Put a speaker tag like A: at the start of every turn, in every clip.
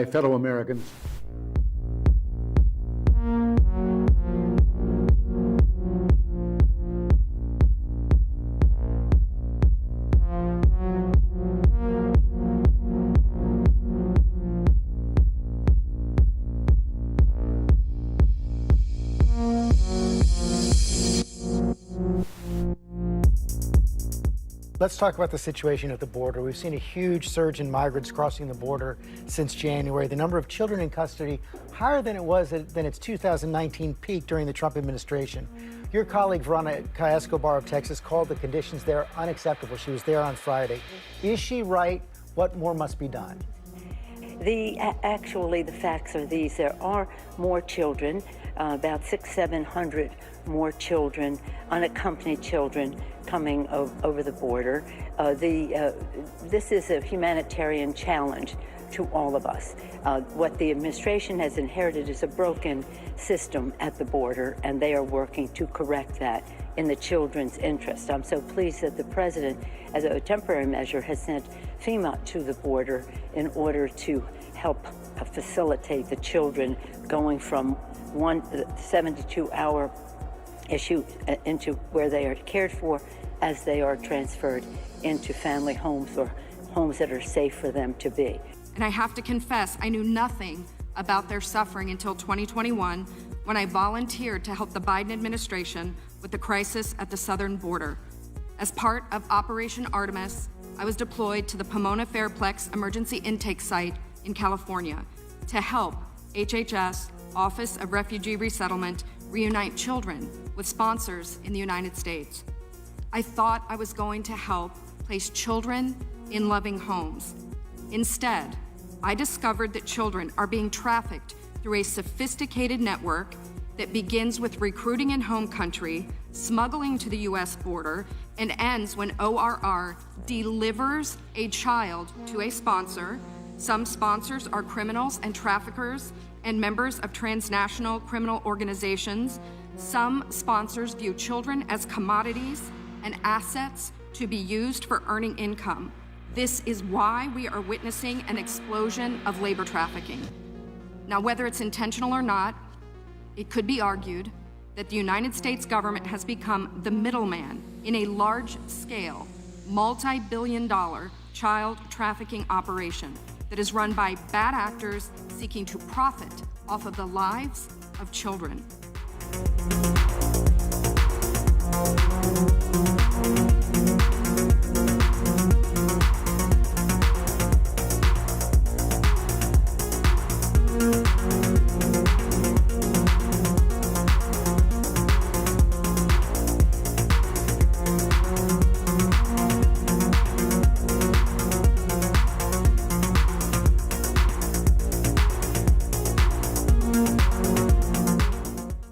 A: my fellow Americans.
B: Let's talk about the situation at the border. We've seen a huge surge in migrants crossing the border since January. The number of children in custody higher than it was than its 2019 peak during the Trump administration. Your colleague Veronica Escobar of Texas called the conditions there unacceptable. She was there on Friday. Is she right? What more must be done?
C: Actually, the facts are these. There are more children, about 600-700 more children, unaccompanied children, coming over the border. This is a humanitarian challenge to all of us. What the administration has inherited is a broken system at the border, and they are working to correct that in the children's interest. I'm so pleased that the president, as a temporary measure, has sent FEMA to the border in order to help facilitate the children going from one 72-hour issue into where they are cared for as they are transferred into family homes or homes that are safe for them to be.
D: And I have to confess, I knew nothing about their suffering until 2021 when I volunteered to help the Biden administration with the crisis at the southern border. As part of Operation Artemis, I was deployed to the Pomona Fairplex Emergency Intake Site in California to help HHS, Office of Refugee Resettlement, reunite children with sponsors in the United States. I thought I was going to help place children in loving homes. Instead, I discovered that children are being trafficked through a sophisticated network that begins with recruiting in home country, smuggling to the U.S. border, and ends when ORR delivers a child to a sponsor. Some sponsors are criminals and traffickers and members of transnational criminal organizations. Some sponsors view children as commodities and assets to be used for earning income. This is why we are witnessing an explosion of labor trafficking. Now, whether it's intentional or not, it could be argued that the United States government has become the middleman in a large-scale, multi-billion-dollar child trafficking operation that is run by bad actors seeking to profit off of the lives of children.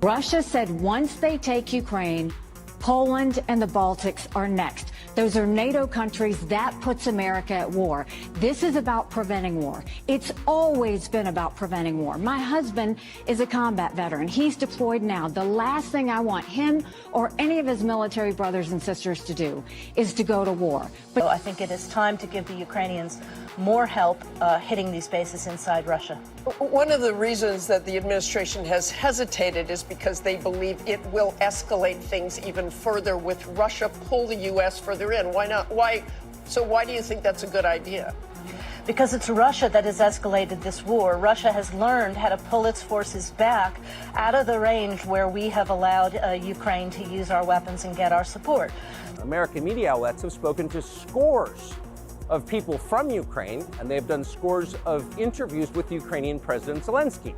E: Russia said once they take Ukraine, Poland and the Baltics are next. Those are NATO countries. That puts America at war. This is about preventing war. It's always been about preventing war. My husband is a combat veteran. He's deployed now. The last thing I want him or any of his military brothers and sisters to do is to go to war.
F: But I think it is time to give the Ukrainians more help hitting these bases inside Russia.
G: One of the reasons that the administration has hesitated is because they believe it will escalate things even further with Russia pull the U.S. further in. Why not? Why do you think that's a good idea?
F: Because it's Russia that has escalated this war. Russia has learned how to pull its forces back out of the range where we have allowed Ukraine to use our weapons and get our support.
H: American media outlets have spoken to scores of people from Ukraine, and they've done scores of interviews with Ukrainian President Zelensky.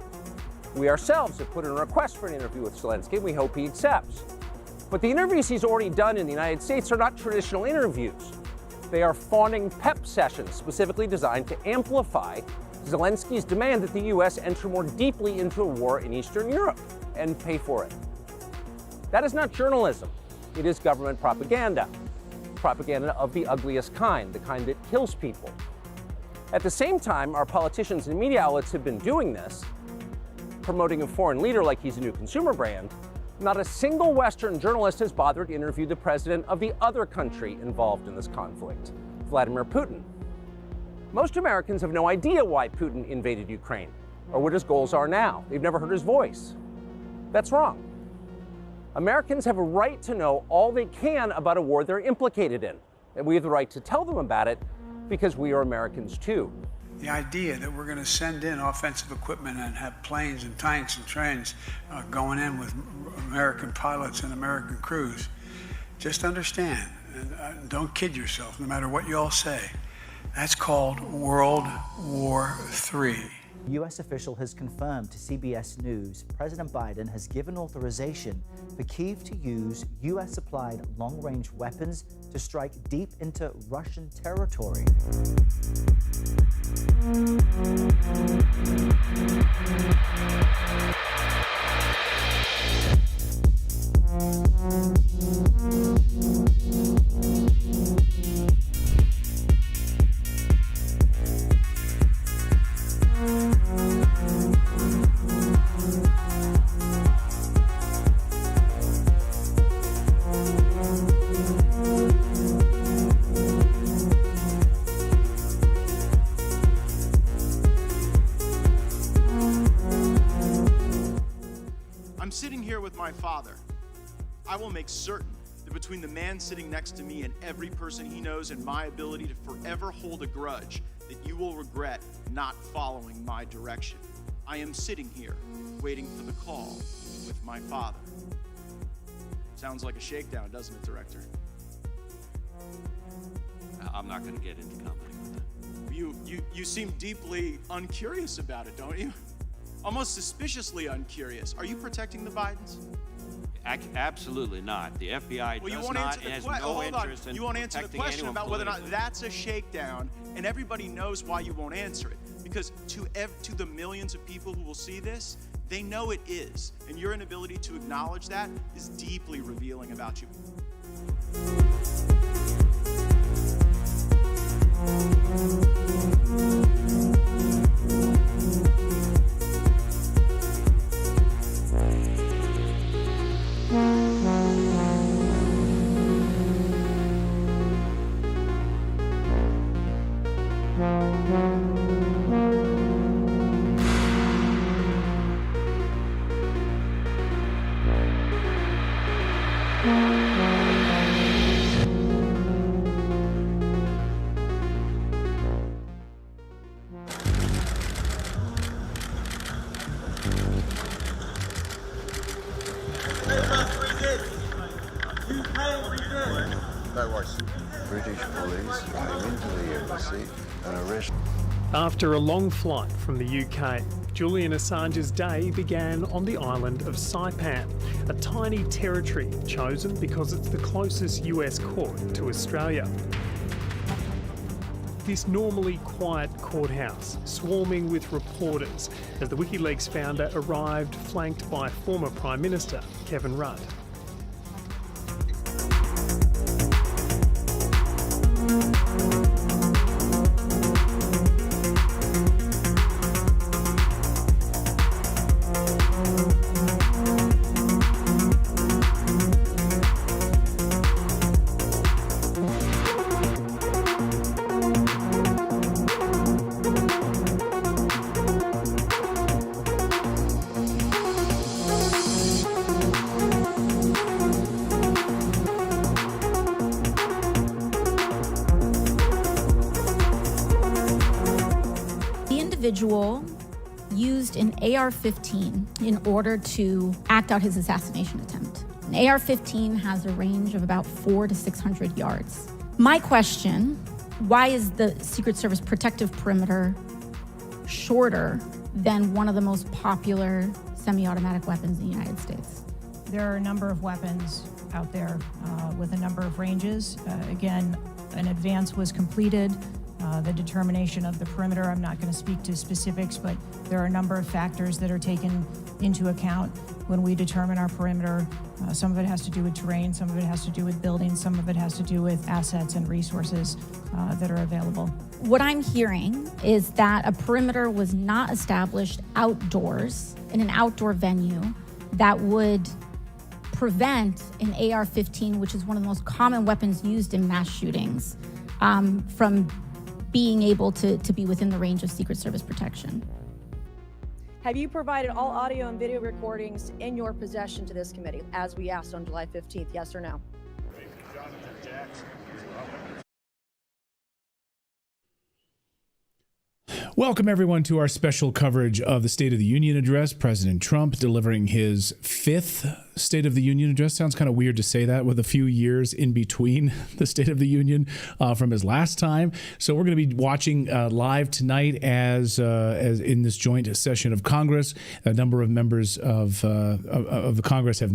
H: We ourselves have put in a request for an interview with Zelensky, and we hope he accepts. But the interviews he's already done in the United States are not traditional interviews. They are fawning pep sessions specifically designed to amplify Zelensky's demand that the U.S. enter more deeply into a war in Eastern Europe and pay for it. That is not journalism. It is government propaganda. Propaganda of the ugliest kind, the kind that kills people. At the same time, our politicians and media outlets have been doing this, promoting a foreign leader like he's a new consumer brand. Not a single Western journalist has bothered to interview the president of the other country involved in this conflict, Vladimir Putin. Most Americans have no idea why Putin invaded Ukraine or what his goals are now. They've never heard his voice. That's wrong. Americans have a right to know all they can about a war they're implicated in, and we have the right to tell them about it because we are Americans too.
A: The idea that we're going to send in offensive equipment and have planes and tanks and trains going in with American pilots and American crews, just understand, and don't kid yourself, no matter what you all say, that's called World War III.
I: A U.S. official has confirmed to CBS News President Biden has given authorization for Kyiv to use U.S.-supplied long-range weapons to strike deep into Russian territory.
J: I'm sitting here with my father. I will make certain that between the man sitting next to me and every person he knows and my ability to forever hold a grudge, that you will regret not following my direction. I am sitting here waiting for the call with my father. Sounds like a shakedown, doesn't it, Director?
K: I'm not going to get into commenting with that.
J: You seem deeply uncurious about it, don't you? Almost suspiciously uncurious. Are you protecting the Bidens?
K: Absolutely not. The FBI does not and has no interest in
J: You won't answer the
K: protecting
J: question
K: anyone
J: about whether or not
K: politically.
J: that's a shakedown, and everybody knows why you won't answer it. Because to the millions of people who will see this, they know it is. And your inability to acknowledge that is deeply revealing about you.
L: British police came into the embassy and arrested.
M: After a long flight from the UK, Julian Assange's day began on the island of Saipan, a tiny territory chosen because it's the closest US court to Australia. This normally quiet courthouse, swarming with reporters, as the WikiLeaks founder arrived flanked by former Prime Minister Kevin Rudd.
N: Individual used an AR-15 in order to act out his assassination attempt. An AR-15 has a range of about 400 to 600 yards. My question, why is the Secret Service protective perimeter shorter than one of the most popular semi-automatic weapons in the United States?
O: There are a number of weapons out there with a number of ranges. Again, an advance was completed. The determination of the perimeter, I'm not going to speak to specifics, but there are a number of factors that are taken into account when we determine our perimeter. Some of it has to do with terrain, some of it has to do with buildings, some of it has to do with assets and resources that are available.
N: What I'm hearing is that a perimeter was not established outdoors in an outdoor venue that would prevent an AR-15, which is one of the most common weapons used in mass shootings, from being able to be within the range of Secret Service protection.
P: Have you provided all audio and video recordings in your possession to this committee, as we asked on July 15th, yes or no?
Q: Welcome, everyone, to our special coverage of the State of the Union address. President Trump delivering his 5th State of the Union address. Sounds kind of weird to say that with a few years in between the State of the Union from his last time. So we're going to be watching live tonight as in this joint session of Congress. A number of members of the Congress have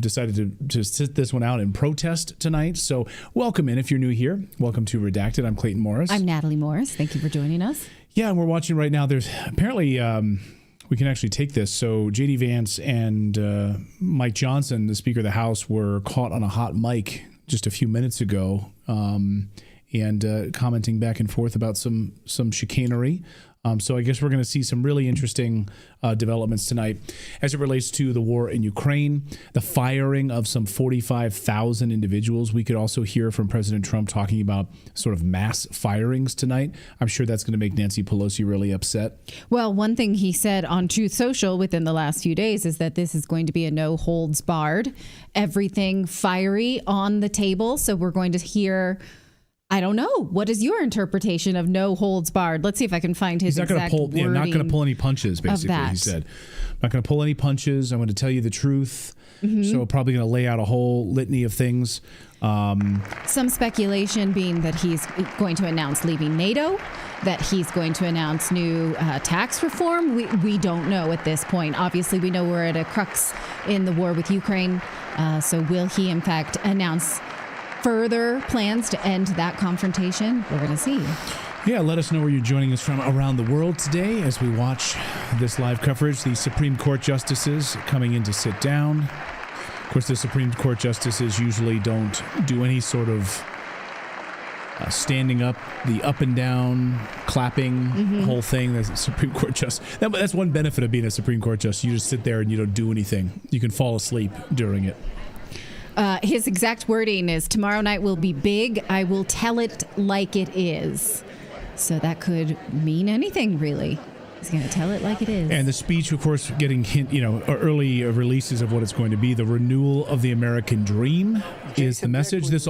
Q: decided to sit this one out in protest tonight. So welcome in if you're new here. Welcome to Redacted. I'm Clayton Morris.
R: I'm Natalie Morris. Thank you for joining us.
Q: Yeah, and we're watching right now. There's apparently we can actually take this. So J.D. Vance and Mike Johnson, the Speaker of the House, were caught on a hot mic just a few minutes ago and commenting back and forth about some chicanery. So I guess we're going to see some really interesting developments tonight as it relates to the war in Ukraine, the firing of some 45,000 individuals. We could also hear from President Trump talking about sort of mass firings tonight. I'm sure that's going to make Nancy Pelosi really upset.
R: Well, one thing he said on Truth Social within the last few days is that this is going to be a no holds barred, everything fiery on the table. So we're going to hear, I don't know. What is your interpretation of no holds barred? Let's see if I can find his exact wording.
Q: Yeah, not going to pull any punches, basically, he said. I'm not going to pull any punches. I'm going to tell you the truth. Mm-hmm. So probably going to lay out a whole litany of things.
R: Some speculation being that he's going to announce leaving NATO, that he's going to announce new tax reform. We don't know at this point. Obviously, we know we're at a crux in the war with Ukraine. So will he, in fact, announce further plans to end that confrontation? We're going to see.
Q: Yeah, let us know where you're joining us from around the world today as we watch this live coverage. The Supreme Court justices coming in to sit down. Of course, the Supreme Court justices usually don't do any sort of standing up, the up and down, clapping, whole thing. The Supreme Court justice. That's one benefit of being a Supreme Court justice. You just sit there and you don't do anything. You can fall asleep during it.
R: His exact wording is, tomorrow night will be big. I will tell it like it is. So that could mean anything, really. He's going to tell it like it is. And
Q: the speech, of course, getting early releases of what it's going to be. The renewal of the American dream is the message. This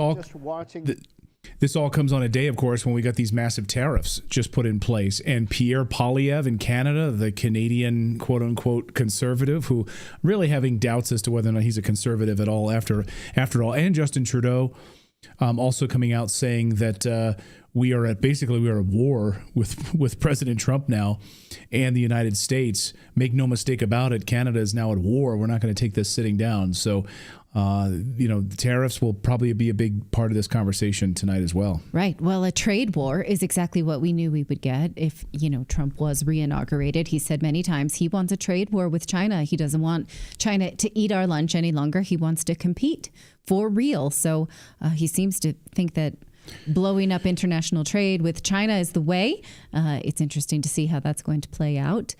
Q: all comes on a day, of course, when we got these massive tariffs just put in place. And Pierre Poilievre in Canada, the Canadian quote-unquote conservative, who really having doubts as to whether or not he's a conservative at all after all. And Justin Trudeau also coming out saying that we are at war with President Trump now and the United States. Make no mistake about it, Canada is now at war. We're not going to take this sitting down. So the tariffs will probably be a big part of this conversation tonight as well.
R: Right. Well, a trade war is exactly what we knew we would get if, Trump was re-inaugurated. He said many times he wants a trade war with China. He doesn't want China to eat our lunch any longer. He wants to compete for real. So he seems to think that blowing up international trade with China is the way. It's interesting to see how that's going to play out.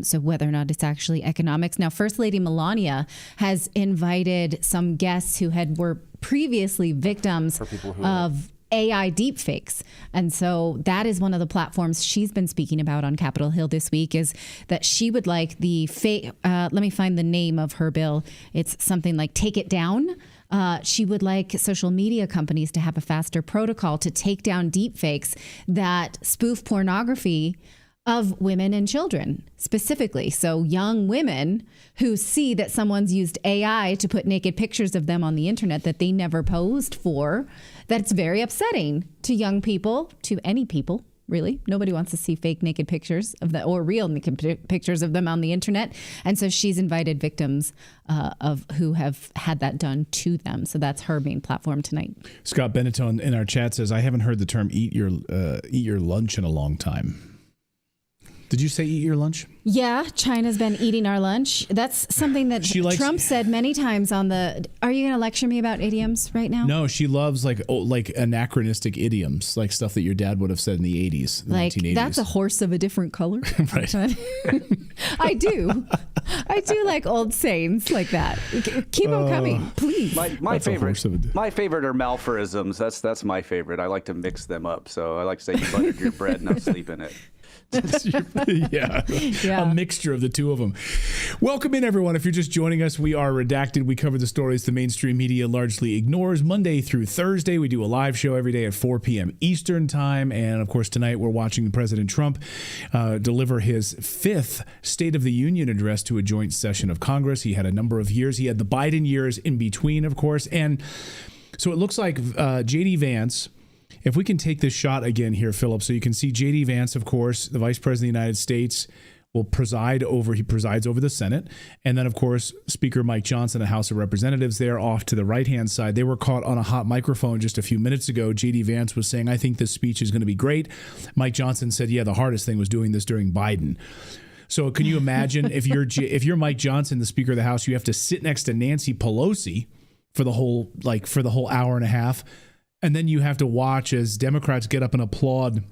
R: So whether or not it's actually economics. Now, First Lady Melania has invited some guests who were previously victims of AI deepfakes. And so that is one of the platforms she's been speaking about on Capitol Hill this week, is that she would like the let me find the name of her bill. It's something like Take It Down. She would like social media companies to have a faster protocol to take down deepfakes that spoof pornography of women and children specifically. So young women who see that someone's used AI to put naked pictures of them on the internet that they never posed for, that's very upsetting to young people, to any people. Really, nobody wants to see fake naked pictures of that or real naked pictures of them on the internet. And so she's invited victims of who have had that done to them. So that's her main platform tonight.
Q: Scott Benetton in our chat says, I haven't heard the term eat your lunch in a long time. Did you say eat your lunch?
R: Yeah, China's been eating our lunch. That's something that Trump said many times on the... Are you going to lecture me about idioms right now?
Q: No, she loves like anachronistic idioms, like stuff that your dad would have said in the 80s, the 1980s.
R: That's a horse of a different color.
Q: Right.
R: I do like old sayings like that. Keep them coming, please.
S: My favorite are malphorisms. That's my favorite. I like to mix them up. So I like to say you buttered your bread and I'm sleeping it.
Q: Yeah, a mixture of the two of them. Welcome in, everyone. If you're just joining us, we are Redacted. We cover the stories the mainstream media largely ignores. Monday through Thursday, we do a live show every day at 4 p.m. Eastern time. And of course, tonight we're watching President Trump deliver his 5th State of the Union address to a joint session of Congress. He had a number of years. He had the Biden years in between, of course. And so it looks like J.D. Vance... If we can take this shot again here, Philip, so you can see J.D. Vance, of course, the Vice President of the United States, he presides over the Senate. And then, of course, Speaker Mike Johnson, the House of Representatives, there off to the right-hand side. They were caught on a hot microphone just a few minutes ago. J.D. Vance was saying, I think this speech is going to be great. Mike Johnson said, yeah, the hardest thing was doing this during Biden. So can you imagine if you're Mike Johnson, the Speaker of the House, you have to sit next to Nancy Pelosi for the whole hour and a half. And then you have to watch as Democrats get up and applaud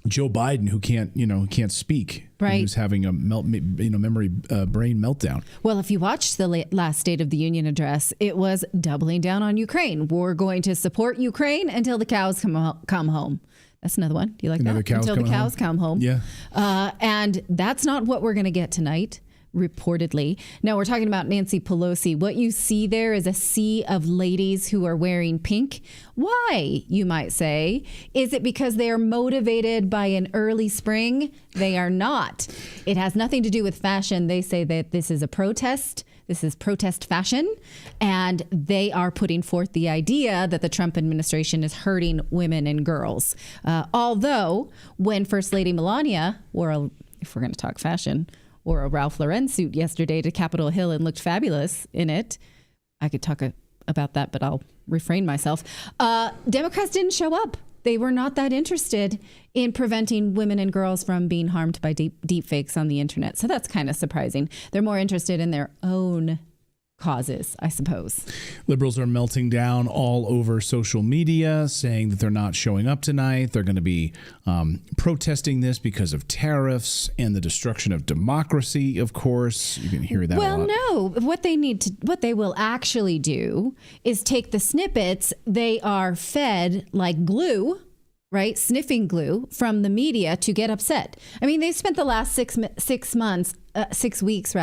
Q: Joe Biden, who can't speak,
R: right?
Q: Who's having a brain meltdown.
R: Well, if you watched the last State of the Union address, it was doubling down on Ukraine. We're going to support Ukraine until the cows come home. That's another one. Do you like that? Until the cows come home.
Q: Yeah.
R: And that's not what we're going to get tonight. Reportedly. Now we're talking about Nancy Pelosi. What you see there is a sea of ladies who are wearing pink. Why, you might say? Is it because they are motivated by an early spring? They are not. It has nothing to do with fashion. They say that this is a protest. This is protest fashion. And they are putting forth the idea that the Trump administration is hurting women and girls. Although when First Lady Melania wore if we're going to talk fashion, wore a Ralph Lauren suit yesterday to Capitol Hill and looked fabulous in it. I could talk about that, but I'll refrain myself. Democrats didn't show up. They were not that interested in preventing women and girls from being harmed by deep fakes on the internet. So that's kind of surprising. They're more interested in their own causes, I suppose.
Q: Liberals are melting down all over social media, saying that they're not showing up tonight. They're going to be protesting this because of tariffs and the destruction of democracy, of course. You can hear that a lot.
R: Well, no. What they will actually do is take the snippets they are fed like glue, right? Sniffing glue from the media to get upset. I mean, they spent the last 6 weeks,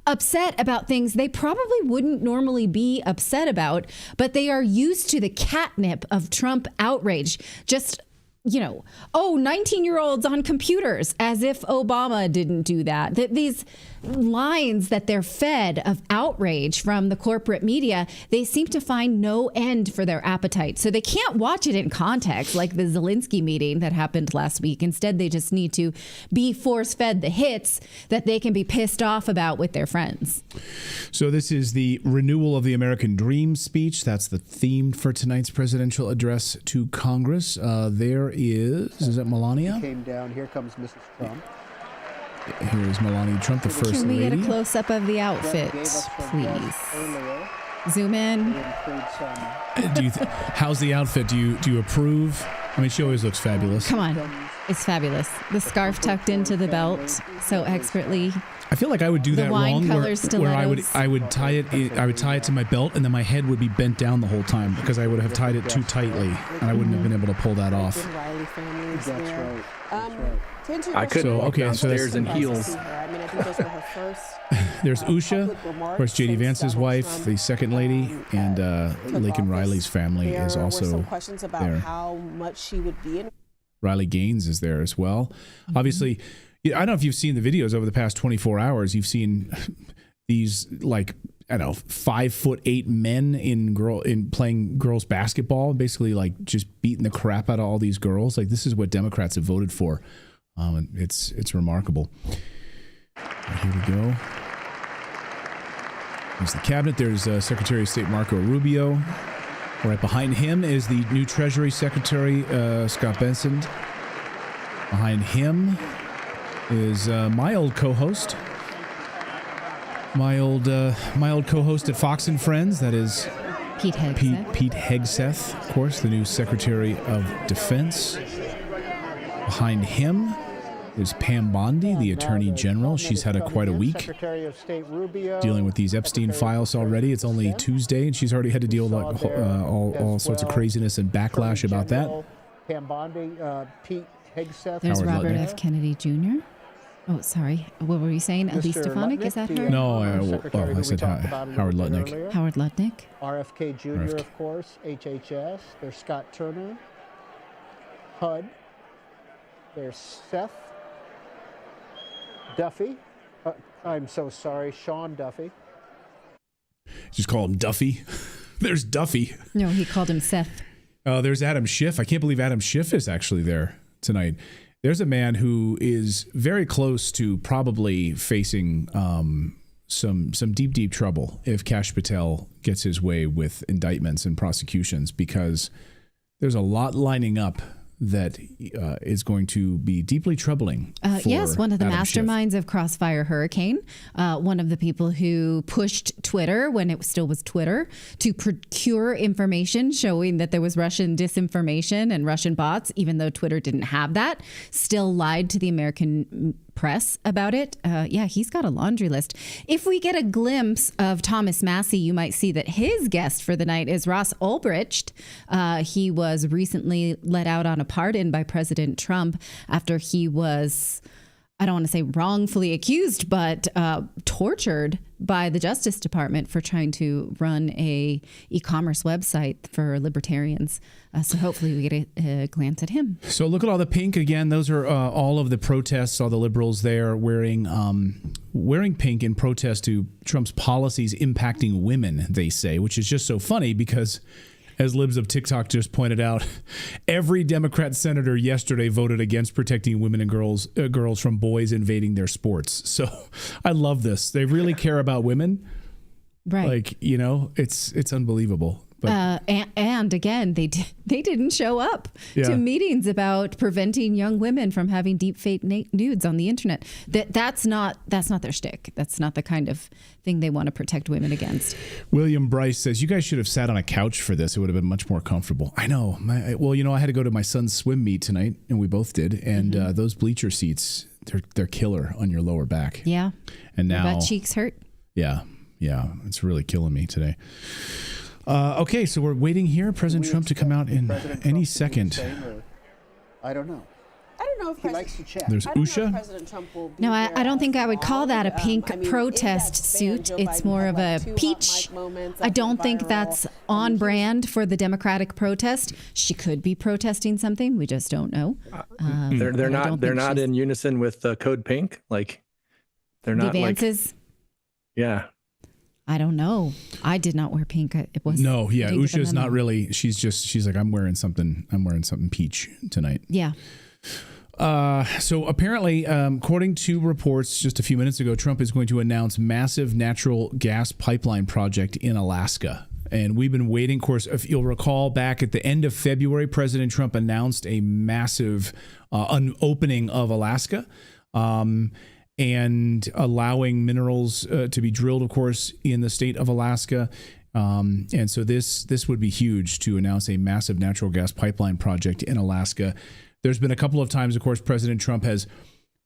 R: upset about things they probably wouldn't normally be upset about, but they are used to the catnip of Trump outrage. Just, 19-year-olds on computers, as if Obama didn't do that. These lines that they're fed of outrage from the corporate media, they seem to find no end for their appetite. So they can't watch it in context like the Zelensky meeting that happened last week. Instead, they just need to be force-fed the hits that they can be pissed off about with their friends.
Q: So this is the Renewal of the American Dream speech. That's the theme for tonight's presidential address to Congress. There is that Melania?
T: Came down. Here comes Mrs. Trump.
Q: Here is Melania Trump, the first lady.
R: Can we get a close-up of the outfit, please? Zoom in.
Q: How's the outfit? Do you approve? I mean, she always looks fabulous.
R: Come on. It's fabulous. The scarf tucked into the belt so expertly.
Q: I feel like I would do that wrong, where I would tie it to my belt, and then my head would be bent down the whole time because I would have tied it too tightly, and I wouldn't have been able to pull that off.
T: That's right.
S: I could walk downstairs in heels.
U: I mean, I think those were her first.
Q: There's Usha, of course, J.D. Vance's wife, the second lady, and Laken Riley's family is also
U: some questions about
Q: there.
U: How much she would be in.
Q: Riley Gaines is there as well. Mm-hmm. Obviously, I don't know if you've seen the videos over the past 24 hours. You've seen these 5'8" men in playing girls basketball, basically like just beating the crap out of all these girls. Like, this is what Democrats have voted for. It's remarkable. Right, here we go. There's the cabinet. There's Secretary of State Marco Rubio. Right behind him is the new Treasury Secretary Scott Bessent. Behind him is my old co-host. My old co-host at Fox and Friends, that is
R: Pete Hegseth.
Q: Pete Hegseth, of course, the new Secretary of Defense. Behind him is Pam Bondi, the Attorney General. She's had quite a week
T: Secretary of State Rubio,
Q: dealing with these Epstein files already. It's only Tuesday, and she's already had to deal with all sorts of craziness and backlash about that.
T: Pam Bondi, Pete Hegseth.
R: There's
Q: Howard
R: Robert
Q: Lutnick.
R: F. Kennedy Jr. Oh, sorry. What were you saying? Elise
T: Mr.
R: Stefanik?
T: Lutnick,
R: Is that
T: the,
R: her?
Q: No,
T: Secretary
Q: I
T: who
Q: said
T: we talked about a little
Q: Howard
T: bit
Q: Lutnick.
T: earlier.
R: Howard Lutnick.
T: RFK Jr., of course, HHS. There's Scott Turner, HUD. There's Seth Duffy. I'm so sorry, Sean Duffy.
Q: Just call him Duffy. There's Duffy.
R: No, he called him Seth.
Q: Oh, there's Adam Schiff. I can't believe Adam Schiff is actually there tonight. There's a man who is very close to probably facing some deep trouble if Kash Patel gets his way with indictments and prosecutions, because there's a lot lining up that is going to be deeply troubling.
R: Yes, one of the
Q: Adam Schiff.
R: masterminds of Crossfire Hurricane, one of the people who pushed Twitter, when it still was Twitter, to procure information showing that there was Russian disinformation and Russian bots, even though Twitter didn't have that, still lied to the American press about it. Yeah, he's got a laundry list. If we get a glimpse of Thomas Massey, you might see that his guest for the night is Ross Ulbricht. He was recently let out on a pardon by President Trump after he was, I don't want to say wrongfully accused, but tortured by the Justice Department for trying to run a e-commerce website for libertarians. So hopefully we get a glance at him.
Q: So look at all the pink again. Those are all of the protests. All the liberals there wearing pink in protest to Trump's policies impacting women, they say, which is just so funny because, as Libs of TikTok just pointed out, every Democrat senator yesterday voted against protecting women and girls from boys invading their sports. So I love this. They really care about women.
R: Right.
Q: Like, it's unbelievable. But
R: and again, they didn't show up to meetings about preventing young women from having deep fake nudes on the internet. That's not their shtick. That's not the kind of thing they want to protect women against.
Q: William Bryce says, you guys should have sat on a couch for this. It would have been much more comfortable. I know. I had to go to my son's swim meet tonight, and we both did. And those bleacher seats, they're killer on your lower back.
R: Yeah.
Q: And now
R: your butt cheeks hurt.
Q: Yeah. It's really killing me today. Okay, so we're waiting here, President Trump to come out in any second.
T: I don't know.
U: I don't know if
T: he likes to chat.
Q: There's Usha.
U: President Trump will be
R: No,
U: there
R: I don't think I would
U: as
R: call that a
U: well.
R: pink
U: I mean,
R: protest
U: in that span,
R: suit.
U: Joe
R: It's
U: Biden
R: more
U: had
R: of
U: like
R: a
U: 2
R: peach.
U: hot mic moments
R: I
U: that
R: don't
U: went
R: think
U: viral.
R: that's on brand for the Democratic protest. She could be protesting something. We just don't know.
B: They're not in unison with Code Pink. Like they're not
R: the advances.
B: Yeah.
R: I don't know. I did not wear pink. It was
Q: Usha's not really. She's like, I'm wearing something peach tonight.
R: Yeah.
Q: So apparently, according to reports just a few minutes ago, Trump is going to announce massive natural gas pipeline project in Alaska. And we've been waiting. Of course, if you'll recall, back at the end of February, President Trump announced a massive opening of Alaska. And allowing minerals to be drilled, of course, in the state of Alaska. And so this would be huge to announce a massive natural gas pipeline project in Alaska. There's been a couple of times, of course, President Trump has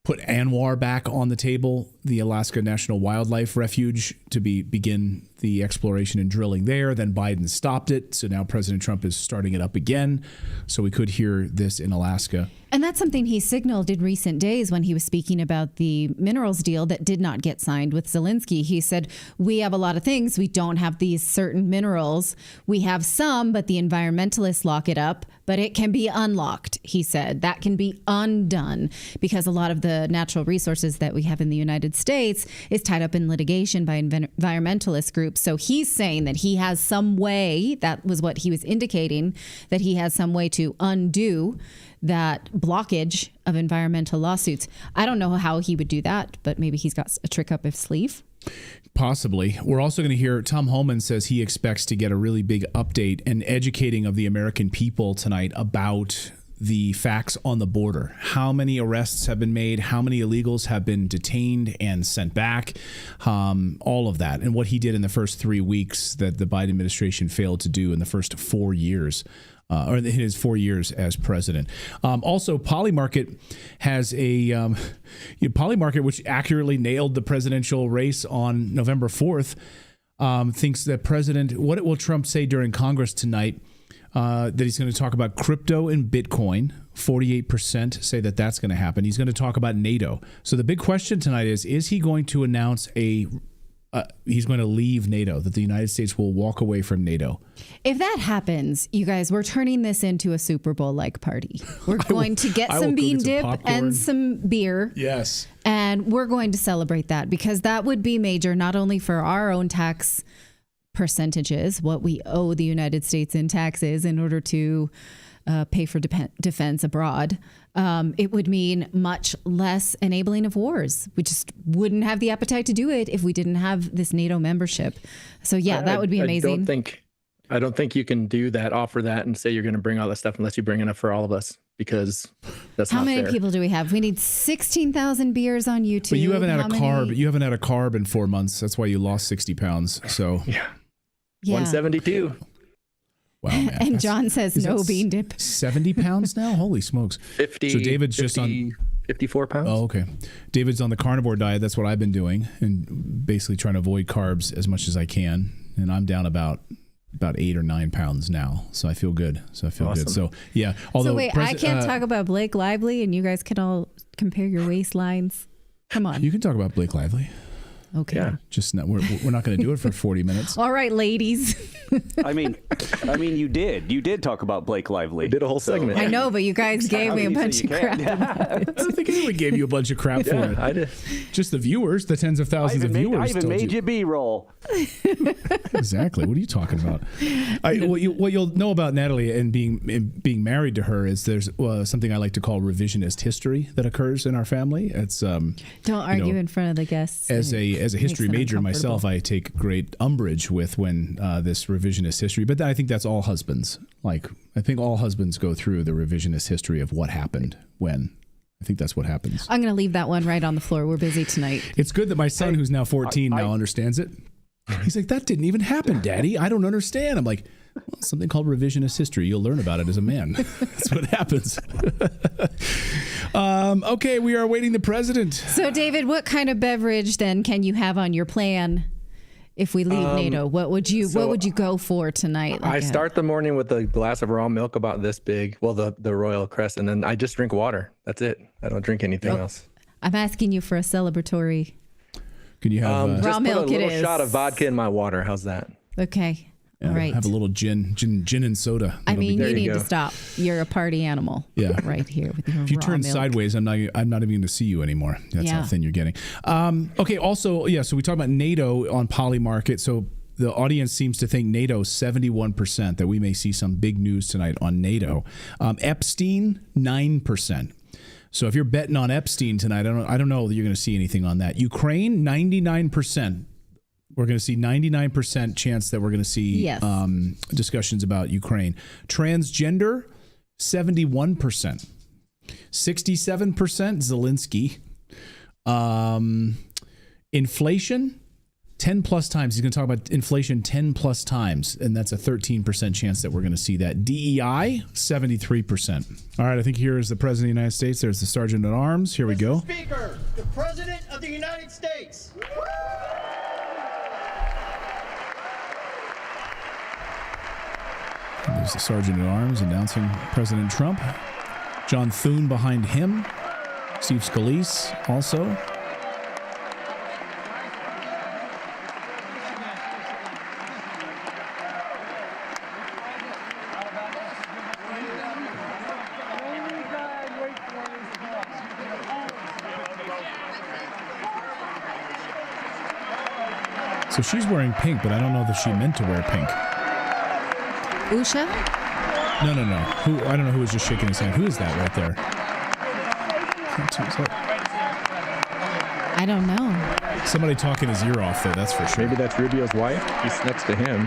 Q: put ANWR back on the table, the Alaska National Wildlife Refuge, to begin the exploration and drilling there. Then Biden stopped it. So now President Trump is starting it up again. So we could hear this in Alaska.
R: And that's something he signaled in recent days when he was speaking about the minerals deal that did not get signed with Zelensky. He said, we have a lot of things. We don't have these certain minerals. We have some, but the environmentalists lock it up. But it can be unlocked, he said. That can be undone because a lot of the natural resources that we have in the United States is tied up in litigation by environmentalist groups. So he's saying that he has some way, that was what he was indicating, that he has some way to undo that blockage of environmental lawsuits. I don't know how he would do that, but maybe he's got a trick up his sleeve.
Q: Possibly. We're also going to hear Tom Homan says he expects to get a really big update and educating of the American people tonight about the facts on the border. How many arrests have been made? How many illegals have been detained and sent back? All of that. And what he did in the first 3 weeks that the Biden administration failed to do in the first 4 years. Or in his 4 years as president. Also, Polymarket has a Polymarket, which accurately nailed the presidential race on November 4th, thinks that what will Trump say during Congress tonight? That he's going to talk about crypto and Bitcoin. 48% say that that's going to happen. He's going to talk about NATO. So the big question tonight is he going to announce he's going to leave NATO, that the United States will walk away from NATO?
R: If that happens, you guys, we're turning this into a Super Bowl-like party. We're going to get some bean dip and some beer.
Q: Yes.
R: And we're going to celebrate that, because that would be major, not only for our own tax percentages, what we owe the United States in taxes in order to pay for defense abroad. It would mean much less enabling of wars. We just wouldn't have the appetite to do it if we didn't have this NATO membership. So yeah, that would be amazing.
B: I don't think you can offer that and say you're going to bring all that stuff unless you bring enough for all of us, because that's not fair.
R: How many people do we have? We need 16,000 beers on YouTube.
Q: But you haven't had a carb. You haven't had a carb in 4 months. That's why you lost 60 pounds. So
B: yeah. 172.
Q: Wow, man.
R: And John says no bean dip.
Q: 70 pounds now? Holy smokes.
B: 50.
Q: So David's just on
B: 54 pounds.
Q: Oh, okay. David's on the carnivore diet. That's what I've been doing, and basically trying to avoid carbs as much as I can. And I'm down about 8 or 9 pounds now. So I feel good. Good. So yeah. Although
R: I can't talk about Blake Lively and you guys can all compare your waistlines. Come on.
Q: You can talk about Blake Lively.
R: Okay.
Q: Yeah. Just not, we're not going to do it for 40 minutes.
R: All right, ladies.
S: I mean, you did talk about Blake Lively.
B: We did a whole segment.
R: I know, but you guys gave me a bunch of crap.
Q: I don't think anyone gave you a bunch of crap for it.
B: I did.
Q: Just the viewers, the tens of thousands of viewers.
S: I even made you B-roll.
Q: Exactly. What are you talking about? What you'll know about Natalie and being married to her is there's something I like to call revisionist history that occurs in our family. It's
R: don't argue in front of the guests.
Q: As a history major myself, I take great umbrage with when this revisionist history. But I think that's all husbands. I think all husbands go through the revisionist history of what happened when. I think that's what happens.
R: I'm going to leave that one right on the floor. We're busy tonight.
Q: It's good that my son, who's now 14, now understands it. He's like, that didn't even happen, Daddy. I don't understand. I'm like, well, something called revisionist history. You'll learn about it as a man. That's what happens. Okay, we are awaiting the president.
R: So, David, what kind of beverage then can you have on your plan if we leave NATO? What would you go for tonight?
B: I start the morning with a glass of raw milk about this big. Well, the Royal Crest, and then I just drink water. That's it. I don't drink anything else.
R: I'm asking you for a celebratory.
Q: Can you have
R: raw milk?
B: Just put a little shot of vodka in my water. How's that?
R: Okay. All right.
Q: Have a little gin and soda.
R: I mean, you need to stop. You're a party animal.
Q: Yeah.
R: Right here with your
Q: If you
R: raw
Q: turn
R: milk.
Q: sideways, I'm not even going to see you anymore. That's how thin you're getting. Okay. Also, so we talk about NATO on Polymarket. So the audience seems to think NATO 71%, that we may see some big news tonight on NATO. Epstein 9%. So if you're betting on Epstein tonight, I don't know that you're going to see anything on that. Ukraine 99%. We're going to see 99% chance that we're going to see discussions about Ukraine. Transgender, 71%. 67% Zelensky. Inflation, 10 plus times. He's going to talk about inflation 10 plus times, and that's a 13% chance that we're going to see that. DEI, 73%. All right, I think here is the President of the United States. There's the Sergeant at Arms. Here we go.
C: Mr. Speaker, the President of the United States.
Q: There's the Sergeant at Arms announcing President Trump. John Thune behind him. Steve Scalise also. So she's wearing pink, but I don't know if she meant to wear pink.
R: Usha?
Q: No. Who? I don't know who was just shaking his hand. Who is that right there?
R: I don't know.
Q: Somebody talking his ear off, though, that's for sure.
B: Maybe that's Rubio's wife. He's next to him.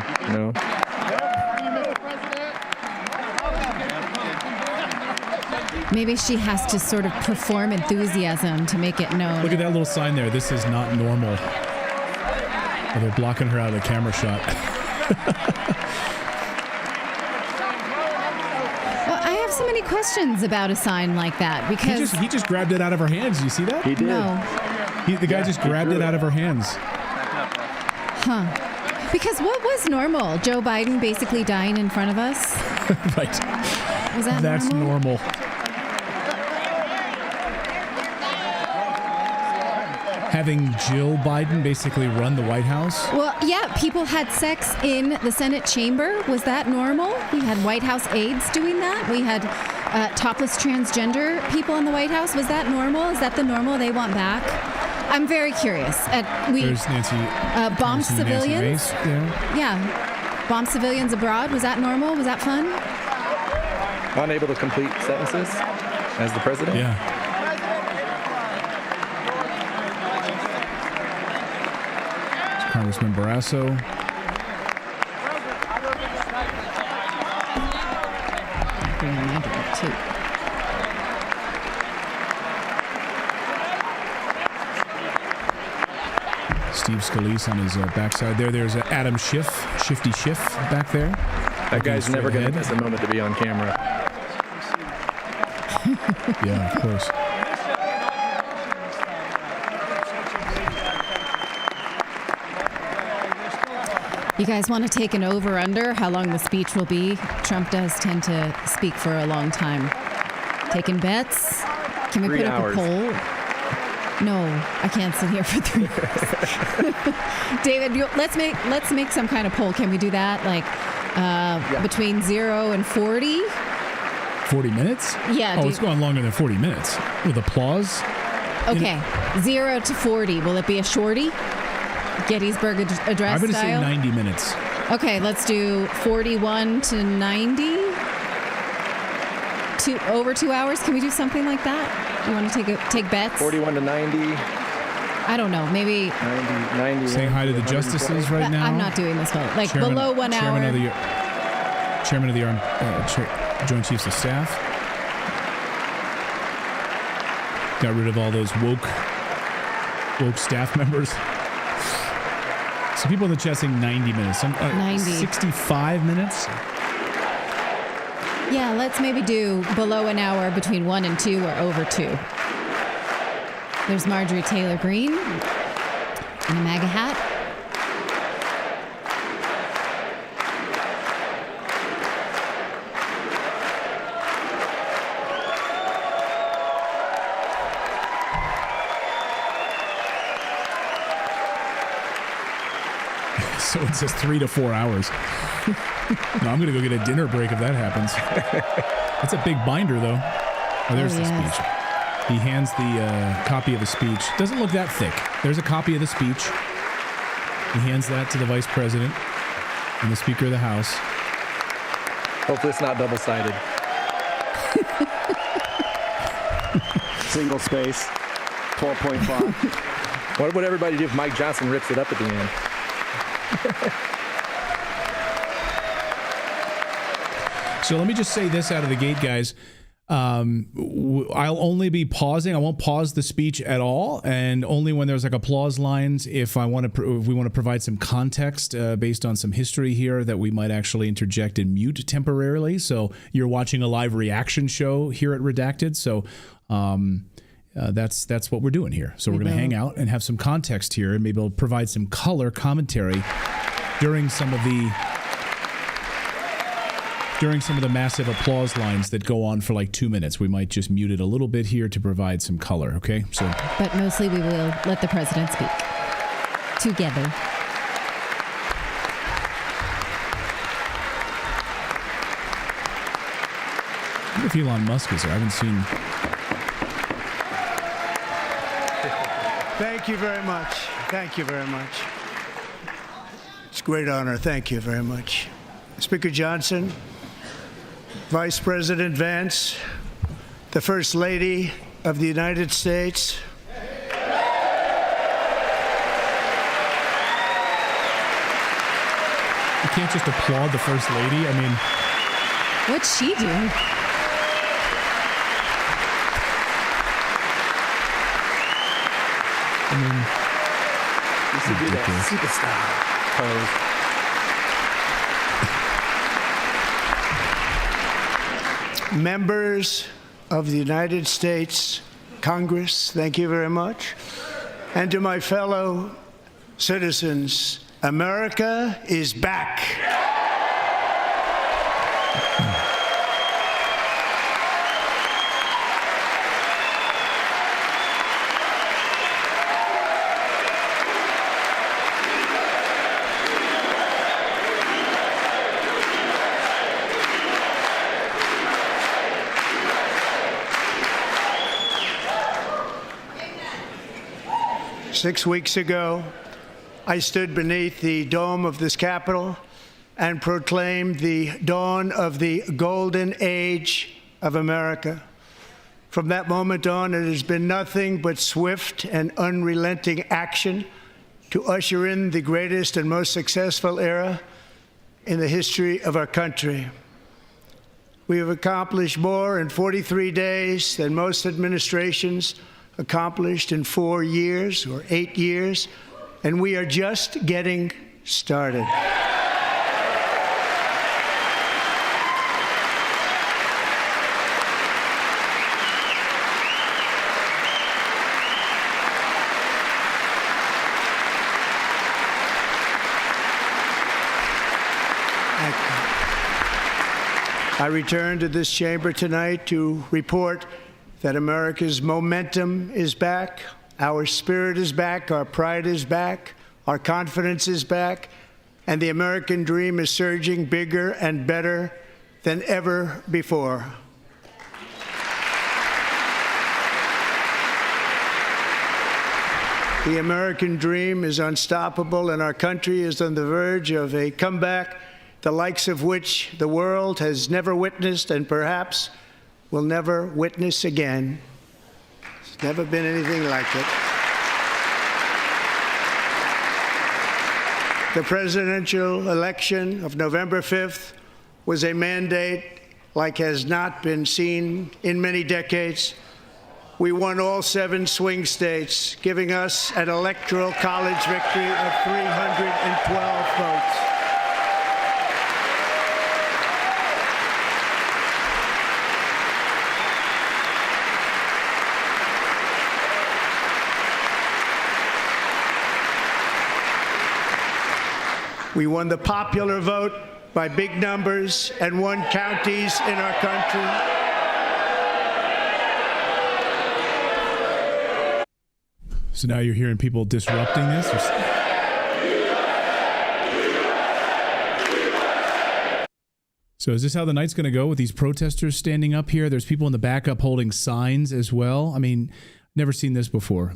R: Maybe she has to sort of perform enthusiasm to make it known.
Q: Look at that little sign there. This is not normal. Oh, they're blocking her out of the camera shot.
R: Well, I have so many questions about a sign like that because
Q: he just grabbed it out of her hands. You see that?
B: He did.
R: No.
Q: The guy just grabbed it out of her hands.
R: Huh. Because what was normal? Joe Biden basically dying in front of us?
Q: Right.
R: Was that
Q: That's normal. Having Jill Biden basically run the White House?
R: Well, yeah, people had sex in the Senate chamber. Was that normal? We had White House aides doing that. We had topless transgender people in the White House. Was that normal? Is that the normal they want back? I'm very curious.
Q: There's Nancy.
R: Bombed
Q: Nancy
R: civilians.
Q: Mace there.
R: Yeah. Bombed civilians abroad. Was that normal? Was that fun?
B: Unable to complete sentences as the president?
Q: Yeah. Congressman Barrasso. Steve Scalise on his backside there. There's Adam Schiff, Shifty Schiff back there.
B: That guy's never going to miss a moment to be on camera.
Q: Yeah, of course.
R: You guys want to take an over-under how long the speech will be? Trump does tend to speak for a long time. Taking bets? Can we
B: 3
R: put
B: hours.
R: up a poll? No, I can't sit here for 3 hours. David, let's make some kind of poll. Can we do that? Like between 0 and 40?
Q: 40 minutes?
R: Yeah.
Q: Oh, it's going longer than 40 minutes. With applause?
R: Okay. 0 to 40. Will it be a shorty? Gettysburg Address
Q: I'm going to say
R: style?
Q: 90 minutes.
R: Okay, let's do 41 to 90. Over 2 hours. Can we do something like that? You want to take bets?
B: 41 to 90.
R: I don't know. Maybe
B: 90.
Q: Saying hi to the justices right now.
R: I'm not doing this one. Like
Q: Chairman-
R: below 1 hour.
Q: Chairman of the Joint Chiefs of Staff. Got rid of all those woke staff members. So people in the chat saying 90 minutes.
R: 90.
Q: 65 minutes.
R: Yeah, let's maybe do below an hour, between 1 and 2, or over 2. There's Marjorie Taylor Greene in a MAGA hat.
Q: So it says 3 to 4 hours. No, I'm going to go get a dinner break if that happens. That's a big binder, though. Oh, there's the speech. He hands the copy of the speech. Doesn't look that thick. There's a copy of the speech. He hands that to the vice president and the Speaker of the House.
B: Hopefully it's not double-sided.
L: Single space, 12.5.
B: What would everybody do if Mike Johnson rips it up at the end?
Q: So let me just say this out of the gate, guys. I'll only be pausing. I won't pause the speech at all, and only when there's like applause lines. If we want to provide some context based on some history here, that we might actually interject and mute temporarily. So you're watching a live reaction show here at Redacted. So that's what we're doing here. So we're going to hang out and have some context here, and maybe we'll provide some color commentary during some of the massive applause lines that go on for like 2 minutes. We might just mute it a little bit here to provide some color, okay?
R: But mostly we will let the president speak. Together.
Q: I wonder if Elon Musk is there. I haven't seen...
T: Thank you very much. Thank you very much. It's a great honor. Thank you very much. Speaker Johnson, Vice President Vance, the First Lady of the United States.
Q: You can't just applaud the First Lady. I mean...
R: What'd she do?
Q: I mean,
B: You should do that superstar pose.
T: Members of the United States Congress, thank you very much. And to my fellow citizens, America is back. 6 weeks ago, I stood beneath the dome of this Capitol and proclaimed the dawn of the golden age of America. From that moment on, it has been nothing but swift and unrelenting action to usher in the greatest and most successful era in the history of our country. We have accomplished more in 43 days than most administrations accomplished in 4 years or 8 years, and we are just getting started. I return to this chamber tonight to report that America's momentum is back, our spirit is back, our pride is back, our confidence is back, and the American dream is surging bigger and better than ever before. The American dream is unstoppable, and our country is on the verge of a comeback, the likes of which the world has never witnessed and perhaps will never witness again. There's never been anything like it. The presidential election of November 5th was a mandate like has not been seen in many decades. We won all 7 swing states, giving us an electoral college victory of 312 votes. We won the popular vote by big numbers and won counties in our country.
Q: So now you're hearing people disrupting this? So is this how the night's going to go with these protesters standing up here? There's people in the back up holding signs as well. I mean, never seen this before.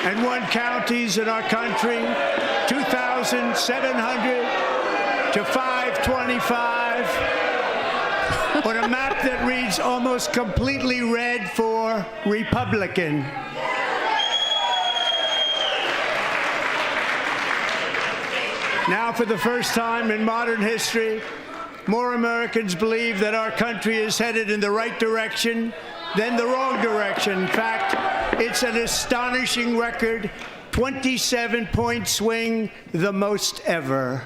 T: And won counties in our country, 2,700 to 525, on a map that reads almost completely red for Republican. Now, for the first time in modern history, more Americans believe that our country is headed in the right direction than the wrong direction. In fact, it's an astonishing record, 27-point swing, the most ever.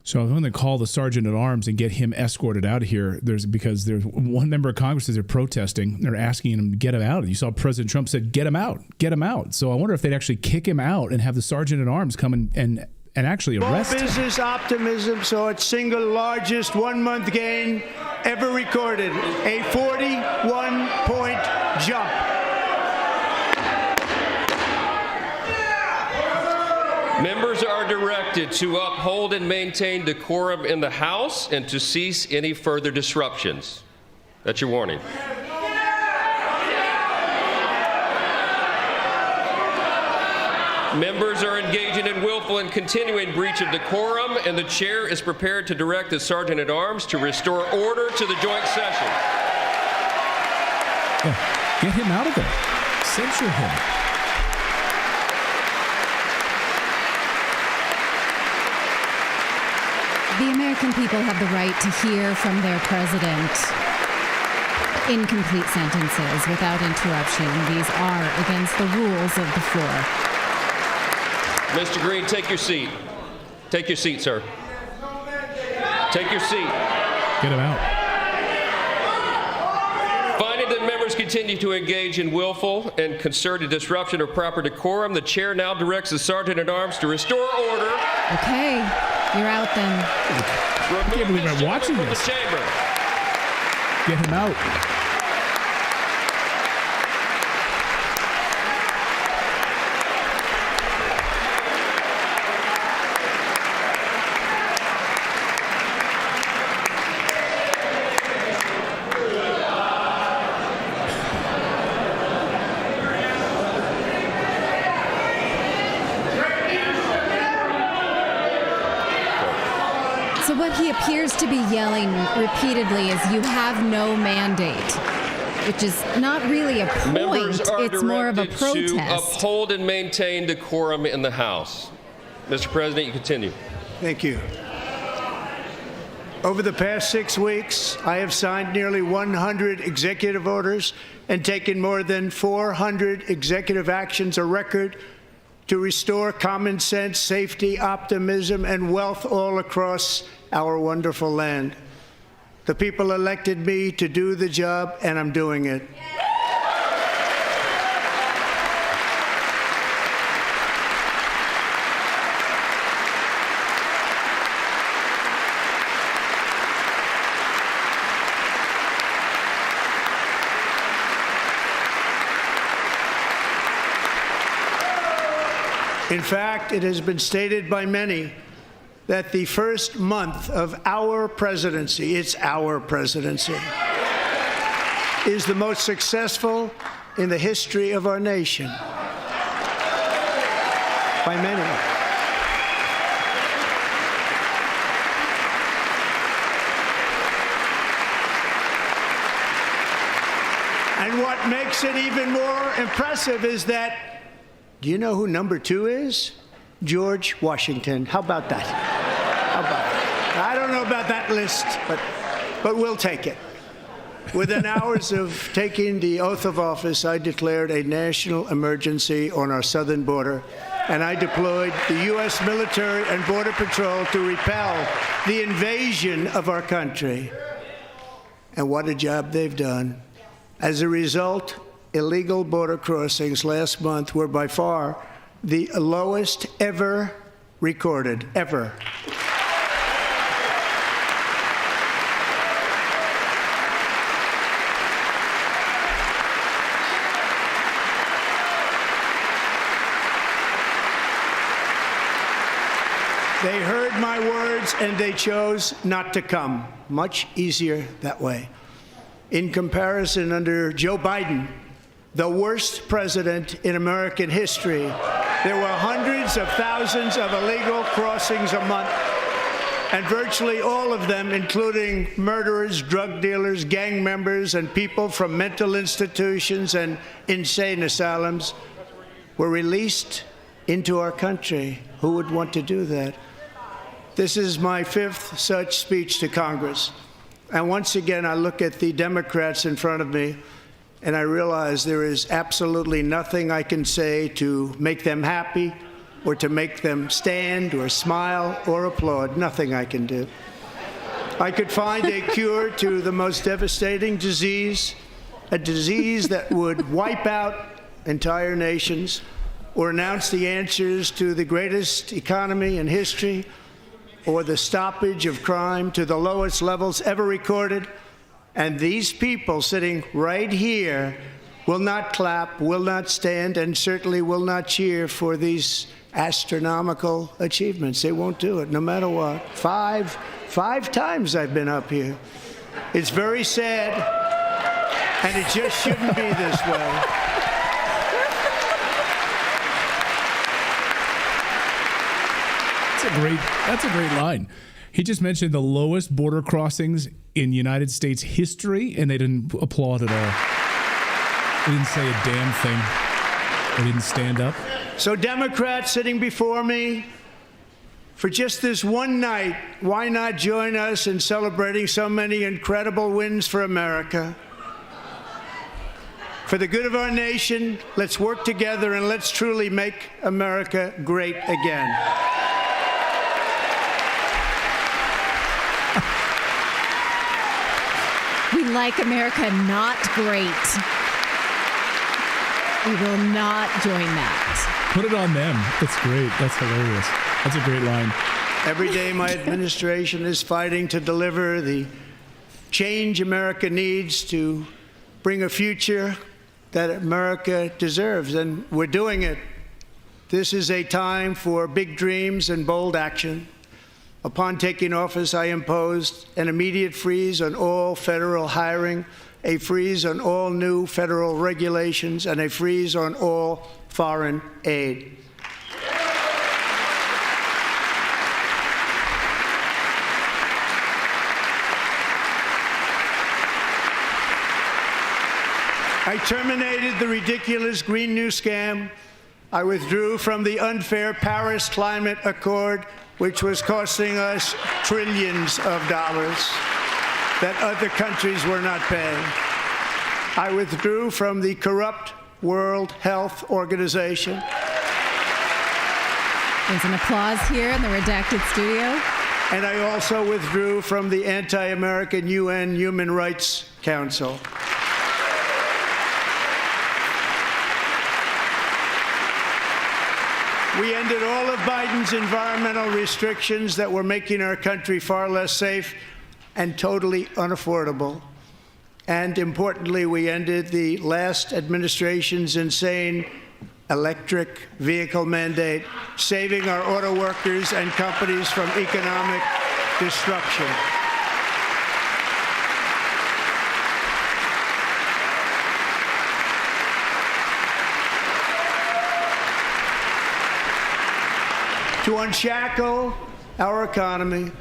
Q: So I'm going to call the sergeant at arms and get him escorted out of here. Because there's one member of Congress that they're protesting. They're asking him to get him out. You saw President Trump said, "Get him out, get him out." So I wonder if they'd actually kick him out and have the sergeant at arms come and actually arrest him.
T: Business optimism saw its single largest one-month gain ever recorded, a 41-point jump.
D: Members are directed to uphold and maintain decorum in the House and to cease any further disruptions. That's your warning. Members are engaging in willful and continuing breach of decorum, and the chair is prepared to direct the sergeant at arms to restore order to the joint session.
Q: Yeah, get him out of there. Censure him.
R: The American people have the right to hear from their president in complete sentences without interruption. These are against the rules of the floor.
D: Mr. Green, take your seat. Take your seat, sir. Take your seat.
Q: Get him out.
D: Finding that members continue to engage in willful and concerted disruption of proper decorum, the chair now directs the Sergeant-at-Arms to restore order.
R: Okay, you're out then.
Q: I can't believe I'm watching this. Get him out.
R: So what he appears to be yelling repeatedly is, "You have no mandate," which is not really a point.
D: Members are
R: it's more of a
D: directed to
R: protest.
D: uphold and maintain decorum in the House. Mr. President, you continue.
T: Thank you. Over the past 6 weeks, I have signed nearly 100 executive orders and taken more than 400 executive actions, a record, to restore common sense, safety, optimism, and wealth all across our wonderful land. The people elected me to do the job, and I'm doing it. In fact, it has been stated by many that the first month of our presidency, it's our presidency, is the most successful in the history of our nation. By many. And what makes it even more impressive is that, do you know who number 2 is? George Washington. How about that? How about that? I don't know about that list, but we'll take it. Within hours of taking the oath of office, I declared a national emergency on our southern border, and I deployed the U.S. military and Border Patrol to repel the invasion of our country. And what a job they've done. As a result, illegal border crossings last month were by far the lowest ever recorded, ever. They heard my words and they chose not to come. Much easier that way. In comparison, under Joe Biden, the worst president in American history, there were hundreds of thousands of illegal crossings a month, and virtually all of them, including murderers, drug dealers, gang members, and people from mental institutions and insane asylums, were released into our country. Who would want to do that? This is my 5th such speech to Congress. And once again, I look at the Democrats in front of me, and I realize there is absolutely nothing I can say to make them happy or to make them stand or smile or applaud. Nothing I can do. I could find a cure to the most devastating disease, a disease that would wipe out entire nations, or announce the answers to the greatest economy in history, or the stoppage of crime to the lowest levels ever recorded. And these people sitting right here will not clap, will not stand, and certainly will not cheer for these astronomical achievements. They won't do it, no matter what. Five times I've been up here. It's very sad, and it just shouldn't be this way.
Q: That's a great line. He just mentioned the lowest border crossings in United States history, and they didn't applaud at all. They didn't say a damn thing. They didn't stand up.
T: So Democrats sitting before me, For just this one night, why not join us in celebrating so many incredible wins for America? For the good of our nation, let's work together and let's truly make America great again.
R: We like America not great. We will not join that.
Q: Put it on them. That's great. That's hilarious. That's a great line.
T: Every day, my administration is fighting to deliver the change America needs to bring a future that America deserves, and we're doing it. This is a time for big dreams and bold action. Upon taking office, I imposed an immediate freeze on all federal hiring, a freeze on all new federal regulations, and a freeze on all foreign aid. I terminated the ridiculous Green New Scam. I withdrew from the unfair Paris Climate Accord, which was costing us trillions of dollars that other countries were not paying. I withdrew from the corrupt World Health Organization.
R: There's an applause here in the Redacted studio.
T: And I also withdrew from the anti-American UN Human Rights Council. We ended all of Biden's environmental restrictions that were making our country far less safe and totally unaffordable. And importantly, we ended the last administration's insane electric vehicle mandate, saving our auto workers and companies from economic destruction. To unshackle our economy,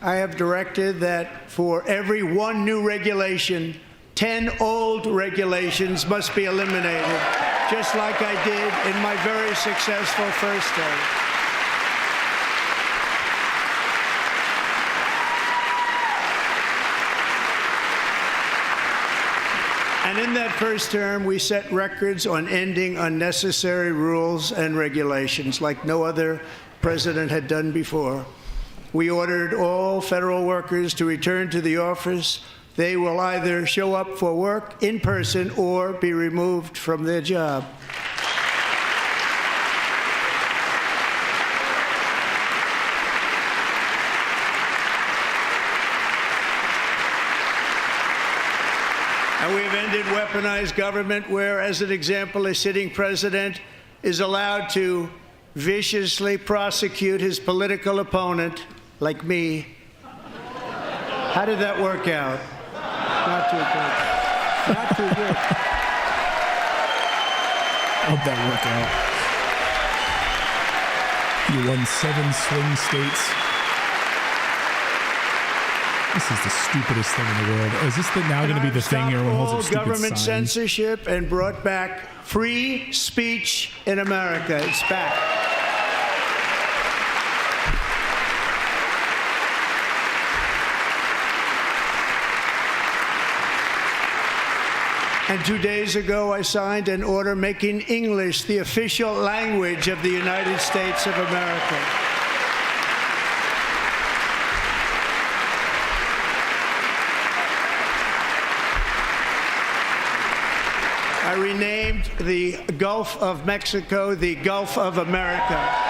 T: I have directed that for every one new regulation, 10 old regulations must be eliminated, just like I did in my very successful first term. And in that first term, we set records on ending unnecessary rules and regulations like no other president had done before. We ordered all federal workers to return to the office. They will either show up for work in person or be removed from their job. And we've ended weaponized government where, as an example, a sitting president is allowed to viciously prosecute his political opponent, like me. How did that work out? Not too good. Not too good.
Q: How'd that work out? You won 7 swing states. This is the stupidest thing in the world. Is this now going to be the thing everyone holds up stupid
T: government
Q: signs?
T: censorship and brought back free speech in America. It's back. And 2 days ago, I signed an order making English the official language of the United States of America. I renamed the Gulf of Mexico the Gulf of America.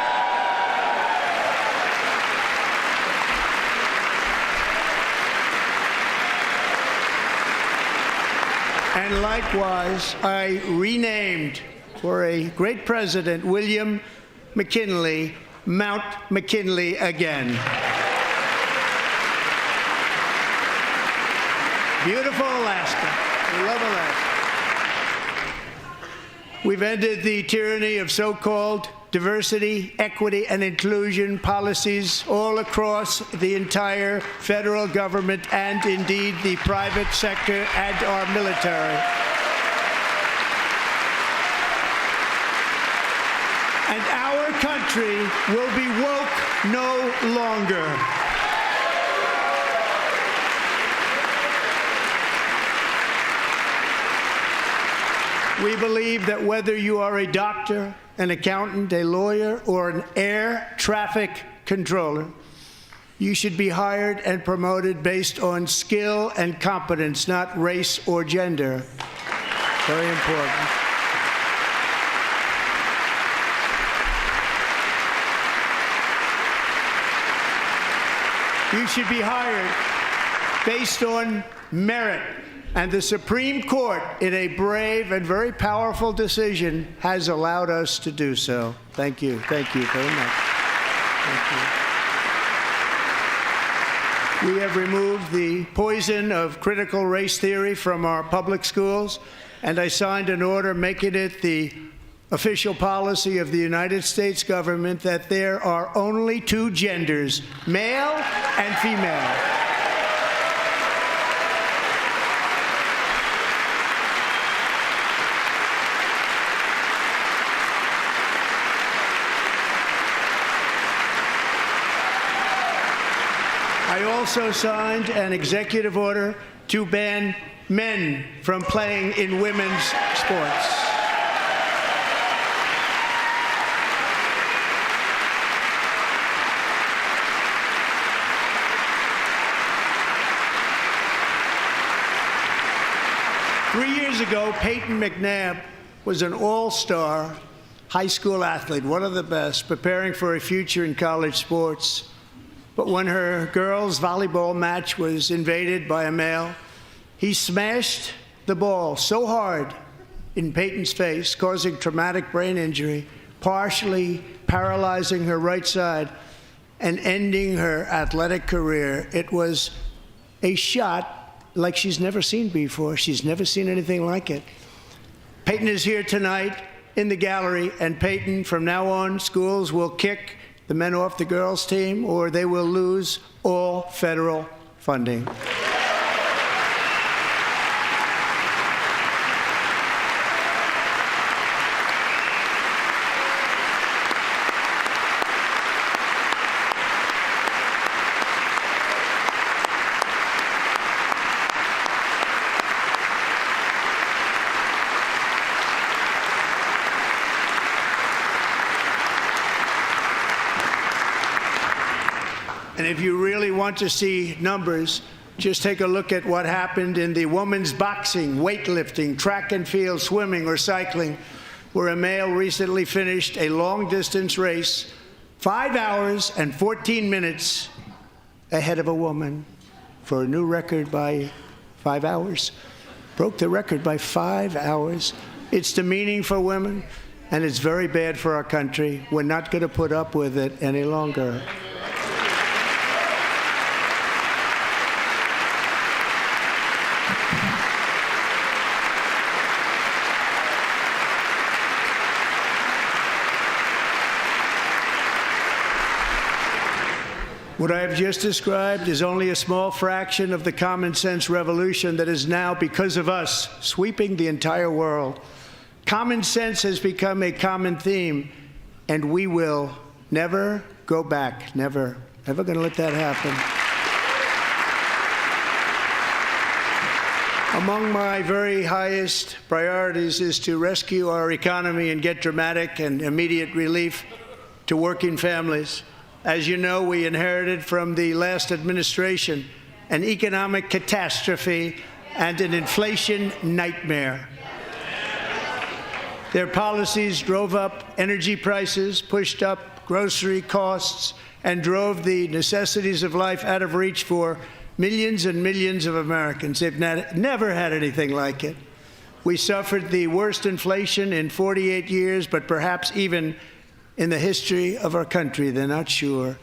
T: And likewise, I renamed, for a great president, William McKinley, Mount McKinley again. Beautiful Alaska. We love Alaska. We've ended the tyranny of so-called diversity, equity, and inclusion policies all across the entire federal government and indeed the private sector and our military. And our country country will be woke no longer. We believe that whether you are a doctor, an accountant, a lawyer, or an air traffic controller, you should be hired and promoted based on skill and competence, not race or gender. Very important. You should be hired based on merit. And the Supreme Court, in a brave and very powerful decision, has allowed us to do so. Thank you. Thank you very much. Thank you. We have removed the poison of critical race theory from our public schools, and I signed an order making it the official policy of the United States government that there are only two genders, male and female. I also signed an executive order to ban men from playing in women's sports. Three years ago, Peyton McNabb was an all-star high school athlete, one of the best, preparing for a future in college sports. But when her girls' volleyball match was invaded by a male, he smashed the ball so hard in Peyton's face, causing traumatic brain injury, partially paralyzing her right side and ending her athletic career. It was a shot like she's never seen before. She's never seen anything like it. Peyton is here tonight in the gallery, and Peyton, from now on, schools will kick the men off the girls' team, or they will lose all federal funding. And if you really want to see numbers, just take a look at what happened in the women's boxing, weightlifting, track and field, swimming, or cycling, where a male recently finished a long-distance race 5 hours and 14 minutes ahead of a woman for a new record by 5 hours. Broke the record by 5 hours. It's demeaning for women, and it's very bad for our country. We're not going to put up with it any longer. What I have just described is only a small fraction of the common sense revolution that is now, because of us, sweeping the entire world. Common sense has become a common theme, and we will never go back. Never. Never going to let that happen. Among my very highest priorities is to rescue our economy and get dramatic and immediate relief to working families. As you know, we inherited from the last administration an economic catastrophe and an inflation nightmare. Their policies drove up energy prices, pushed up grocery costs, and drove the necessities of life out of reach for millions and millions of Americans. They've never had anything like it. We suffered the worst inflation in 48 years, but perhaps even in the history of our country. They're not sure.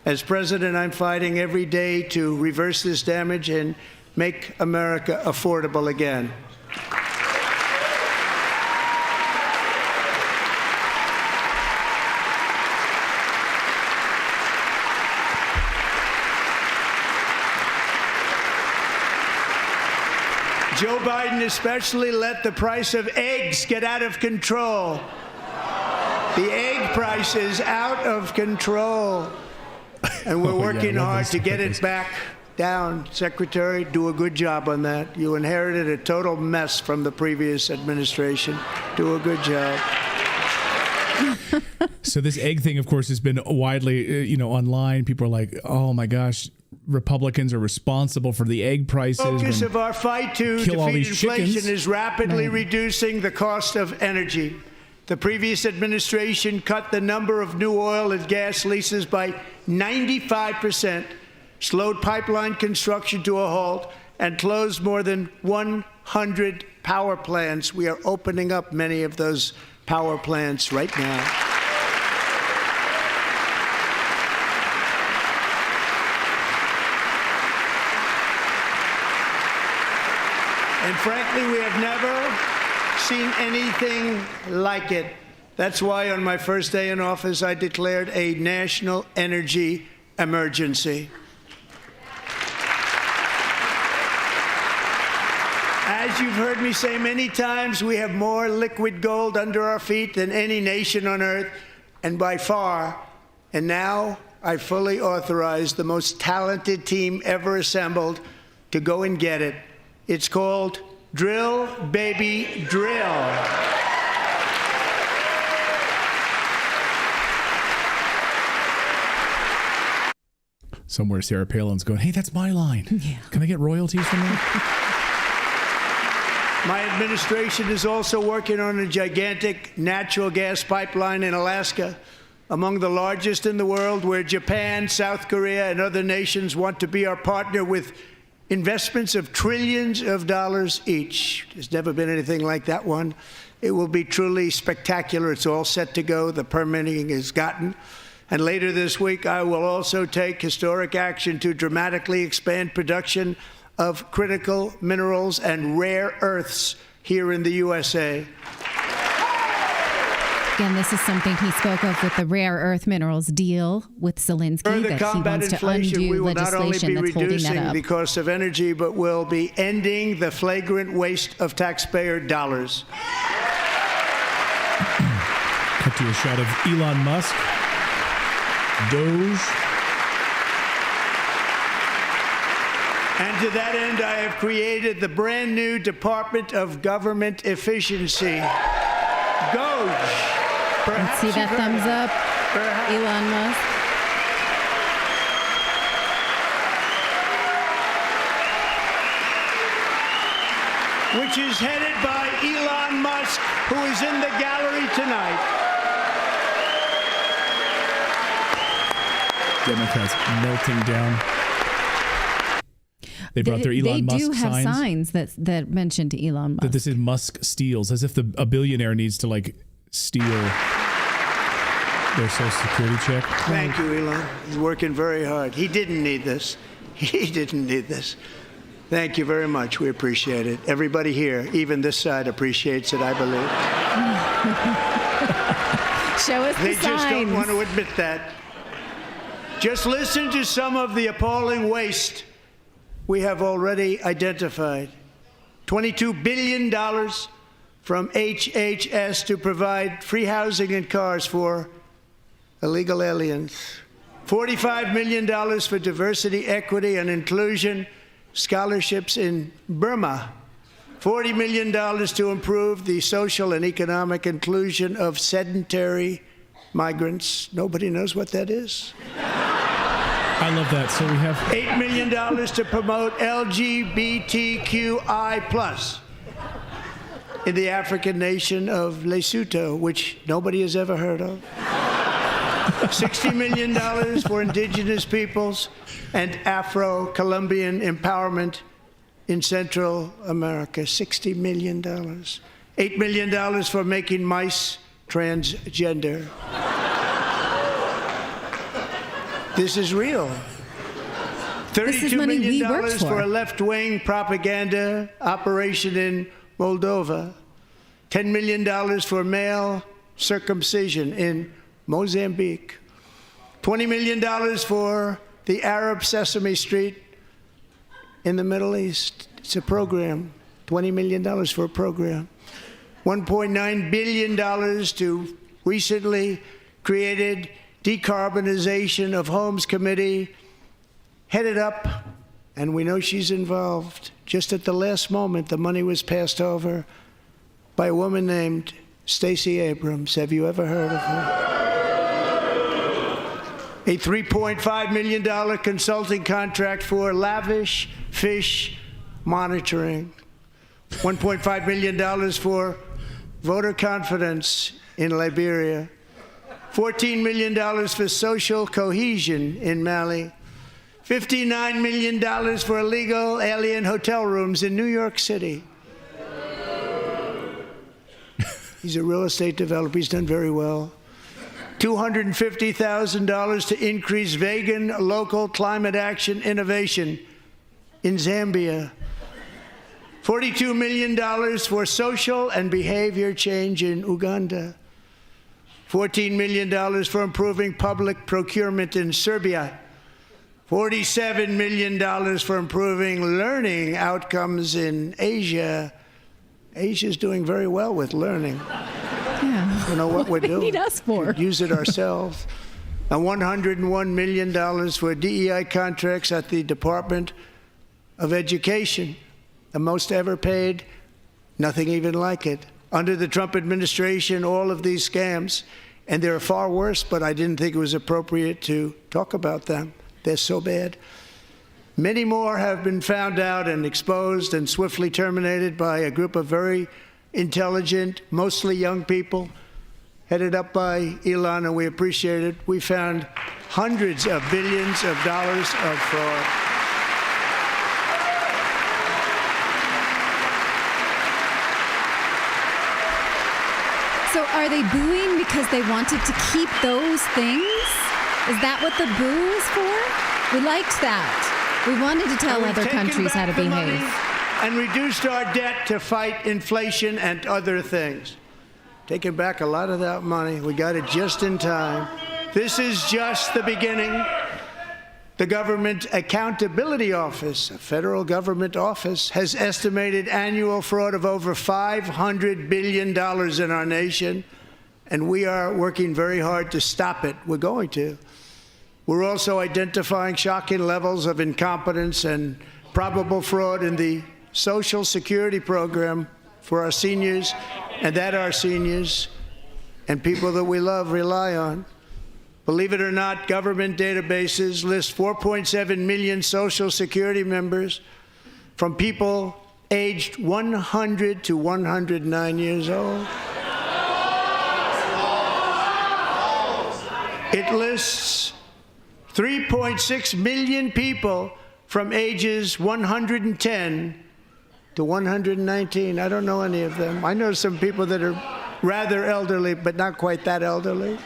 T: As president, I'm fighting every day to reverse this damage and make America affordable again. Joe Biden especially let the price of eggs get out of control. The egg price is out of control, and we're working hard to get it back down. Secretary, do a good job on that. You inherited a total mess from the previous administration. Do a good job.
Q: So this egg thing, of course, has been widely, online. People are like, "Oh my gosh, Republicans are responsible for the egg prices."
T: Focus of our fight to defeat inflation is rapidly reducing the cost of energy. The previous administration cut the number of new oil and gas leases by 95%, slowed pipeline construction to a halt, and closed more than 100 power plants. We are opening up many of those power plants right now. And frankly, we have never seen anything like it. That's why on my first day in office, I declared a national energy emergency. As you've heard me say many times, we have more liquid gold under our feet than any nation on earth, and by far. And now I fully authorize the most talented team ever assembled to go and get it. It's called Drill, Baby, Drill.
Q: Somewhere Sarah Palin's going, "Hey, that's my line. Yeah. Can I get royalties from that?"
T: My administration is also working on a gigantic natural gas pipeline in Alaska, among the largest in the world, where Japan, South Korea, and other nations want to be our partner with investments of trillions of dollars each. There's never been anything like that one. It will be truly spectacular. It's all set to go. The permitting is gotten. And later this week, I will also take historic action to dramatically expand production of critical minerals and rare earths here in the USA.
R: Again, this is something he spoke of with the rare earth minerals deal with Zelensky,
T: Further
R: that he
T: combat
R: wants to
T: inflation,
R: undo
T: we will not only
R: legislation
T: be
R: that's holding that
T: reducing
R: up.
T: the cost of energy, but will be ending the flagrant waste of taxpayer dollars.
Q: Cut to a shot of Elon Musk, Doge.
T: And to that end, I have created the brand new Department of Government Efficiency, Doge.
R: Let's see that thumbs up, Elon Musk.
T: Which is headed by Elon Musk, who is in the gallery tonight.
Q: Democrats melting down. They brought their Elon Musk signs.
R: They do have signs that mention to Elon Musk.
Q: That this is Musk steals, as if a billionaire needs to steal their Social Security check.
T: Thank you, Elon. He's working very hard. He didn't need this. He didn't need this. Thank you very much. We appreciate it. Everybody here, even this side, appreciates it, I believe.
R: Show us the signs.
T: They just don't want to admit that. Just listen to some of the appalling waste we have already identified. $22 billion from HHS to provide free housing and cars for illegal aliens. $45 million for diversity, equity, and inclusion scholarships in Burma. $40 million to improve the social and economic inclusion of sedentary migrants. Nobody knows what that is.
Q: I love that. So we have
T: $8 million to promote LGBTQI+ in the African nation of Lesotho, which nobody has ever heard of. $60 million for indigenous peoples and Afro-Colombian empowerment in Central America. $60 million. $8 million for making mice transgender. This is real. $32 million for a left-wing propaganda operation in Moldova. $10 million for male circumcision in Mozambique. $20 million for the Arab Sesame Street in the Middle East. It's a program. $20 million for a program. $1.9 billion to recently created Decarbonization of Homes Committee, headed up, and we know she's involved. Just at the last moment, the money was passed over by a woman named Stacey Abrams. Have you ever heard of her? A $3.5 million consulting contract for lavish fish monitoring. $1.5 million for voter confidence in Liberia. $14 million for social cohesion in Mali. $59 million for illegal alien hotel rooms in New York City. He's a real estate developer. He's done very well. $250,000 to increase vegan local climate action innovation in Zambia. $42 million for social and behavior change in Uganda. $14 million for improving public procurement in Serbia. $47 million for improving learning outcomes in Asia. Asia's doing very well with learning.
R: Yeah.
T: You know what we're doing.
R: Need us for.
T: We use it ourselves. And $101 million for DEI contracts at the Department of Education. The most ever paid, nothing even like it. Under the Trump administration, all of these scams, and they're far worse, but I didn't think it was appropriate to talk about them. They're so bad. Many more have been found out and exposed and swiftly terminated by a group of very intelligent, mostly young people, headed up by Elon, and we appreciate it. We found hundreds of billions of dollars of fraud.
R: So are they booing because they wanted to keep those things? Is that what the boo is for? We liked that. We wanted to tell other countries how to behave.
T: And reduced our debt to fight inflation and other things. Taking back a lot of that money. We got it just in time. This is just the beginning. The Government Accountability Office, a federal government office, has estimated annual fraud of over $500 billion in our nation, and we are working very hard to stop it. We're going to. We're also identifying shocking levels of incompetence and probable fraud in the Social Security program for our seniors, and that our seniors and people that we love rely on. Believe it or not, government databases list 4.7 million Social Security members from people aged 100 to 109 years old. It lists 3.6 million people from ages 110 to 119. I don't know any of them. I know some people that are rather elderly, but not quite that elderly.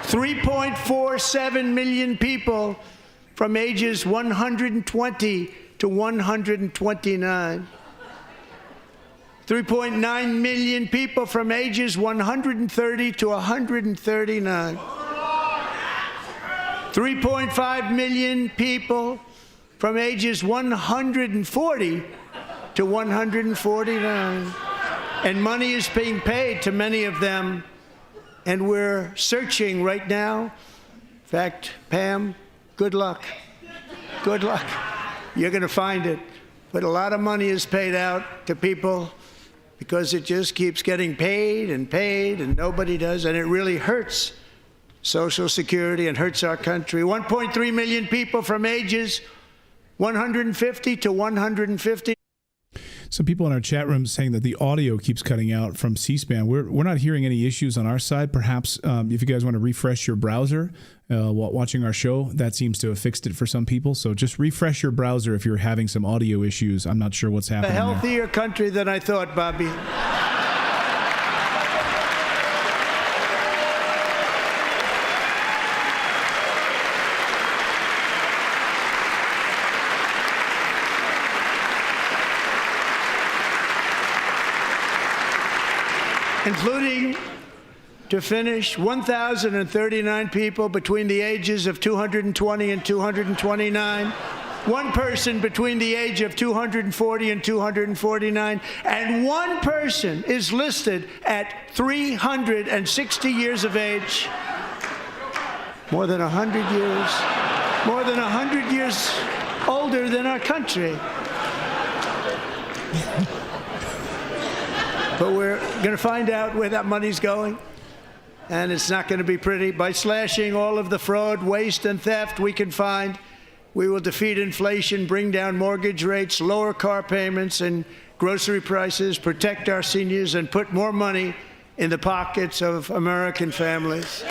T: 3.47 million people from ages 120 to 129. 3.9 million people from ages 130 to 139. 3.5 million people from ages 140 to 149. And money is being paid to many of them. And we're searching right now. In fact, Pam, good luck. Good luck. You're going to find it. But a lot of money is paid out to people because it just keeps getting paid, and nobody does. And it really hurts Social Security and hurts our country. 1.3 million people from ages 150 to 150.
Q: Some people in our chat room saying that the audio keeps cutting out from C-SPAN. We're not hearing any issues on our side. Perhaps if you guys want to refresh your browser while watching our show, that seems to have fixed it for some people. So just refresh your browser if you're having some audio issues. I'm not sure what's happening.
T: A healthier country than I thought, Bobby. Including, to finish, 1,039 people between the ages of 220 and 229 one person between the age of 240 and 249, and one person is listed at 360 years of age. More than 100 years older than our country. But we're going to find out where that money's going, and it's not going to be pretty. By slashing all of the fraud, waste, and theft we can find, we will defeat inflation, bring down mortgage rates, lower car payments and grocery prices, protect our seniors, and put more money in the pockets of American families.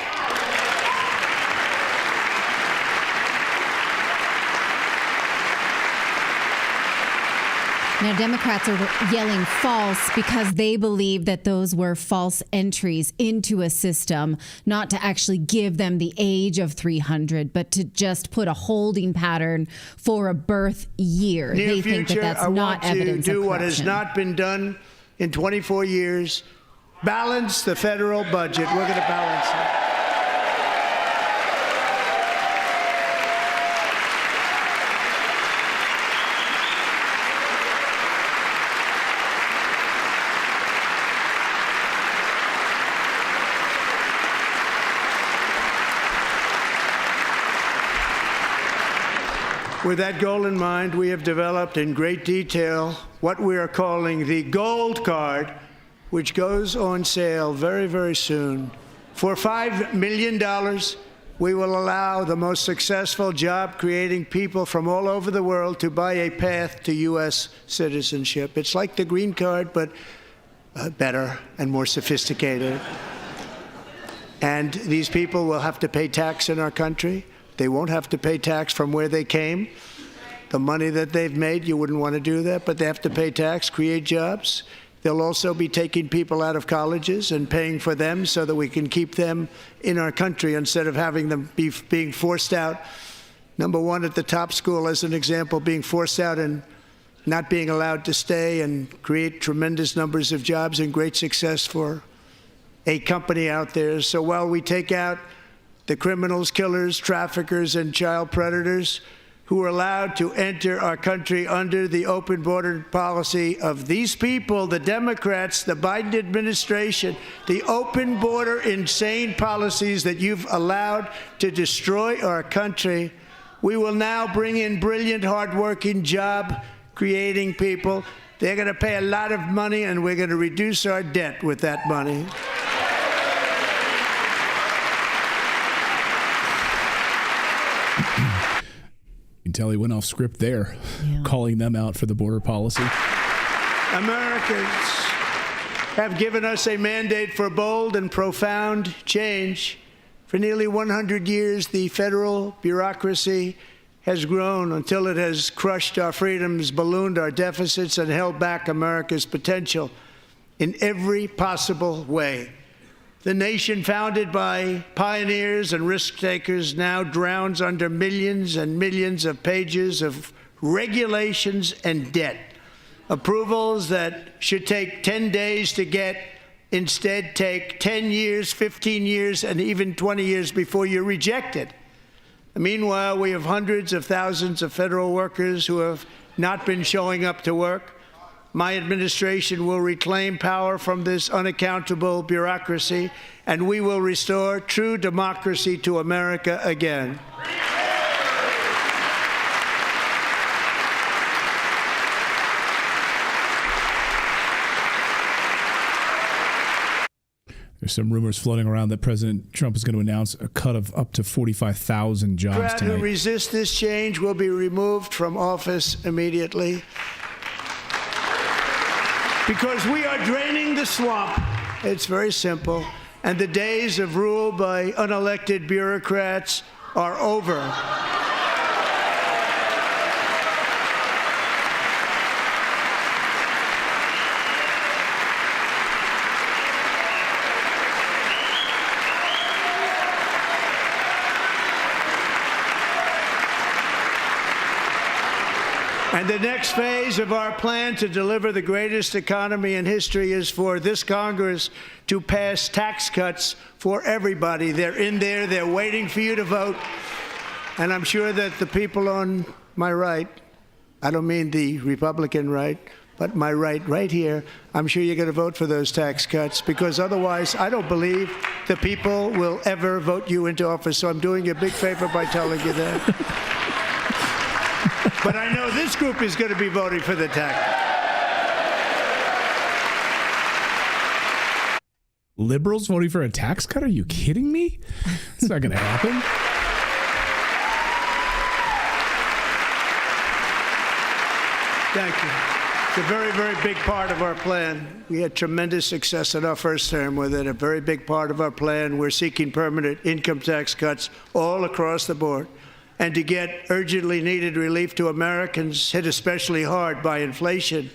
R: Now, Democrats are yelling false because they believe that those were false entries into a system, not to actually give them the age of 300, but to just put a holding pattern for a birth year.
T: Near
R: they
T: future,
R: think that that's
T: I
R: not
T: want
R: evidence
T: to do
R: of
T: what has
R: corruption.
T: not been done in 24 years, balance the federal budget. We're going to balance it. With that goal in mind, we have developed in great detail what we are calling the Gold Card, which goes on sale very, very soon. For $5 million, we will allow the most successful job-creating people from all over the world to buy a path to U.S. citizenship. It's like the green card, but better and more sophisticated. And these people will have to pay tax in our country. They won't have to pay tax from where they came. The money that they've made, you wouldn't want to do that, but they have to pay tax, create jobs. They'll also be taking people out of colleges and paying for them so that we can keep them in our country instead of having them being forced out. Number one, at the top school, as an example, being forced out and not being allowed to stay and create tremendous numbers of jobs and great success for a company out there. So while we take out the criminals, killers, traffickers, and child predators who are allowed to enter our country under the open border policy of these people, the Democrats, the Biden administration, the open border insane policies that you've allowed to destroy our country, we will now bring in brilliant, hardworking, job-creating people. They're going to pay a lot of money, and we're going to reduce our debt with that money.
Q: You can tell he went off script there, calling them out for the border policy.
T: Americans have given us a mandate for bold and profound change. For nearly 100 years, the federal bureaucracy has grown until it has crushed our freedoms, ballooned our deficits, and held back America's potential in every possible way. The nation founded by pioneers and risk-takers now drowns under millions and millions of pages of regulations and debt. Approvals that should take 10 days to get instead take 10 years, 15 years, and even 20 years before you're rejected. Meanwhile, we have hundreds of thousands of federal workers who have not been showing up to work. My administration will reclaim power from this unaccountable bureaucracy, and we will restore true democracy to America again.
Q: There's some rumors floating around that President Trump is going to announce a cut of up to 45,000 jobs
T: Democrats
Q: tonight.
T: who resist this change will be removed from office immediately. Because we are draining the swamp. It's very simple. And the days of rule by unelected bureaucrats are over. And the next phase of our plan to deliver the greatest economy in history is for this Congress to pass tax cuts for everybody. They're in there. They're waiting for you to vote. And I'm sure that the people on my right, I don't mean the Republican right, but my right here, I'm sure you're going to vote for those tax cuts, because otherwise I don't believe the people will ever vote you into office. So I'm doing you a big favor by telling you that. But I know this group is going to be voting for the tax.
Q: Liberals voting for a tax cut? Are you kidding me? It's not going to happen.
T: Thank you. It's a very, very big part of our plan. We had tremendous success in our first term with it. A very big part of our plan. We're seeking permanent income tax cuts all across the board. And to get urgently needed relief to Americans hit especially hard by inflation,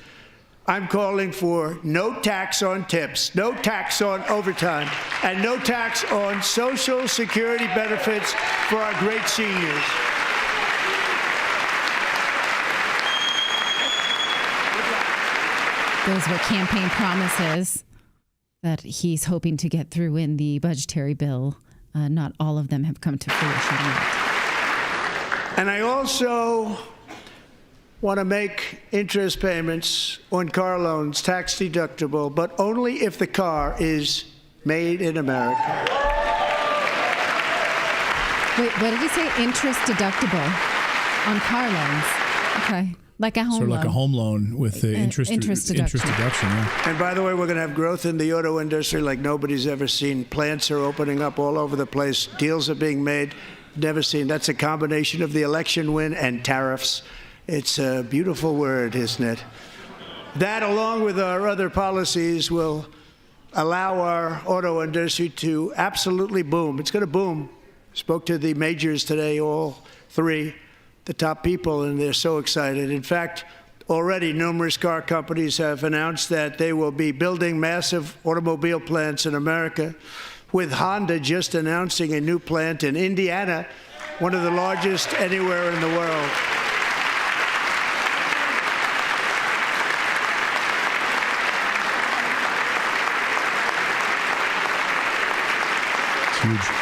T: I'm calling for no tax on tips, no tax on overtime, and no tax on Social Security benefits for our great seniors.
R: Those were campaign promises that he's hoping to get through in the budgetary bill. Not all of them have come to fruition yet.
T: And I also want to make interest payments on car loans tax deductible, but only if the car is made in America.
R: Wait, what did he say? Interest deductible on car loans. Okay. Like a home
Q: Sort of
R: loan.
Q: like a home loan with the interest deduction. Yeah.
T: And by the way, we're going to have growth in the auto industry like nobody's ever seen. Plants are opening up all over the place. Deals are being made. Never seen. That's a combination of the election win and tariffs. It's a beautiful word, isn't it? That, along with our other policies, will allow our auto industry to absolutely boom. It's going to boom. Spoke to the majors today, all three, the top people, and they're so excited. In fact, already numerous car companies have announced that they will be building massive automobile plants in America, with Honda just announcing a new plant in Indiana, one of the largest anywhere in the world.
Q: It's huge.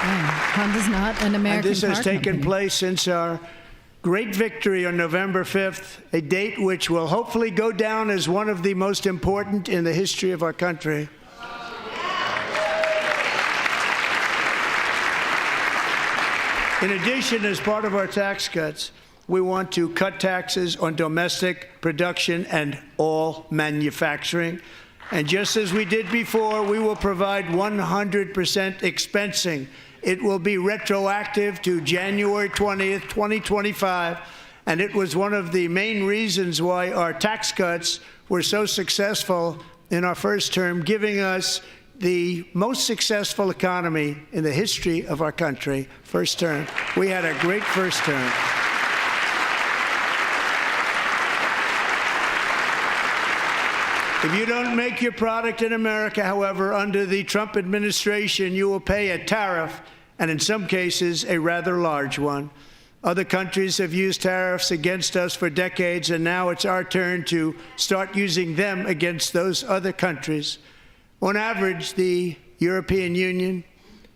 R: Honda's not an American
T: And this has
R: car
T: taken
R: company.
T: place since our great victory on November 5th, a date which will hopefully go down as one of the most important in the history of our country. In addition, as part of our tax cuts, we want to cut taxes on domestic production and all manufacturing. And just as we did before, we will provide 100% expensing. It will be retroactive to January 20th, 2025. And it was one of the main reasons why our tax cuts were so successful in our first term, giving us the most successful economy in the history of our country, first term. We had a great first term. If you don't make your product in America, however, under the Trump administration, you will pay a tariff, and in some cases, a rather large one. Other countries have used tariffs against us for decades, and now it's our turn to start using them against those other countries. On average, the European Union,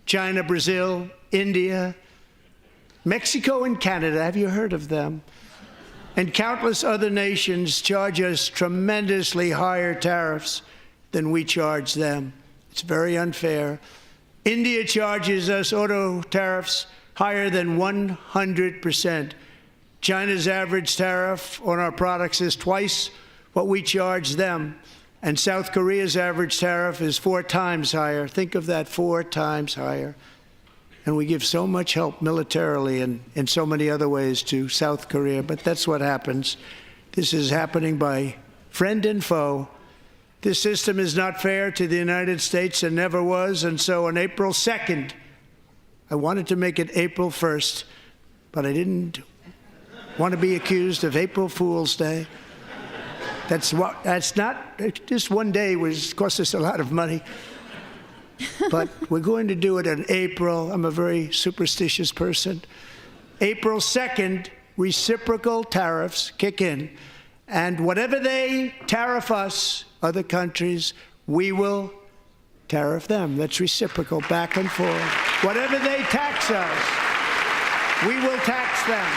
T: China, Brazil, India, Mexico, and Canada, have you heard of them? And countless other nations charge us tremendously higher tariffs than we charge them. It's very unfair. India charges us auto tariffs higher than 100%. China's average tariff on our products is twice what we charge them. And South Korea's average tariff is 4 times higher. Think of that, 4 times higher. And we give so much help militarily and in so many other ways to South Korea. But that's what happens. This is happening by friend and foe. This system is not fair to the United States and never was. And so on April 2nd, I wanted to make it April 1st, but I didn't want to be accused of April Fool's Day. That's not, just one day cost us a lot of money. But we're going to do it in April. I'm a very superstitious person. April 2nd, reciprocal tariffs kick in. And whatever they tariff us, other countries, we will tariff them. That's reciprocal, back and forth. Whatever they tax us, We will tax them.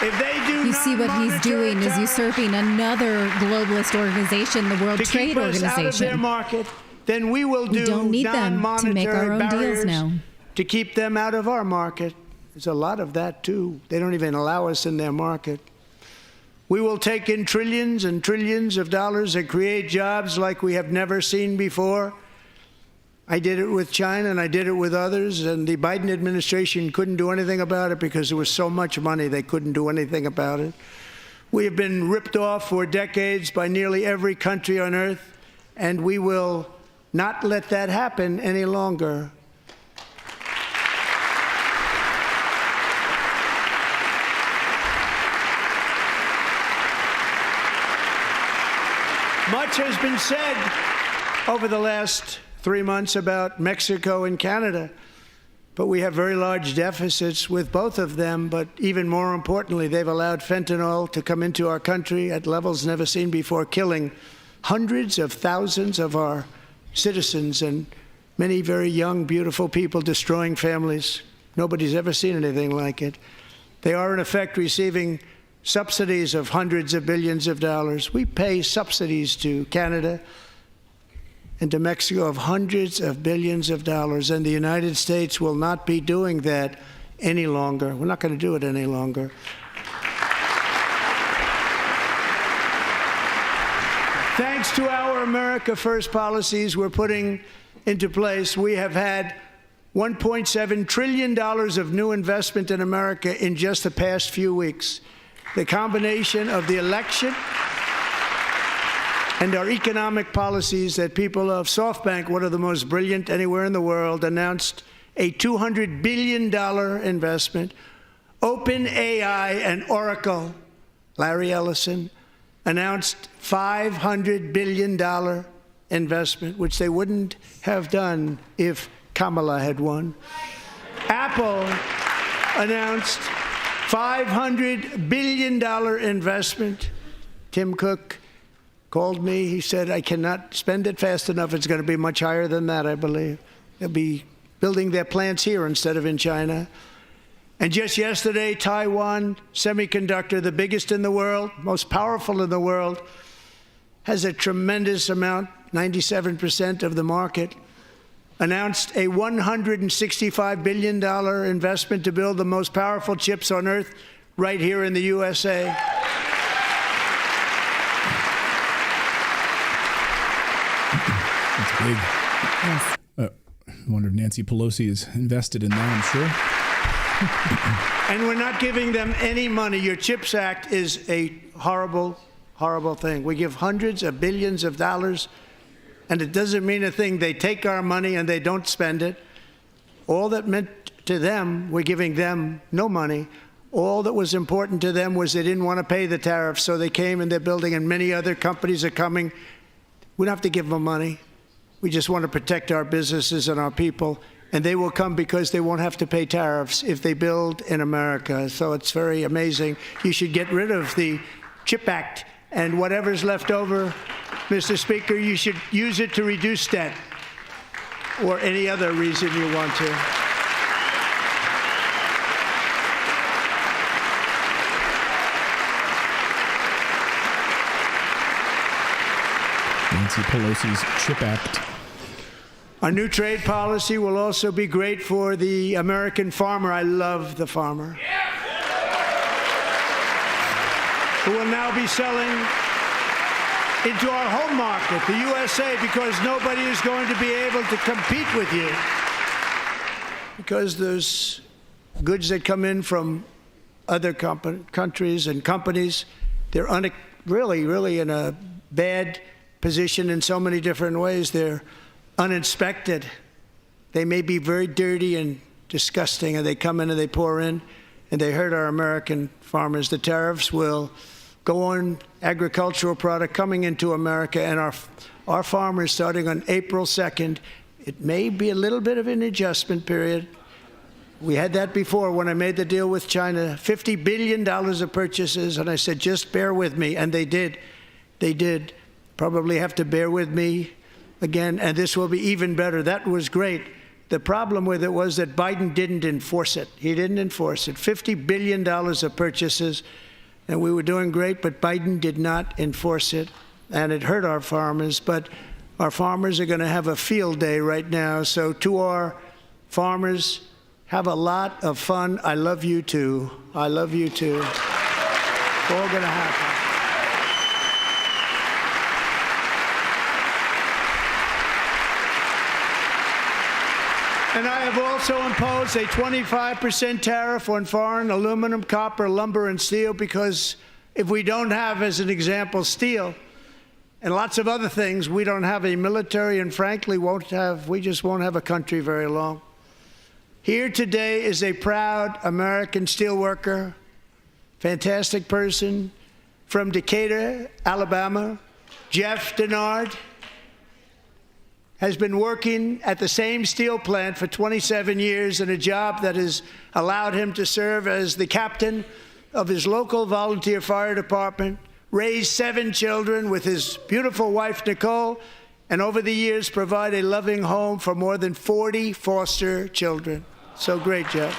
T: If they do
R: You see what he's doing is usurping another globalist organization, the World Trade
T: Out of their
R: Organization.
T: market, then we will do
R: We don't need them to make our own deals now.
T: to keep them out of our market. There's a lot of that too. They don't even allow us in their market. We will take in trillions and trillions of dollars and create jobs like we have never seen before. I did it with China and I did it with others, and the Biden administration couldn't do anything about it because there was so much money they couldn't do anything about it. We have been ripped off for decades by nearly every country on earth, and we will not let that happen any longer. Much has been said over the last 3 months about Mexico and Canada, but we have very large deficits with both of them. But even more importantly, they've allowed fentanyl to come into our country at levels never seen before, killing hundreds of thousands of our citizens and many very young, beautiful people, destroying families. Nobody's ever seen anything like it. They are, in effect, receiving subsidies of hundreds of billions of dollars. We pay subsidies to Canada and to Mexico of hundreds of billions of dollars, and the United States will not be doing that any longer. We're not going to do it any longer. Thanks to our America First policies we're putting into place, we have had $1.7 trillion of new investment in America in just the past few weeks. The combination of the election and our economic policies that people of SoftBank, one of the most brilliant anywhere in the world, announced a $200 billion investment. OpenAI and Oracle, Larry Ellison, announced $500 billion investment, which they wouldn't have done if Kamala had won. Apple announced $500 billion investment. Tim Cook called me. He said, I cannot spend it fast enough. It's going to be much higher than that, I believe. They'll be building their plants here instead of in China. And just yesterday, Taiwan Semiconductor, the biggest in the world, most powerful in the world, has a tremendous amount, 97% of the market, announced a $165 billion investment to build the most powerful chips on earth right here in the USA.
Q: That's big. Yes. I wonder if Nancy Pelosi is invested in that, I'm sure.
T: And we're not giving them any money. Your CHIPS Act is a horrible, horrible thing. We give hundreds of billions of dollars, and it doesn't mean a thing. They take our money and they don't spend it. All that meant to them, we're giving them no money. All that was important to them was they didn't want to pay the tariffs, so they came and they're building, and many other companies are coming. We don't have to give them money. We just want to protect our businesses and our people, and they will come because they won't have to pay tariffs if they build in America. So it's very amazing. You should get rid of the CHIP Act, and whatever's left over, Mr. Speaker, you should use it to reduce debt or any other reason you want to.
Q: Nancy Pelosi's CHIP Act.
T: Our new trade policy will also be great for the American farmer. I love the farmer. Who will now be selling into our home market, the USA, because nobody is going to be able to compete with you. Because there's goods that come in from other countries and companies. They're really in a bad position in so many different ways. They're uninspected. They may be very dirty and disgusting, and they come in and they pour in, and they hurt our American farmers. The tariffs will go on agricultural product coming into America, and our farmers, starting on April 2nd, it may be a little bit of an adjustment period. We had that before when I made the deal with China, $50 billion of purchases, and I said, just bear with me, and they did. They did. Probably have to bear with me again, and this will be even better. That was great. The problem with it was that Biden didn't enforce it. He didn't enforce it. $50 billion of purchases, and we were doing great, but Biden did not enforce it, and it hurt our farmers. But our farmers are going to have a field day right now. So to our farmers, have a lot of fun. I love you too. I love you too. It's all going to happen. And I have also imposed a 25% tariff on foreign aluminum, copper, lumber, and steel, because if we don't have, as an example, steel and lots of other things, we don't have a military, and frankly, we just won't have a country very long. Here today is a proud American steelworker, fantastic person from Decatur, Alabama, Jeff Denard. Has been working at the same steel plant for 27 years in a job that has allowed him to serve as the captain of his local volunteer fire department, raise 7 children with his beautiful wife, Nicole, and over the years provide a loving home for more than 40 foster children. So great, Jeff.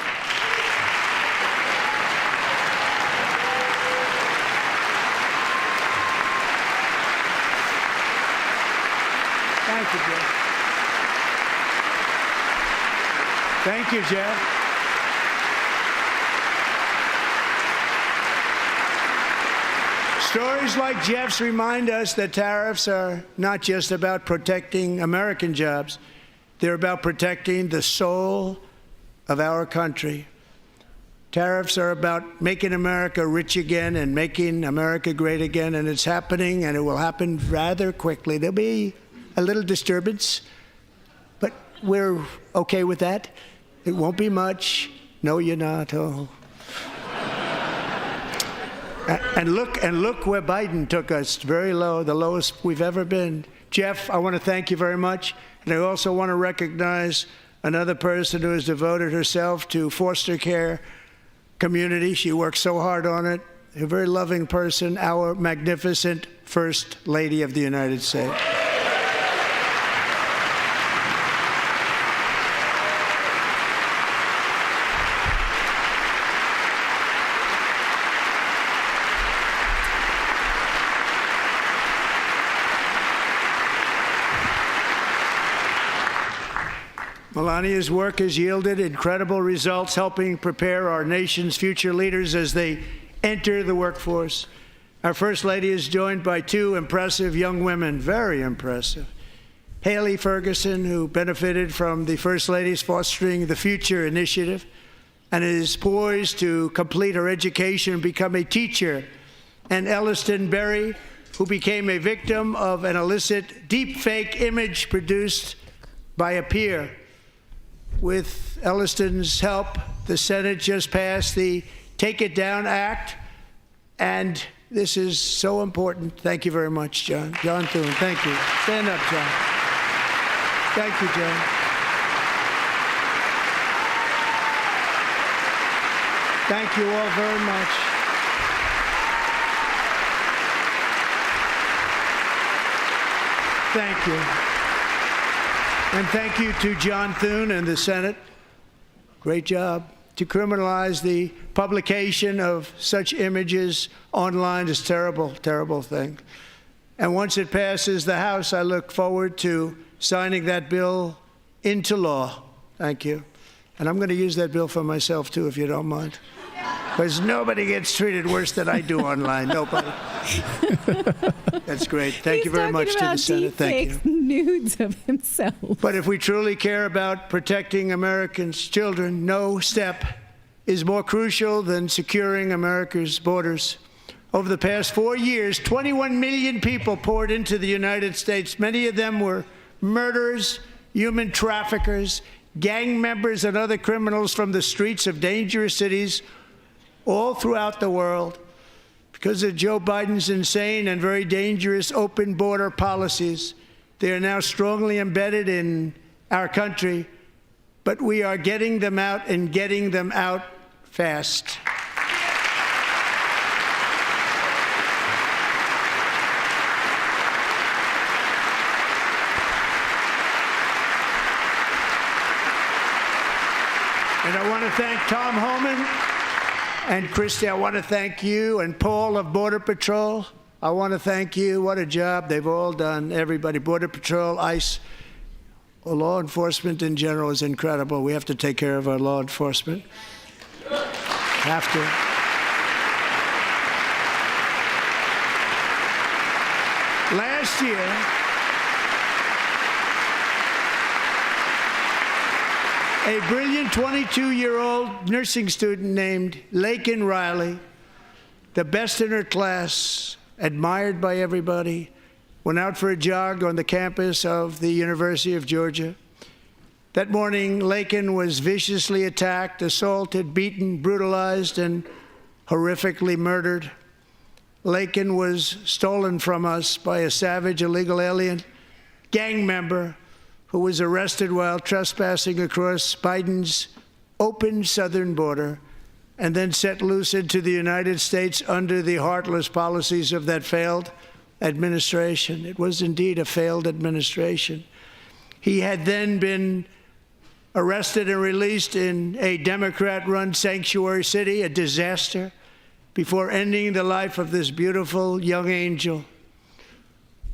T: Thank you, Jeff. Thank you, Jeff. Stories like Jeff's remind us that tariffs are not just about protecting American jobs. They're about protecting the soul of our country. Tariffs are about making America rich again and making America great again, and it's happening, and it will happen rather quickly. There'll be a little disturbance, but we're okay with that. It won't be much. No, you're not. Oh. And look where Biden took us. Very low, the lowest we've ever been. Jeff, I want to thank you very much. And I also want to recognize another person who has devoted herself to foster care community. She works so hard on it. A very loving person, our magnificent First Lady of the United States. Melania's work has yielded incredible results, helping prepare our nation's future leaders as they enter the workforce. Our First Lady is joined by 2 impressive young women, very impressive. Haley Ferguson, who benefited from the First Lady's Fostering the Future initiative and is poised to complete her education and become a teacher. And Elliston Berry, who became a victim of an illicit deepfake image produced by a peer. With Elliston's help, the Senate just passed the Take It Down Act, and this is so important. Thank you very much, John. John Thune, thank you. Stand up, John. Thank you, John. Thank you all very much. Thank you. And thank you to John Thune and the Senate. Great job. To criminalize the publication of such images online is a terrible, terrible thing. And once it passes the House, I look forward to signing that bill into law. Thank you. And I'm going to use that bill for myself, too, if you don't mind. Because nobody gets treated worse than I do online. Nobody. That's great. Thank you very much to the Senate. Thank you.
R: Nudes of himself.
T: But if we truly care about protecting Americans' children, no step is more crucial than securing America's borders. Over the past 4 years, 21 million people poured into the United States. Many of them were murderers, human traffickers, gang members, and other criminals from the streets of dangerous cities all throughout the world. Because of Joe Biden's insane and very dangerous open border policies, they are now strongly embedded in our country, but we are getting them out and getting them out fast. want to thank Tom Homan and Christy. I want to thank you and Paul of Border Patrol. I want to thank you. What a job they've all done. Everybody, Border Patrol, ICE, law enforcement in general is incredible. We have to take care of our law enforcement. Have to. Last year, a brilliant 22-year-old nursing student named Laken Riley, the best in her class, admired by everybody, went out for a jog on the campus of the University of Georgia. That morning, Laken was viciously attacked, assaulted, beaten, brutalized, and horrifically murdered. Laken was stolen from us by a savage illegal alien gang member who was arrested while trespassing across Biden's open southern border and then set loose into the United States under the heartless policies of that failed administration. It was indeed a failed administration. He had then been arrested and released in a Democrat-run sanctuary city, a disaster, before ending the life of this beautiful young angel.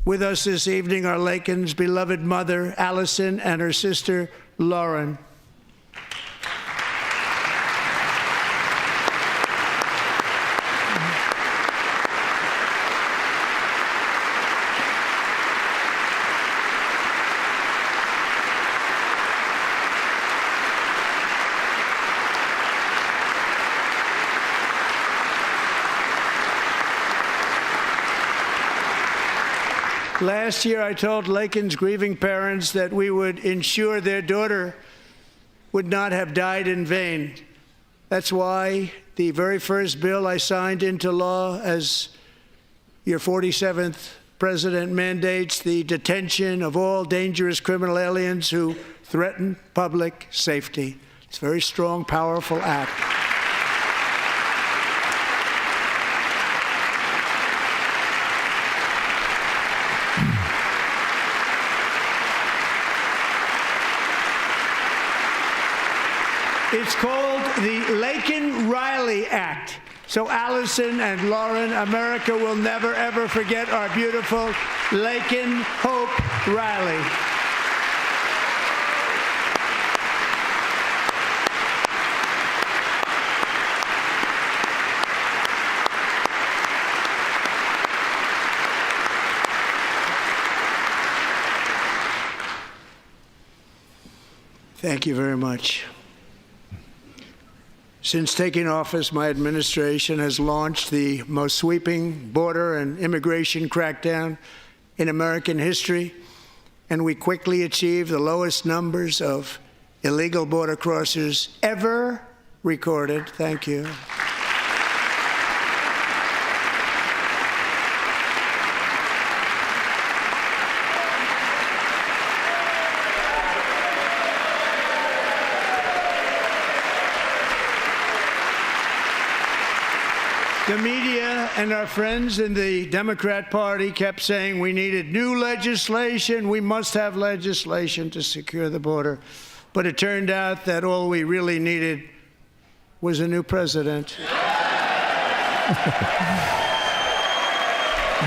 T: With us this evening are Laken's beloved mother, Allison, and her sister, Lauren. Last year, I told Laken's grieving parents that we would ensure their daughter would not have died in vain. That's why the very first bill I signed into law as your 47th president mandates the detention of all dangerous criminal aliens who threaten public safety. It's a very strong, powerful act. It's called the Laken-Riley Act. So Allison and Lauren, America will never, ever forget our beautiful Laken Hope Riley. Thank you very much. Since taking office, my administration has launched the most sweeping border and immigration crackdown in American history, and we quickly achieved the lowest numbers of illegal border crossers ever recorded. Thank you. The media and our friends in the Democrat Party kept saying we needed new legislation. We must have legislation to secure the border. But it turned out that all we really needed was a new president.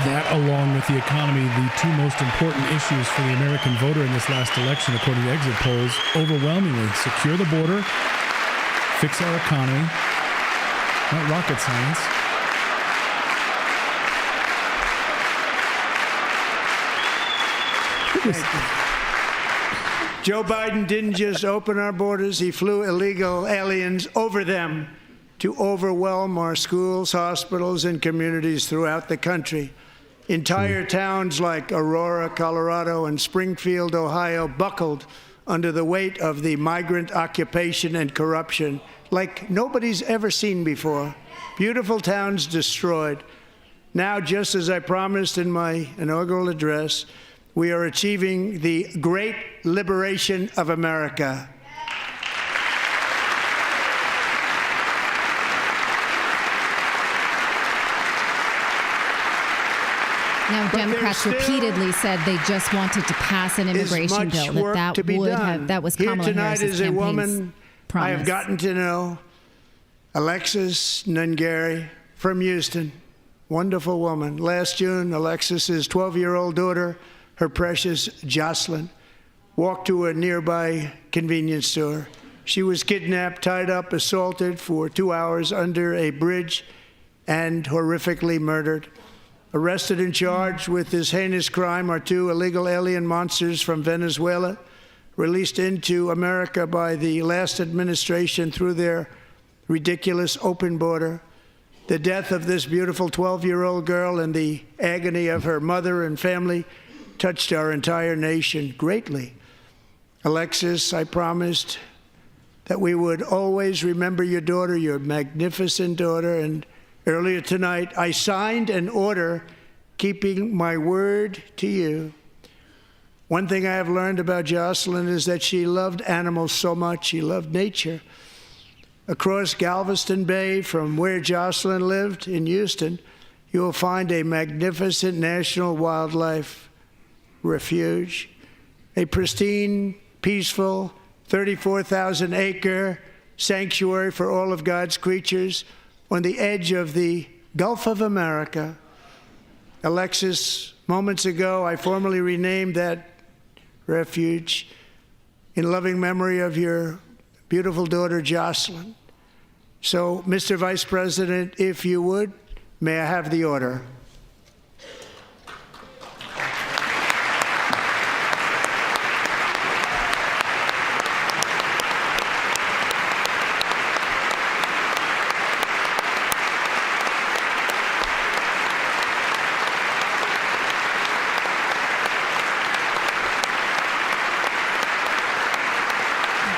Q: That, along with the economy, the two most important issues for the American voter in this last election, according to exit polls, overwhelmingly secure the border, fix our economy, not rocket science.
T: Joe Biden didn't just open our borders, he flew illegal aliens over them to overwhelm our schools, hospitals, and communities throughout the country. Entire towns like Aurora, Colorado, and Springfield, Ohio, buckled under the weight of the migrant occupation and corruption like nobody's ever seen before. Beautiful towns destroyed. Now, just as I promised in my inaugural address, we are achieving the great liberation of America.
R: Now, Democrats repeatedly said they just wanted to pass an immigration bill. That was Kamala Harris's campaign's
T: I have gotten to know Alexis Nungari from Houston. Wonderful woman. Last June, Alexis's 12-year-old daughter, her precious Jocelyn, walked to a nearby convenience store. She was kidnapped, tied up, assaulted for 2 hours under a bridge, and horrifically murdered. Arrested and charged with this heinous crime are 2 illegal alien monsters from Venezuela, released into America by the last administration through their ridiculous open border. The death of this beautiful 12-year-old girl and the agony of her mother and family touched our entire nation greatly. Alexis, I promised that we would always remember your daughter, your magnificent daughter, and earlier tonight I signed an order keeping my word to you. One thing I have learned about Jocelyn is that she loved animals so much. She loved nature. Across Galveston Bay, from where Jocelyn lived in Houston, you will find a magnificent national wildlife refuge, a pristine, peaceful, 34,000-acre sanctuary for all of God's creatures on the edge of the Gulf of America. Alexis, moments ago, I formally renamed that refuge in loving memory of your beautiful daughter, Jocelyn. So, Mr. Vice President, if you would, may I have the order?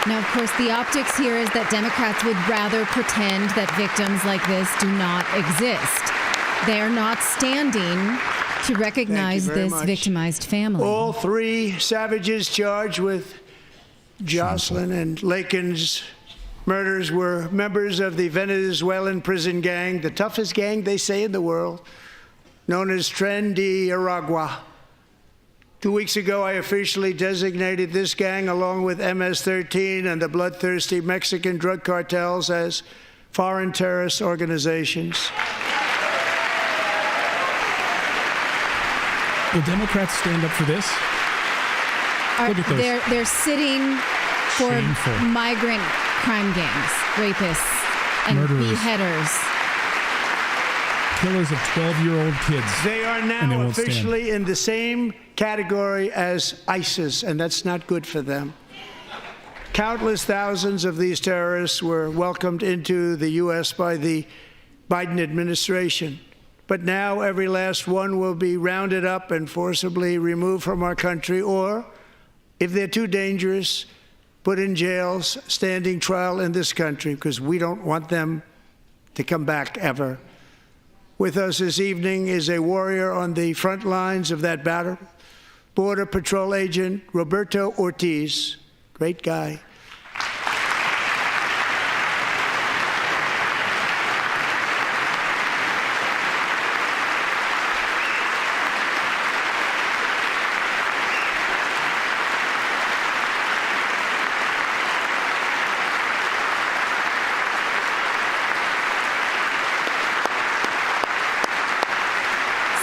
R: Now, of course, the optics here is that Democrats would rather pretend that victims like this do not exist. They are not standing to recognize this victimized family.
T: All 3 savages charged with Jocelyn and Lakin's murders were members of the Venezuelan prison gang, the toughest gang, they say, in the world, known as Tren de Aragua. 2 weeks ago, I officially designated this gang, along with MS-13 and the bloodthirsty Mexican drug cartels, as foreign terrorist organizations.
Q: Will Democrats stand up for this? Look at those.
R: They're sitting for
Q: Shameful.
R: migrant crime gangs, rapists, and
Q: Murderers.
R: beheaders.
Q: Killers of 12-year-old kids.
T: They are
Q: and they
T: now
Q: won't stand.
T: officially in the same category as ISIS, and that's not good for them. Countless thousands of these terrorists were welcomed into the U.S. by the Biden administration. But now every last one will be rounded up and forcibly removed from our country, or, if they're too dangerous, put in jails, standing trial in this country, because we don't want them to come back ever. With us this evening is a warrior on the front lines of that battle, Border Patrol Agent Roberto Ortiz. Great guy.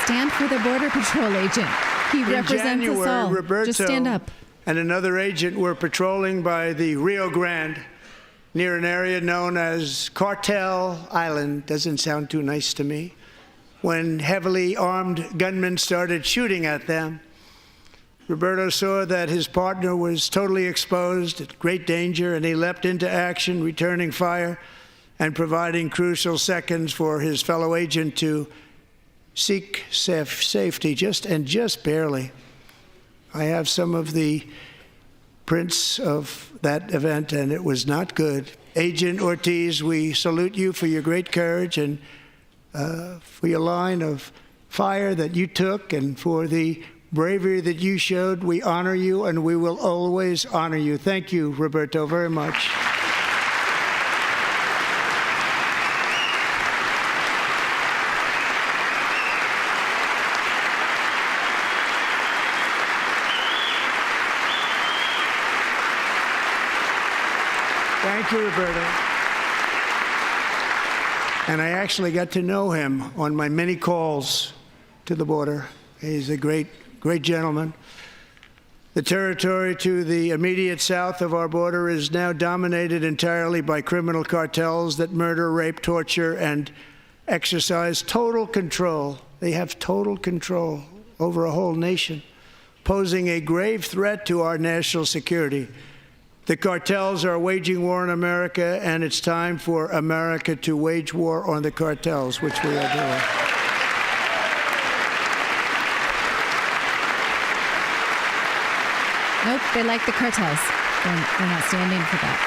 R: Stand for the Border Patrol agent. He represents us all.
T: Roberto
R: Just stand up.
T: and another agent were patrolling by the Rio Grande near an area known as Cartel Island. Doesn't sound too nice to me. When heavily armed gunmen started shooting at them, Roberto saw that his partner was totally exposed, at great danger, and he leapt into action, returning fire and providing crucial seconds for his fellow agent to seek safety, just barely. I have some of the prints of that event, and it was not good. Agent Ortiz, we salute you for your great courage and for your line of fire that you took, and for the bravery that you showed. We honor you, and we will always honor you. Thank you, Roberto, very much. Thank Thank you, Roberto. And I actually got to know him on my many calls to the border. He's a great gentleman. The territory to the immediate south of our border is now dominated entirely by criminal cartels that murder, rape, torture, and exercise total control. They have total control over a whole nation, posing a grave threat to our national security. The cartels are waging war on America, and it's time for America to wage war on the cartels, which we are doing.
R: Nope, they like the cartels. They're not standing for that.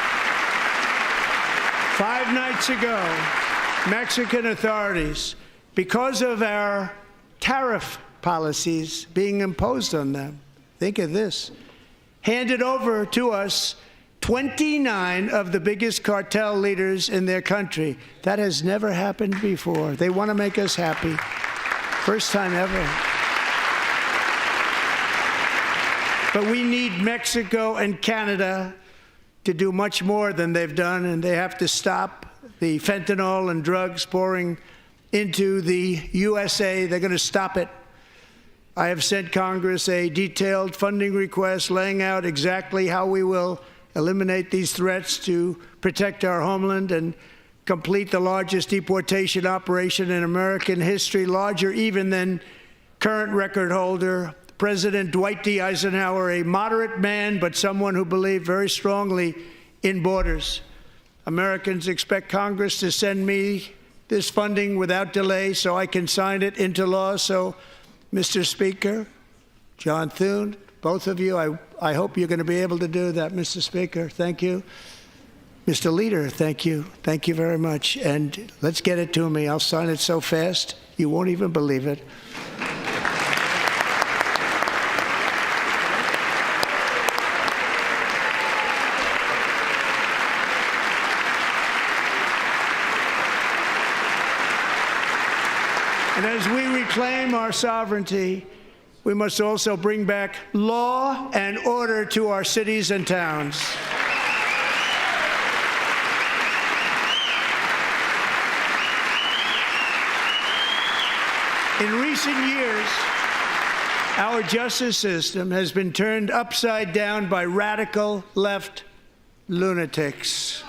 T: 5 nights ago, Mexican authorities, because of our tariff policies being imposed on them, think of this, handed over to us 29 of the biggest cartel leaders in their country. That has never happened before. They want to make us happy. First time ever. But we need Mexico and Canada to do much more than they've done, and they have to stop the fentanyl and drugs pouring into the USA. They're going to stop it. I have sent Congress a detailed funding request laying out exactly how we will eliminate these threats to protect our homeland and complete the largest deportation operation in American history, larger even than current record holder President Dwight D. Eisenhower, a moderate man, but someone who believed very strongly in borders. Americans expect Congress to send me this funding without delay so I can sign it into law. So, Mr. Speaker, John Thune, both of you, I hope you're going to be able to do that, Mr. Speaker. Thank you. Mr. Leader, thank you. Thank you very much. And let's get it to me. I'll sign it so fast, you won't even believe it. And as we reclaim our sovereignty, we must also bring back law and order to our cities and towns. In recent years, our justice system has been turned upside down by radical left lunatics.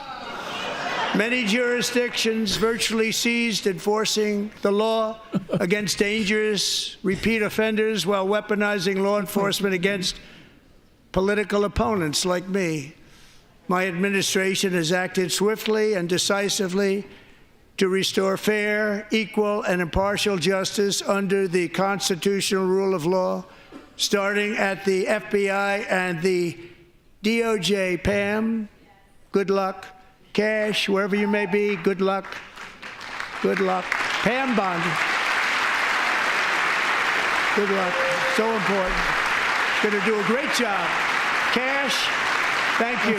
T: Many jurisdictions virtually ceased enforcing the law against dangerous repeat offenders while weaponizing law enforcement against political opponents like me. My administration has acted swiftly and decisively to restore fair, equal, and impartial justice under the constitutional rule of law, starting at the FBI and the DOJ. Pam, good luck. Cash, wherever you may be, good luck. Good luck. Pam Bondi, good luck. So important. Going to do a great job. Cash, thank you.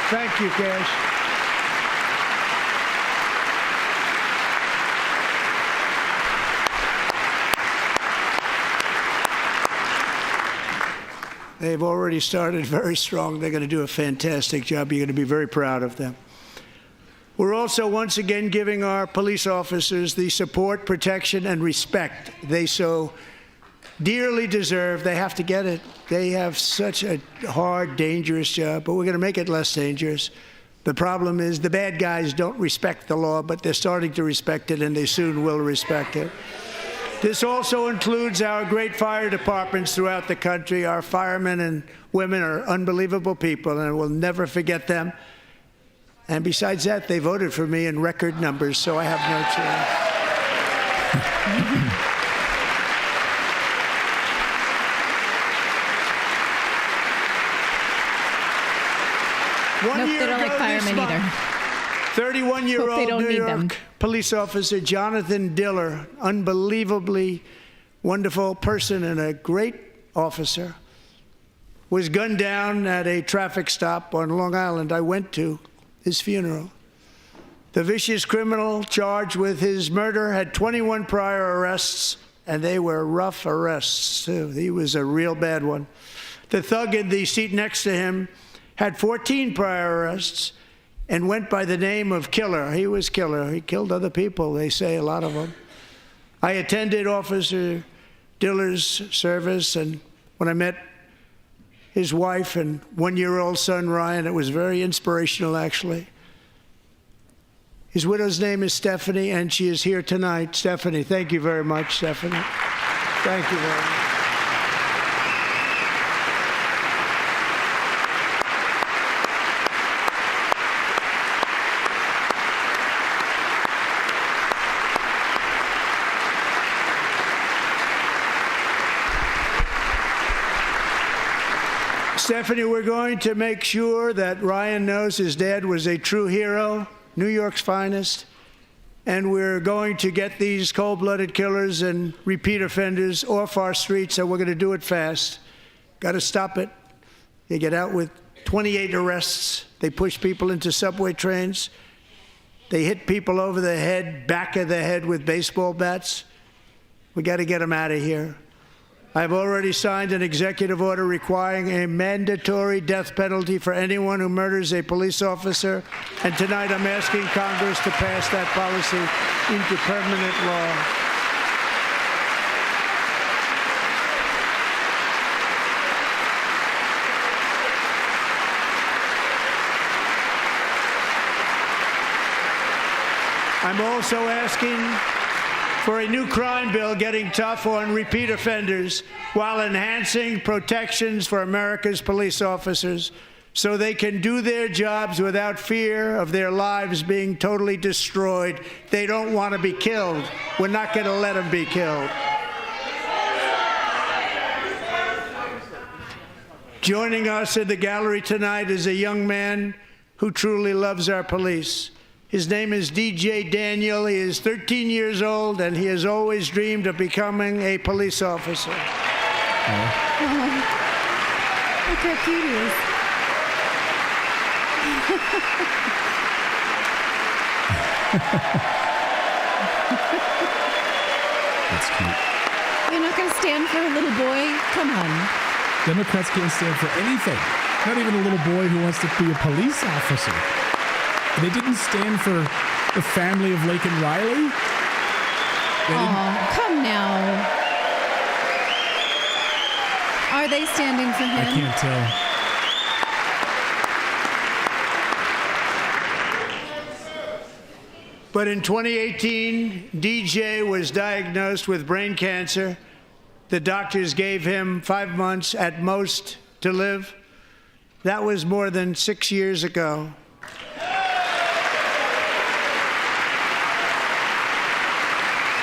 T: Thank you, Cash. They've already started very strong. They're going to do a fantastic job. You're going to be very proud of them. We're also once again giving our police officers the support, protection, and respect they so dearly deserve. They have to get it. They have such a hard, dangerous job, but we're going to make it less dangerous. The problem is the bad guys don't respect the law, but they're starting to respect it, and they soon will respect it. This also includes our great fire departments throughout the country. Our firemen and women are unbelievable people, and we'll never forget them. And besides that, they voted for me in record numbers, so I have no choice.
R: Nope, they don't like firemen either.
T: 31-year-old New York police officer Jonathan Diller, unbelievably wonderful person and a great officer, was gunned down at a traffic stop on Long Island. I went to his funeral. The vicious criminal charged with his murder had 21 prior arrests, and they were rough arrests, too. He was a real bad one. The thug in the seat next to him had 14 prior arrests, and went by the name of Killer. He was Killer. He killed other people, they say, a lot of them. I attended Officer Diller's service, and when I met his wife and one-year-old son, Ryan, it was very inspirational, actually. His widow's name is Stephanie, and she is here tonight. Stephanie, thank you very much, Stephanie. Thank you very much. Stephanie, we're going to make sure that Ryan knows his dad was a true hero, New York's finest, and we're going to get these cold-blooded killers and repeat offenders off our streets, and we're going to do it fast. Got to stop it. They get out with 28 arrests. They push people into subway trains. They hit people over the head, back of the head with baseball bats. We got to get them out of here. I've already signed an executive order requiring a mandatory death penalty for anyone who murders a police officer, and tonight I'm asking Congress to pass that policy into permanent law. I'm also asking for a new crime bill getting tough on repeat offenders while enhancing protections for America's police officers so they can do their jobs without fear of their lives being totally destroyed. They don't want to be killed. We're not going to let them be killed. Joining us in the gallery tonight is a young man who truly loves our police. His name is DJ Daniel. He is 13 years old, and he has always dreamed of becoming a police officer.
R: Look how cute he is.
Q: That's cute.
R: You're not going to stand for a little boy? Come on.
Q: Democrats can't stand for anything. Not even a little boy who wants to be a police officer. They didn't stand for the family of Laken Riley.
R: Oh, come now. Are they standing for him?
Q: I can't tell.
T: But in 2018, DJ was diagnosed with brain cancer. The doctors gave him 5 months at most to live. That was more than 6 years ago.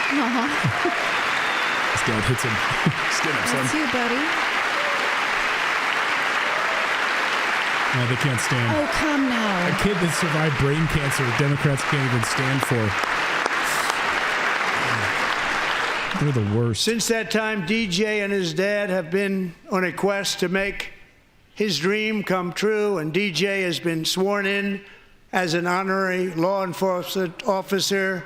Q: His dad hits him. Stand up, son.
R: That's you, buddy.
Q: No, they can't stand.
R: Oh, come now.
Q: A kid that survived brain cancer, Democrats can't even stand for. They're the worst.
T: Since that time, DJ and his dad have been on a quest to make his dream come true, and DJ has been sworn in as an honorary law enforcement officer.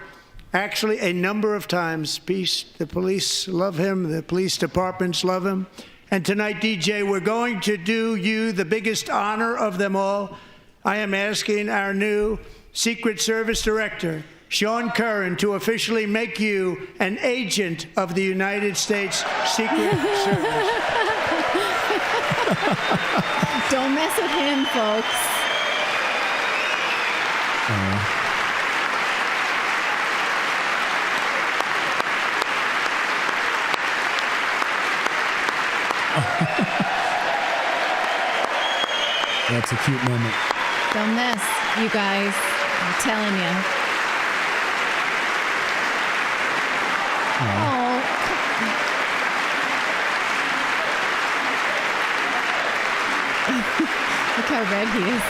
T: Actually, a number of times. The police love him. The police departments love him. And tonight, DJ, we're going to do you the biggest honor of them all. I am asking our new Secret Service Director, Sean Curran, to officially make you an agent of the United States Secret Service.
R: Don't mess with him, folks.
Q: That's a cute moment.
R: Don't mess, you guys. I'm telling you. Oh. Look how red he is.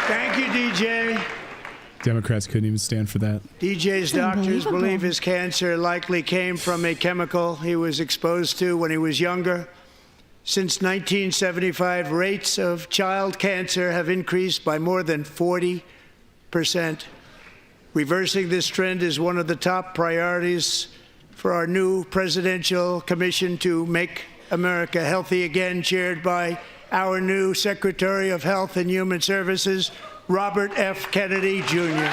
T: Thank you, DJ.
Q: Democrats couldn't even stand for that.
T: DJ's doctors believe his cancer likely came from a chemical he was exposed to when he was younger. Since 1975, rates of child cancer have increased by more than 40%. Reversing this trend is one of the top priorities for our new presidential commission to make America healthy again, chaired by our new Secretary of Health and Human Services, Robert F. Kennedy, Jr.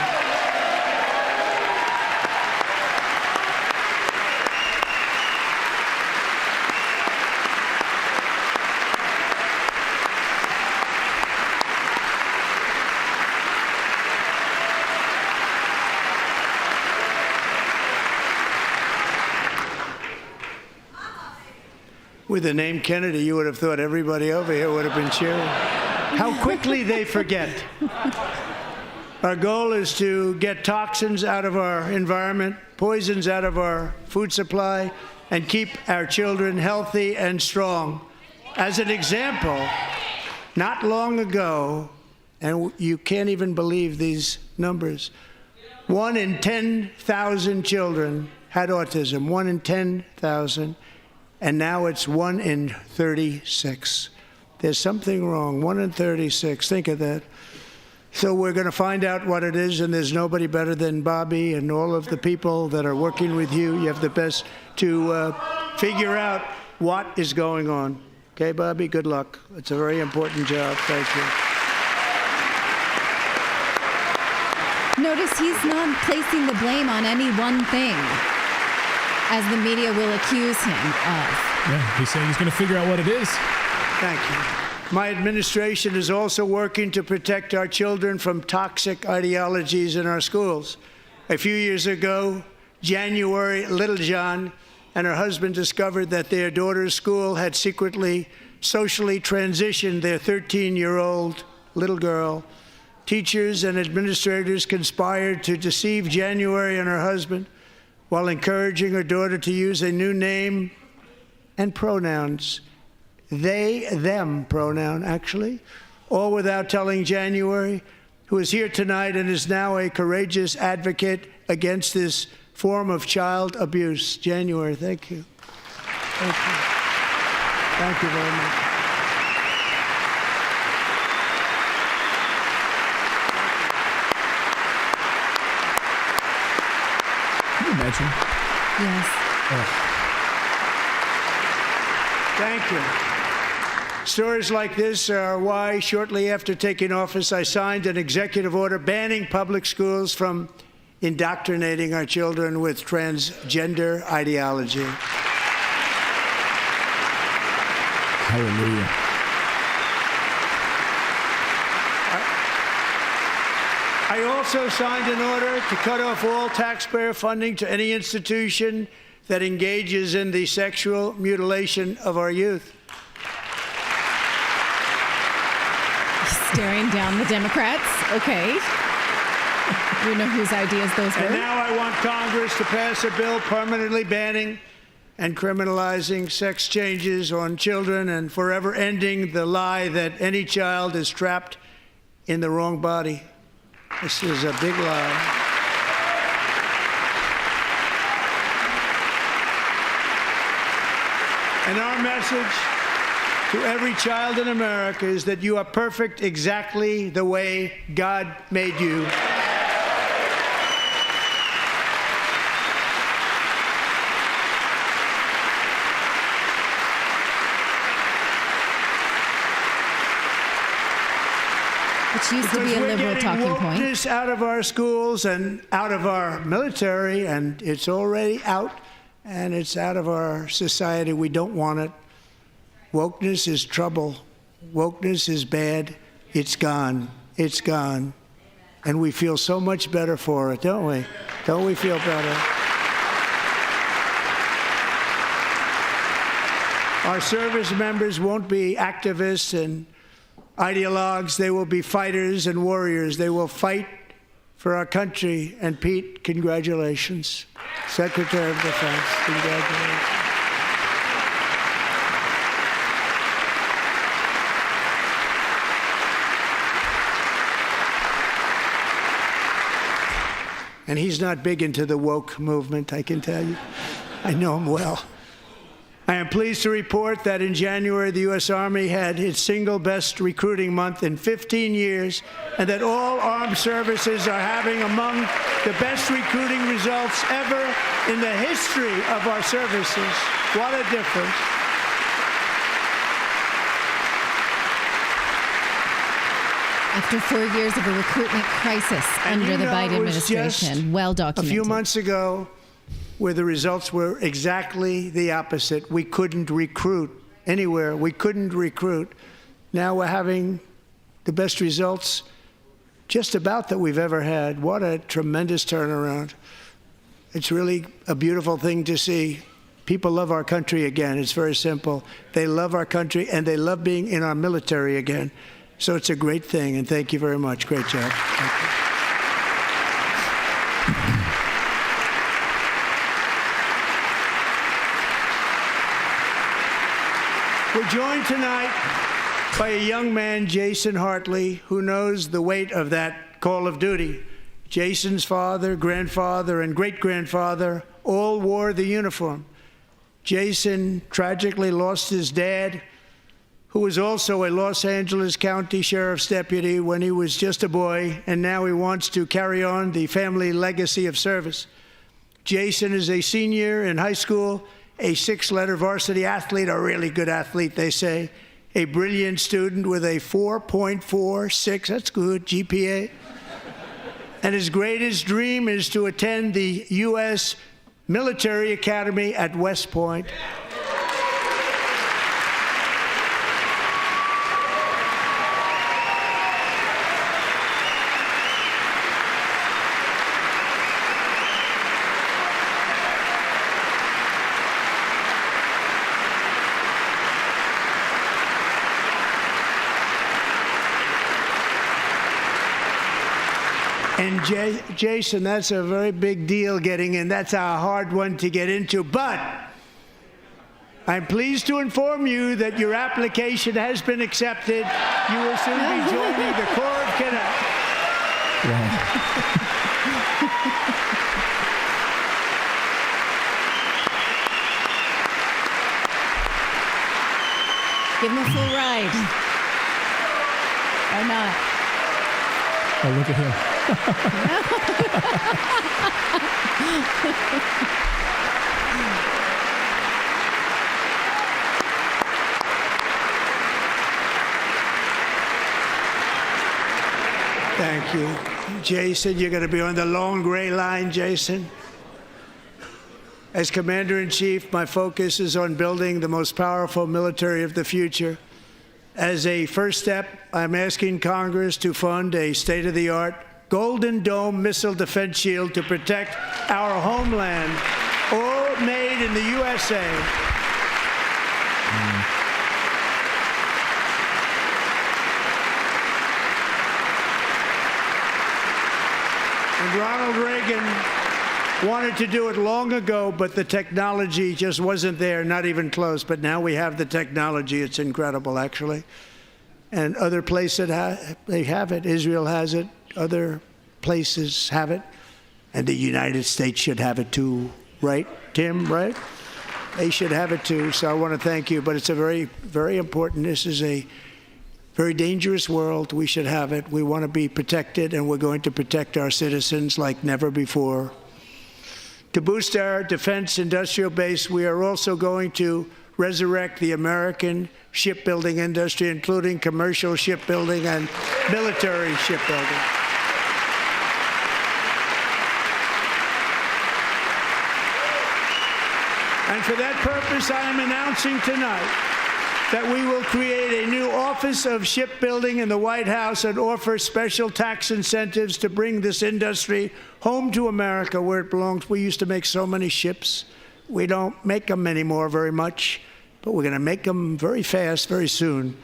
T: With the name Kennedy, you would have thought everybody over here would have been cheering. How quickly they forget. Our goal is to get toxins out of our environment, poisons out of our food supply, and keep our children healthy and strong. As an example, not long ago, and you can't even believe these numbers, 1 in 10,000 children had autism, 1 in 10,000. And now it's 1 in 36. There's something wrong. 1 in 36. Think of that. So we're going to find out what it is, and there's nobody better than Bobby and all of the people that are working with you. You have the best to figure out what is going on. Okay, Bobby? Good luck. It's a very important job. Thank you.
R: Notice he's not placing the blame on any one thing, as the media will accuse him of.
Q: Yeah, he's saying he's going to figure out what it is.
T: Thank you. My administration is also working to protect our children from toxic ideologies in our schools. A few years ago, January Littlejohn and her husband discovered that their daughter's school had secretly socially transitioned their 13-year-old little girl. Teachers and administrators conspired to deceive January and her husband while encouraging her daughter to use a new name and pronouns. They, them pronoun, actually, all without telling January, who is here tonight and is now a courageous advocate against this form of child abuse. January, thank you. Thank you. Thank you very much.
Q: Can you imagine?
R: Yes.
T: Thank you. Stories like this are why, shortly after taking office, I signed an executive order banning public schools from indoctrinating our children with transgender ideology.
Q: Hallelujah.
T: I also signed an order to cut off all taxpayer funding to any institution that engages in the sexual mutilation of our youth.
R: Staring down the Democrats. Okay. You know whose ideas those were.
T: And now I want Congress to pass a bill permanently banning and criminalizing sex changes on children and forever ending the lie that any child is trapped in the wrong body. This is a big lie. And our message to every child in America is that you are perfect exactly the way God made you.
R: Which used to be a liberal talking point.
T: We're getting wokeness out of our schools and out of our military, and it's already out, and it's out of our society. We don't want it. Wokeness is trouble. Wokeness is bad. It's gone. It's gone. And we feel so much better for it, don't we? Don't we feel better? Our service members won't be activists and ideologues. They will be fighters and warriors. They will fight for our country. And Pete, congratulations. Secretary of Defense, congratulations. And he's not big into the woke movement, I can tell you. I know him well. I am pleased to report that in January, the U.S. Army had its single best recruiting month in 15 years, and that all armed services are having among the best recruiting results ever in the history of our services. What a difference.
R: After 4 years of a recruitment crisis under the Biden administration, well documented.
T: A few months ago, where the results were exactly the opposite. We couldn't recruit anywhere. We couldn't recruit. Now we're having the best results just about that we've ever had. What a tremendous turnaround. It's really a beautiful thing to see. People love our country again. It's very simple. They love our country, and they love being in our military again. So it's a great thing, and thank you very much. Great job. Thank you. We're joined tonight by a young man, Jason Hartley, who knows the weight of that call of duty. Jason's father, grandfather, and great-grandfather all wore the uniform. Jason tragically lost his dad, who was also a Los Angeles County Sheriff's deputy when he was just a boy, and now he wants to carry on the family legacy of service. Jason is a senior in high school, a 6-letter varsity athlete, a really good athlete, they say, a brilliant student with a 4.46, that's good, GPA. And his greatest dream is to attend the U.S. Military Academy at West Point. And Jason, that's a very big deal getting in. That's a hard one to get into. But I'm pleased to inform you that your application has been accepted. You will soon be joining the Corps of Cadets.
Q: Wow.
R: Give him a full ride. Or not.
Q: Oh, look at him.
T: Thank you. Jason, you're going to be on the long gray line, Jason. As Commander-in-Chief, my focus is on building the most powerful military of the future. As a first step, I'm asking Congress to fund a state-of-the-art Golden Dome missile defense shield to protect our homeland, all made in the USA. And Ronald Reagan wanted to do it long ago, but the technology just wasn't there, not even close. But now we have the technology. It's incredible, actually. And other places, they have it. Israel has it. Other places have it. And the United States should have it too, right, Tim, right? They should have it too. So I want to thank you. But it's a very, very important. This is a very dangerous world. We should have it. We want to be protected, and we're going to protect our citizens like never before. To boost our defense industrial base, we are also going to resurrect the American shipbuilding industry, including commercial shipbuilding and military shipbuilding. And for that purpose, I am announcing tonight that we will create a new Office of Shipbuilding in the White House and offer special tax incentives to bring this industry home to America where it belongs. We used to make so many ships. We don't make them anymore very much, but we're going to make them very fast, very soon.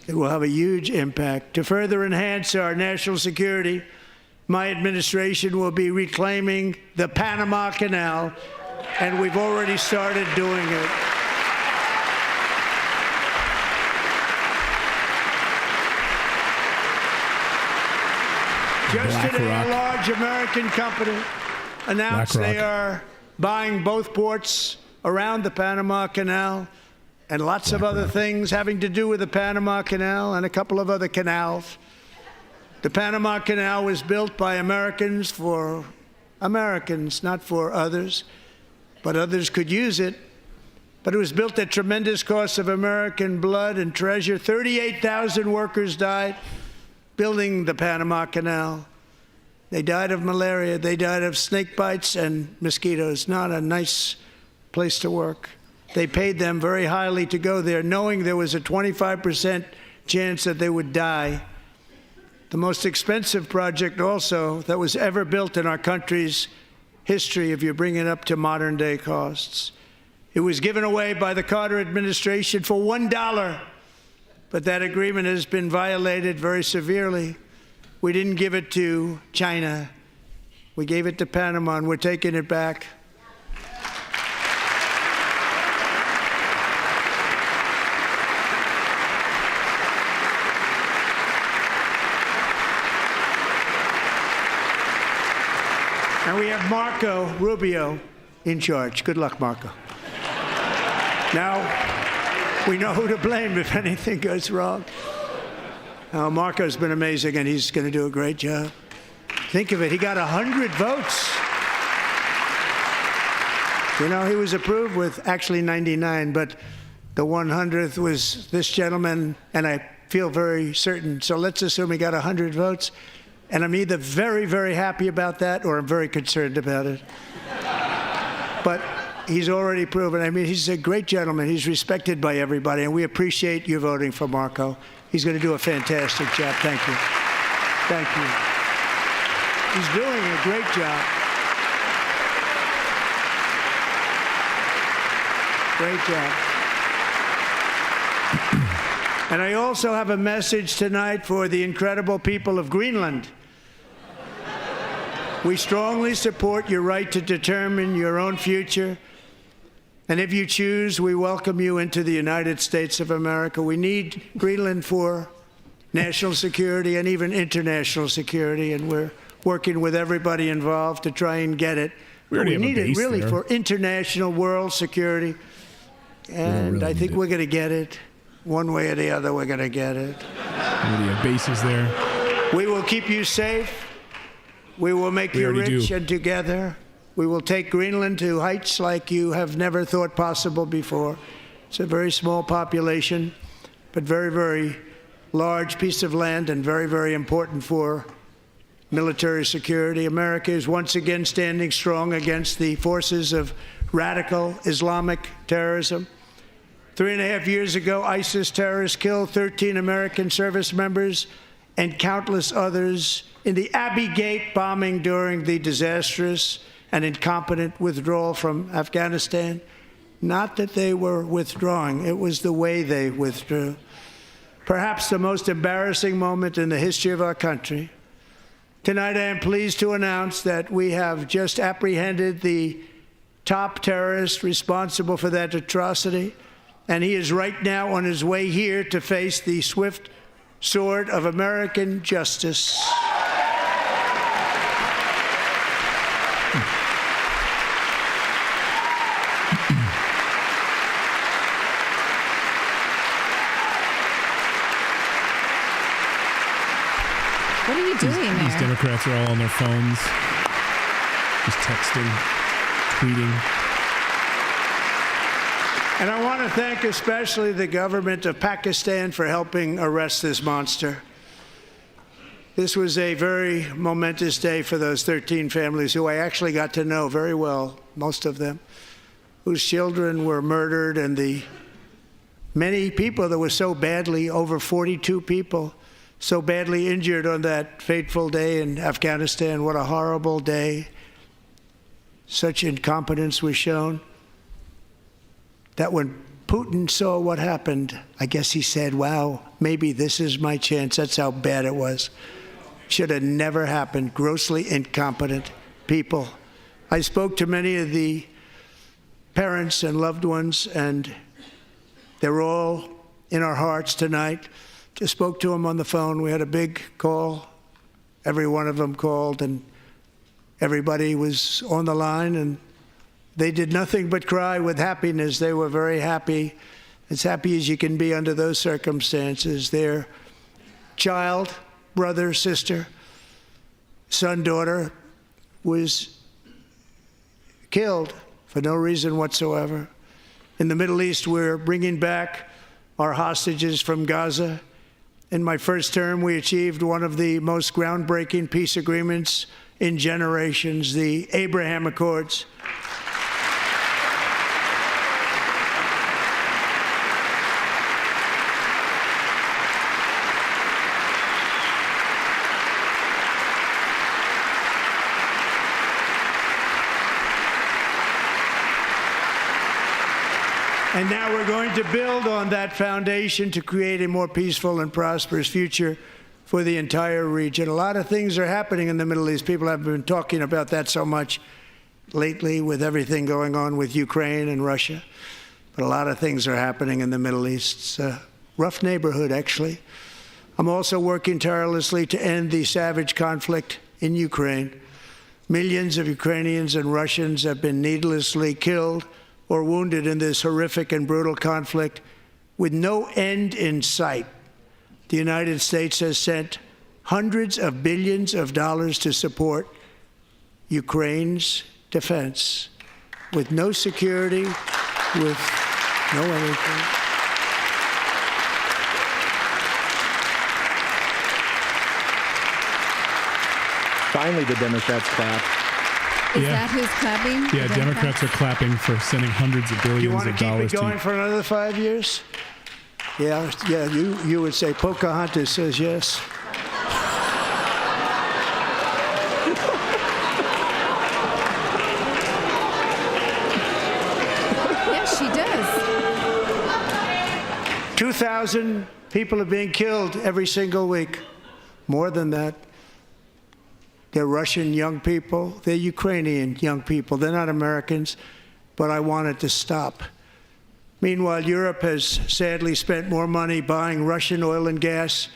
T: It will have a huge impact. To further enhance our national security, my administration will be reclaiming the Panama Canal, and we've already started doing it. Just today, a large American company announced they are buying both ports around the Panama Canal and lots of other things having to do with the Panama Canal and a couple of other canals. The Panama Canal was built by Americans for Americans, not for others, but others could use it. But it was built at tremendous cost of American blood and treasure. 38,000 workers died building the Panama Canal. They died of malaria. They died of snake bites and mosquitoes. Not a nice place to work. They paid them very highly to go there, knowing there was a 25% chance that they would die. The most expensive project also that was ever built in our country's history, if you bring it up to modern day costs. It was given away by the Carter administration for $1, but that agreement has been violated very severely. We didn't give it to China. We gave it to Panama, and we're taking it back. And we have Marco Rubio in charge. Good luck, Marco. Now, we know who to blame if anything goes wrong. Marco's been amazing, and he's going to do a great job. Think of it. He got 100 votes. You know, he was approved with actually 99, but the 100th was this gentleman, and I feel very certain. So let's assume he got 100 votes, and I'm either very, very happy about that or I'm very concerned about it. But he's already proven. I mean, he's a great gentleman. He's respected by everybody, and we appreciate you voting for Marco. He's going to do a fantastic job. Thank you. Thank you. He's doing a great job. Great job. And I also have a message tonight for the incredible people of Greenland. We strongly support your right to determine your own future. And if you choose, we welcome you into the United States of America. We need Greenland for national security and even international security, and we're working with everybody involved to try and get it. We need it really for international world security, and I think we're going to get it. One way or the other, we're going to get it.
Q: We already have bases there.
T: We will keep you safe. We will make you rich, and together we will take Greenland to heights like you have never thought possible before. It's a very small population, but very, very large piece of land and very, very important for military security. America is once again standing strong against the forces of radical Islamic terrorism. 3.5 years ago, ISIS terrorists killed 13 American service members and countless others in the Abbey Gate bombing during the disastrous and incompetent withdrawal from Afghanistan. Not that they were withdrawing, it was the way they withdrew. Perhaps the most embarrassing moment in the history of our country. Tonight, I am pleased to announce that we have just apprehended the top terrorist responsible for that atrocity, and he is right now on his way here to face the swift sword of American justice.
R: What are you doing there?
Q: These Democrats are all on their phones, just texting, tweeting.
T: And I want to thank especially the government of Pakistan for helping arrest this monster. This was a very momentous day for those 13 families who I actually got to know very well, most of them, whose children were murdered, and the many people that were so badly, over 42 people, so badly injured on that fateful day in Afghanistan. What a horrible day. Such incompetence was shown that when Putin saw what happened, I guess he said, wow, maybe this is my chance. That's how bad it was. Should have never happened. Grossly incompetent people. I spoke to many of the parents and loved ones, and they're all in our hearts tonight. Just spoke to them on the phone. We had a big call. Every one of them called, and everybody was on the line, and They did nothing but cry with happiness. They were very happy, as happy as you can be under those circumstances. Their child, brother, sister, son, daughter was killed for no reason whatsoever. In the Middle East, we're bringing back our hostages from Gaza. In my first term, we achieved one of the most groundbreaking peace agreements in generations, the Abraham Accords. And now we're going to build on that foundation to create a more peaceful and prosperous future for the entire region. A lot of things are happening in the Middle East. People haven't been talking about that so much lately with everything going on with Ukraine and Russia. But a lot of things are happening in the Middle East. It's a rough neighborhood, actually. I'm also working tirelessly to end the savage conflict in Ukraine. Millions of Ukrainians and Russians have been needlessly killed or wounded in this horrific and brutal conflict with no end in sight. The United States has sent hundreds of billions of dollars to support Ukraine's defense with no security, with no anything.
B: Finally, the Democrats clap.
R: Is that who's clapping?
Q: Yeah, Democrats are clapping for sending hundreds of billions
T: You want to
Q: of
T: keep
Q: dollars
T: it going for another 5 years? Yeah, you would say Pocahontas says yes.
R: Yes, she does.
T: 2,000 people are being killed every single week. More than that. They're Russian young people. They're Ukrainian young people. They're not Americans, but I want it to stop. Meanwhile, Europe has sadly spent more money buying Russian oil and gas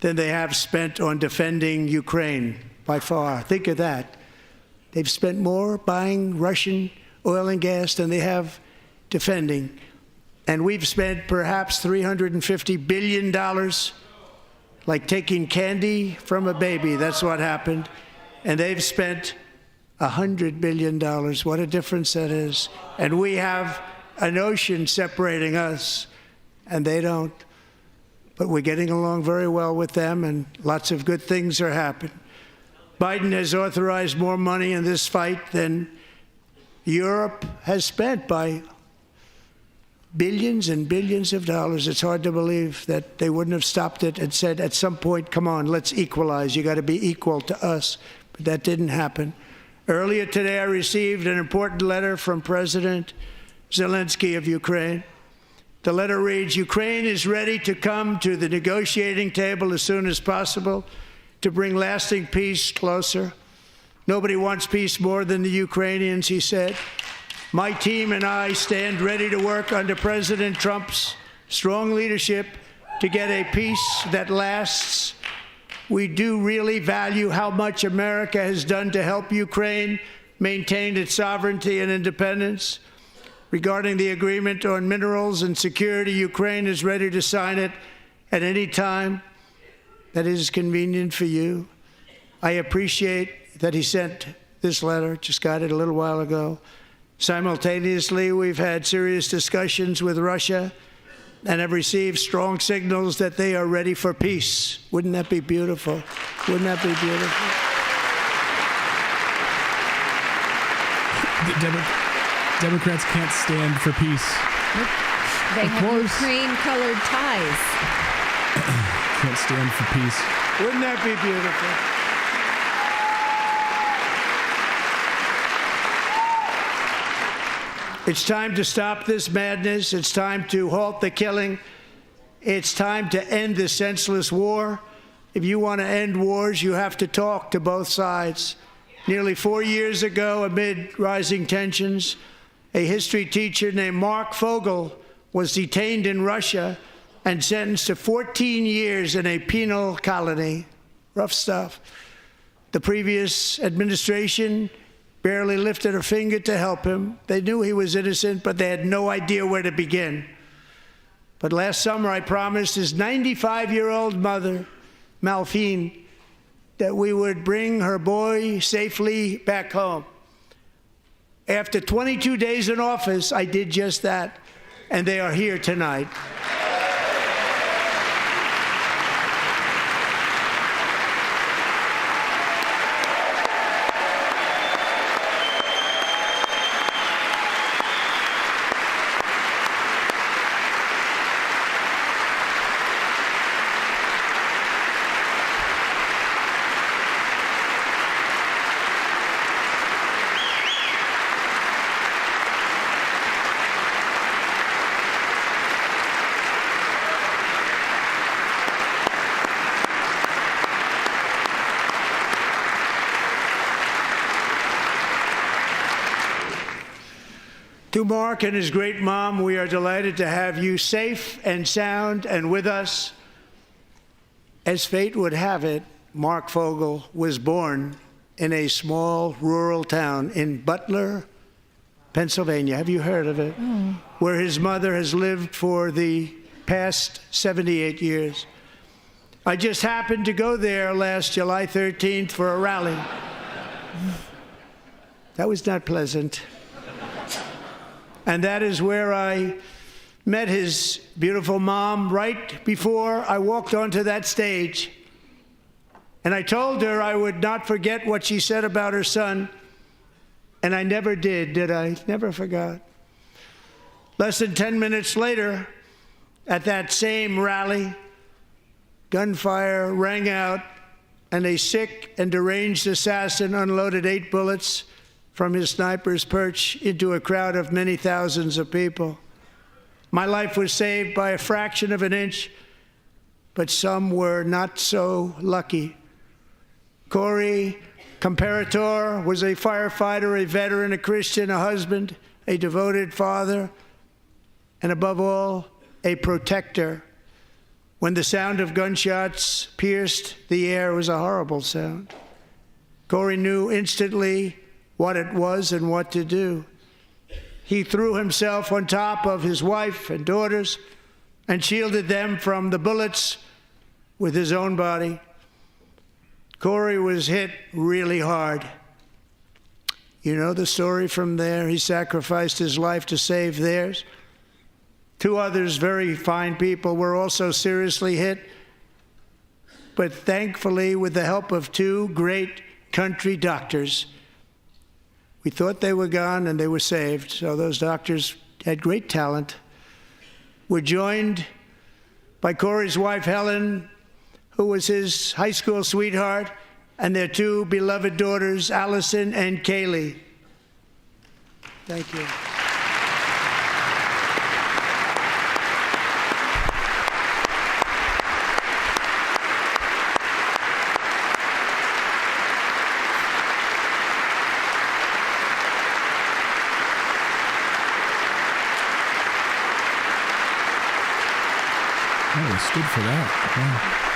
T: than they have spent on defending Ukraine, by far. Think of that. They've spent more buying Russian oil and gas than they have defending. And we've spent perhaps $350 billion, like taking candy from a baby. That's what happened. And they've spent $100 billion. What a difference that is. And we have an ocean separating us, and they don't. But we're getting along very well with them, and lots of good things are happening. Biden has authorized more money in this fight than Europe has spent by billions and billions of dollars. It's hard to believe that they wouldn't have stopped it and said at some point, come on, let's equalize. You got to be equal to us. But that didn't happen. Earlier today, I received an important letter from President Zelensky of Ukraine. The letter reads, Ukraine is ready to come to the negotiating table as soon as possible to bring lasting peace closer. Nobody wants peace more than the Ukrainians, he said. My team and I stand ready to work under President Trump's strong leadership to get a peace that lasts. We do really value how much America has done to help Ukraine maintain its sovereignty and independence. Regarding the agreement on minerals and security, Ukraine is ready to sign it at any time that is convenient for you. I appreciate that he sent this letter, just got it a little while ago. Simultaneously, we've had serious discussions with Russia and have received strong signals that they are ready for peace. Wouldn't that be beautiful? Wouldn't that be beautiful?
Q: Democrats can't stand for peace.
R: They have Ukraine-colored ties.
Q: Can't stand for peace.
T: Wouldn't that be beautiful? It's time to stop this madness. It's time to halt the killing. It's time to end this senseless war. If you want to end wars, you have to talk to both sides. Nearly 4 years ago, amid rising tensions, a history teacher named Mark Fogel was detained in Russia and sentenced to 14 years in a penal colony. Rough stuff. The previous administration barely lifted a finger to help him. They knew he was innocent, but they had no idea where to begin. But last summer, I promised his 95-year-old mother, Malphine, that we would bring her boy safely back home. After 22 days in office, I did just that, and they are here tonight. To Mark and his great mom, we are delighted to have you safe and sound and with us. As fate would have it, Mark Fogel was born in a small rural town in Butler, Pennsylvania. Have you heard of it? Where his mother has lived for the past 78 years. I just happened to go there last July 13th for a rally. That was not pleasant. And that is where I met his beautiful mom right before I walked onto that stage. And I told her I would not forget what she said about her son. And I never did I? Never forgot. Less than 10 minutes later, at that same rally, gunfire rang out, and a sick and deranged assassin unloaded 8 bullets from his sniper's perch into a crowd of many thousands of people. My life was saved by a fraction of an inch, but some were not so lucky. Corey Comparator was a firefighter, a veteran, a Christian, a husband, a devoted father, and above all, a protector. When the sound of gunshots pierced the air, it was a horrible sound. Corey knew instantly what it was and what to do. He threw himself on top of his wife and daughters and shielded them from the bullets with his own body. Corey was hit really hard. You know the story from there. He sacrificed his life to save theirs. 2 others, very fine people, were also seriously hit. But thankfully, with the help of 2 great country doctors, we thought they were gone and they were saved. So those doctors had great talent. We're joined by Corey's wife, Helen, who was his high school sweetheart, and their 2 beloved daughters, Allison and Kaylee. Thank you.
Q: Oh, they stood for that. Wow.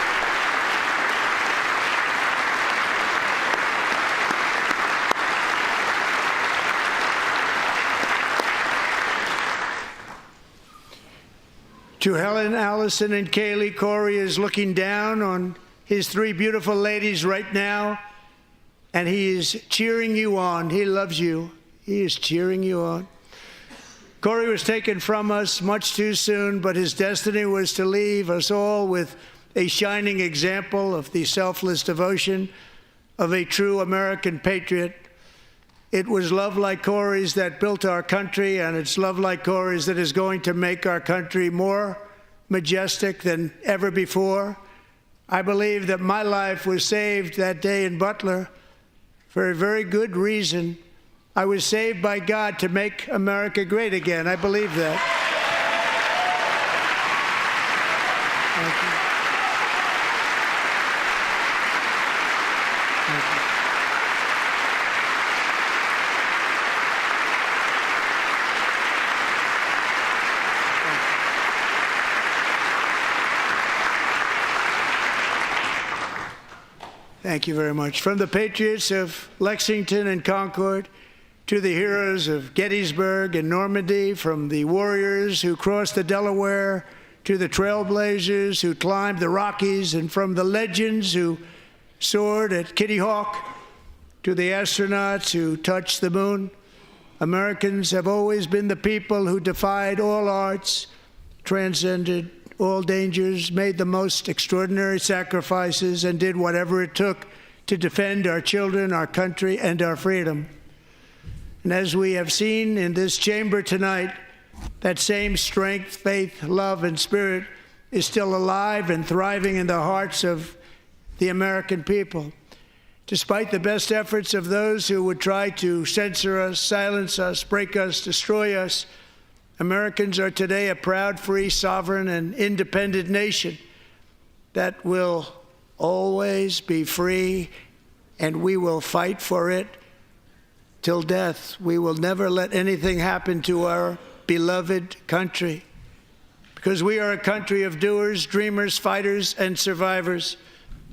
T: To Helen, Allison, and Kaylee, Corey is looking down on his 3 beautiful ladies right now, and he is cheering you on. He loves you. He is cheering you on. Corey was taken from us much too soon, but his destiny was to leave us all with a shining example of the selfless devotion of a true American patriot. It was love like Corey's that built our country, and it's love like Corey's that is going to make our country more majestic than ever before. I believe that my life was saved that day in Butler for a very good reason. I was saved by God to make America great again. I believe that. Thank you. Thank you very much. From the Patriots of Lexington and Concord, to the heroes of Gettysburg and Normandy, from the warriors who crossed the Delaware to the trailblazers who climbed the Rockies, and from the legends who soared at Kitty Hawk to the astronauts who touched the moon. Americans have always been the people who defied all odds, transcended all dangers, made the most extraordinary sacrifices, and did whatever it took to defend our children, our country, and our freedom. And as we have seen in this chamber tonight, that same strength, faith, love, and spirit is still alive and thriving in the hearts of the American people. Despite the best efforts of those who would try to censor us, silence us, break us, destroy us, Americans are today a proud, free, sovereign, and independent nation that will always be free, and we will fight for it till death. We will never let anything happen to our beloved country, because we are a country of doers, dreamers, fighters, and survivors.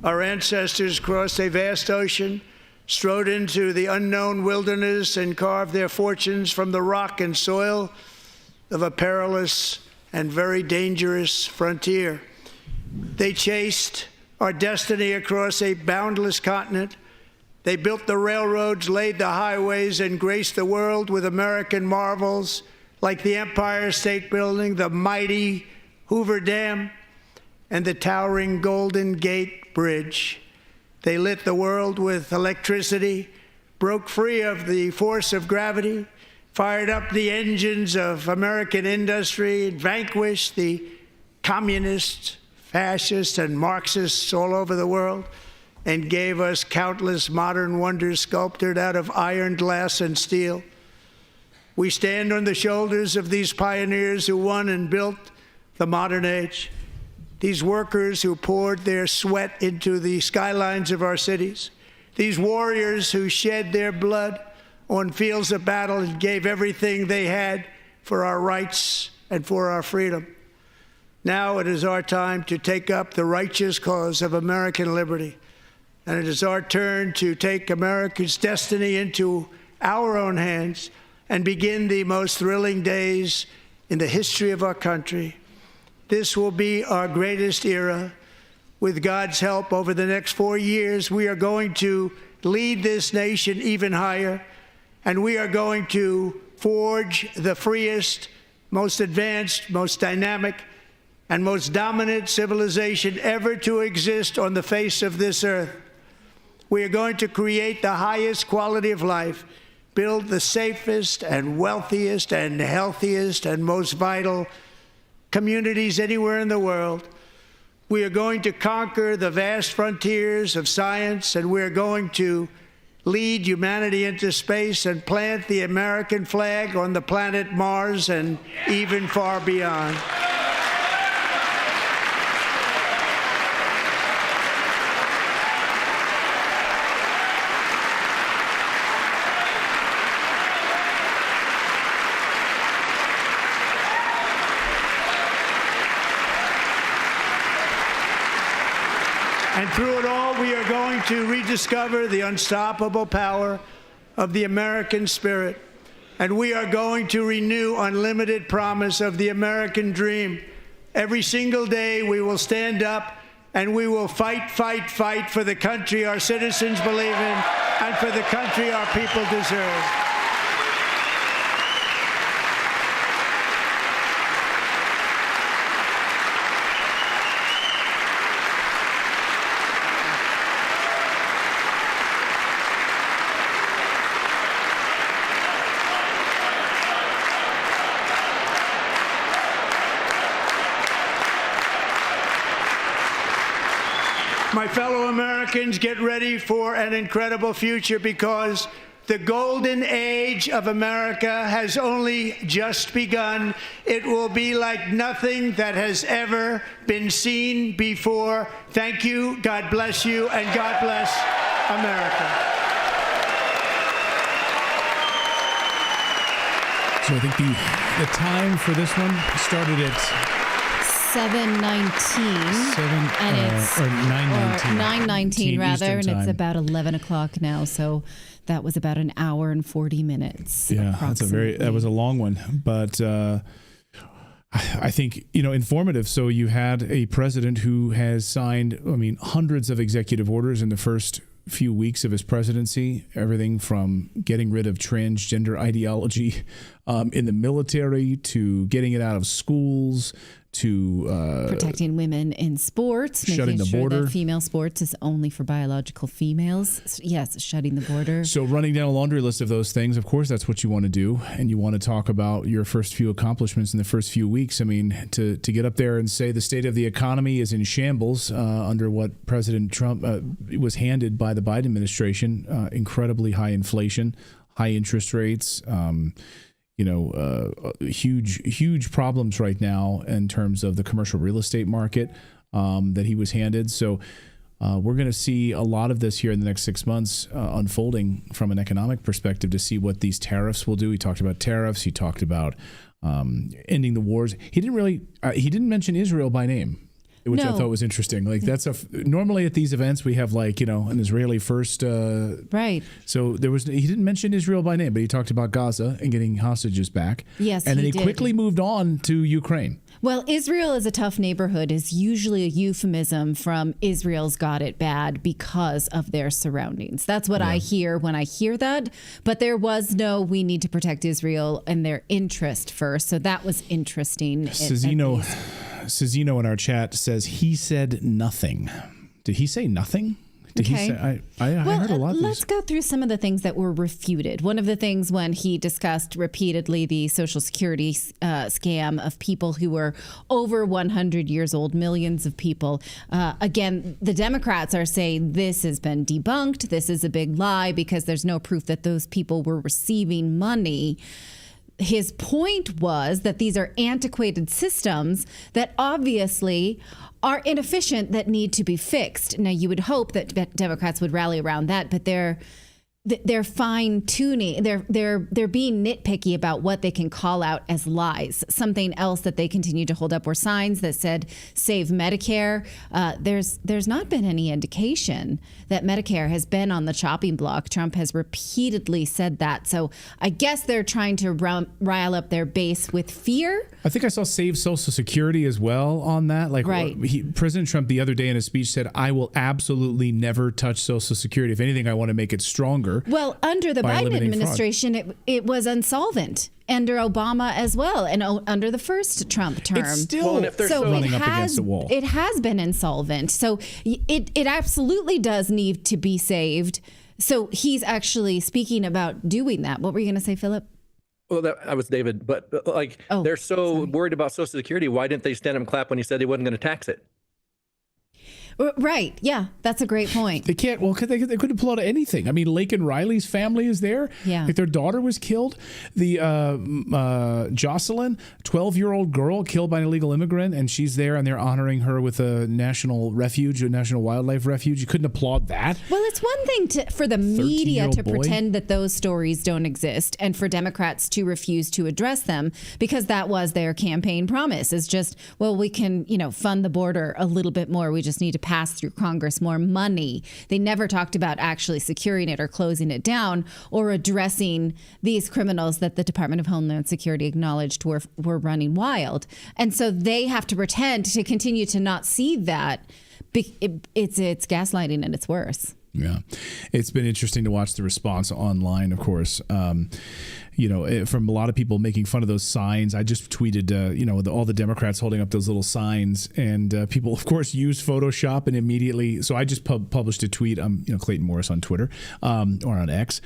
T: Our ancestors crossed a vast ocean, strode into the unknown wilderness, and carved their fortunes from the rock and soil of a perilous and very dangerous frontier. They chased our destiny across a boundless continent. They built the railroads, laid the highways, and graced the world with American marvels like the Empire State Building, the mighty Hoover Dam, and the towering Golden Gate Bridge. They lit the world with electricity, broke free of the force of gravity, fired up the engines of American industry, vanquished the communists, fascists, and Marxists all over the world, and gave us countless modern wonders sculptured out of iron, glass, and steel. We stand on the shoulders of these pioneers who won and built the modern age, these workers who poured their sweat into the skylines of our cities, these warriors who shed their blood on fields of battle and gave everything they had for our rights and for our freedom. Now it is our time to take up the righteous cause of American liberty, and it is our turn to take America's destiny into our own hands and begin the most thrilling days in the history of our country. This will be our greatest era. With God's help, over the next 4 years, we are going to lead this nation even higher, and we are going to forge the freest, most advanced, most dynamic, and most dominant civilization ever to exist on the face of this earth. We are going to create the highest quality of life, build the safest and wealthiest and healthiest and most vital communities anywhere in the world. We are going to conquer the vast frontiers of science, and we are going to lead humanity into space and plant the American flag on the planet Mars and even far beyond. And through it all, we are going to rediscover the unstoppable power of the American spirit. And we are going to renew unlimited promise of the American dream. Every single day, we will stand up and we will fight, fight, fight for the country our citizens believe in and for the country our people deserve. My fellow Americans, get ready for an incredible future, because the golden age of America has only just begun. It will be like nothing that has ever been seen before. Thank you, God bless you, and God bless America.
Q: So I think the time for this one started at
R: 7:19, and it's
Q: or 9:19,
R: 9:19 rather,
Q: Eastern
R: and it's
Q: time.
R: about 11 o'clock now. So that was about an hour and 40 minutes.
Q: Yeah, that was a long one, but I think, informative. So you had a president who has signed, hundreds of executive orders in the first few weeks of his presidency, everything from getting rid of transgender ideology in the military to getting it out of schools to
R: protecting women in sports,
Q: shutting
R: making
Q: the
R: sure
Q: border.
R: that female sports is only for biological females. Yes, shutting the border.
Q: So running down a laundry list of those things, of course, that's what you want to do. And you want to talk about your first few accomplishments in the first few weeks. I mean, to get up there and say the state of the economy is in shambles under what President Trump was handed by the Biden administration, incredibly high inflation, high interest rates, huge problems right now in terms of the commercial real estate market that he was handed. So we're going to see a lot of this here in the next 6 months unfolding from an economic perspective to see what these tariffs will do. He talked about tariffs. He talked about ending the wars. He didn't mention Israel by name, which I thought was interesting. Like normally at these events we have an Israeli first.
R: Right.
Q: So he didn't mention Israel by name, but he talked about Gaza and getting hostages back.
R: Yes,
Q: and then he
R: did.
Q: quickly moved on to Ukraine.
R: Well, Israel is a tough neighborhood is usually a euphemism from Israel's got it bad because of their surroundings. That's what I hear when I hear that. But there was no, we need to protect Israel and their interest first. So that was interesting.
Q: Cezino in our chat says he said nothing. Did he say nothing? Did he say? I heard a lot of
R: let's go through some of the things that were refuted. One of the things when he discussed repeatedly the Social Security scam of people who were over 100 years old, millions of people. Again, the Democrats are saying this has been debunked. This is a big lie because there's no proof that those people were receiving money. His point was that these are antiquated systems that obviously are inefficient that need to be fixed. Now, you would hope that Democrats would rally around that, but they're fine tuning. They're being nitpicky about what they can call out as lies. Something else that they continue to hold up were signs that said "Save Medicare." There's not been any indication that Medicare has been on the chopping block. Trump has repeatedly said that. So I guess they're trying to rile up their base with fear.
Q: I think I saw Save Social Security as well on that. President Trump the other day in a speech said, "I will absolutely never touch Social Security. If anything, I want to make it stronger."
R: Well, under the Biden administration, it was insolvent. Under Obama as well, and under the first Trump term.
Q: It's still running up against the wall.
R: It has been insolvent. So it absolutely does need to be saved. So he's actually speaking about doing that. What were you going to say, Philip?
B: Well, that was David. But they're so worried about Social Security. Why didn't they stand up and clap when he said he wasn't going to tax it?
R: Right. Yeah, that's a great point.
Q: They can't. Well, they couldn't pull out anything. I mean, Laken Riley's family is there.
R: Yeah.
Q: Like their daughter was killed. The Jocelyn, 12-year-old girl killed by an illegal immigrant, and she's there, and they're honoring her with a national refuge, a national wildlife refuge. You couldn't applaud that.
R: Well, it's one thing for the media to pretend that those stories don't exist, and for Democrats to refuse to address them because that was their campaign promise. Is just, well, we can, fund the border a little bit more. We just need to pass through Congress more money. They never talked about actually securing it or closing it down or addressing these criminals that the Department of Homeland Security acknowledged were running wild. And so they have to pretend to continue to not see that. It's gaslighting at its worst.
Q: Yeah. It's been interesting to watch the response online, of course. From a lot of people making fun of those signs. I just tweeted, all the Democrats holding up those little signs, and people, of course, use Photoshop and immediately. So I just published a tweet. I'm, Clayton Morris on Twitter or on X,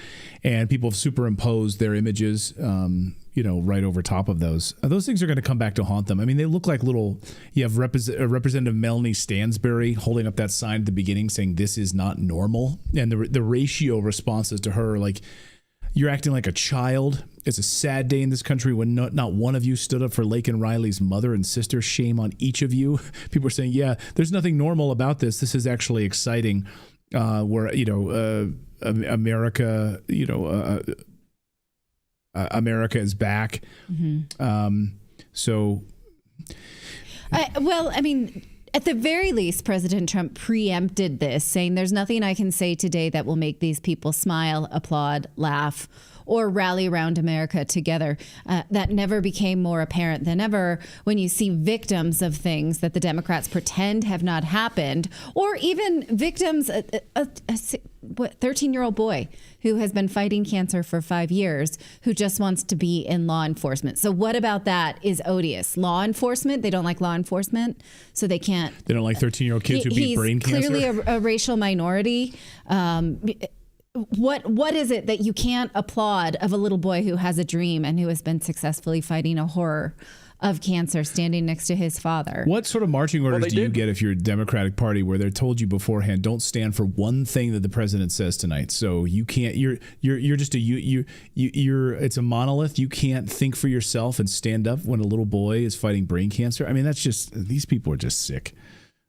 Q: and people have superimposed their images, right over top of those. Those things are going to come back to haunt them. I mean, they look like little. You have Representative Melanie Stansbury holding up that sign at the beginning, saying "This is not normal," and the ratio responses to her like. You're acting like a child. It's a sad day in this country when not one of you stood up for Laken Riley's mother and sister. Shame on each of you. People are saying, yeah, there's nothing normal about this. This is actually exciting. Where, America, America is back.
R: Mm-hmm.
Q: So
R: Well, I mean, at the very least, President Trump preempted this, saying there's nothing I can say today that will make these people smile, applaud, laugh, or rally around America together. That never became more apparent than ever when you see victims of things that the Democrats pretend have not happened, or even victims, a 13-year-old boy who has been fighting cancer for 5 years, who just wants to be in law enforcement. So what about that is odious? Law enforcement, they don't like law enforcement, so they can't.
Q: They don't like 13-year-old kids who beat brain cancer?
R: He's clearly a racial minority. What is it that you can't applaud of a little boy who has a dream and who has been successfully fighting a horror of cancer, standing next to his father?
Q: What sort of marching orders do you get if you're a Democratic Party where they're told you beforehand, don't stand for one thing that the president says tonight? So you can't. You're just you're. It's a monolith. You can't think for yourself and stand up when a little boy is fighting brain cancer. I mean, that's just, these people are just sick.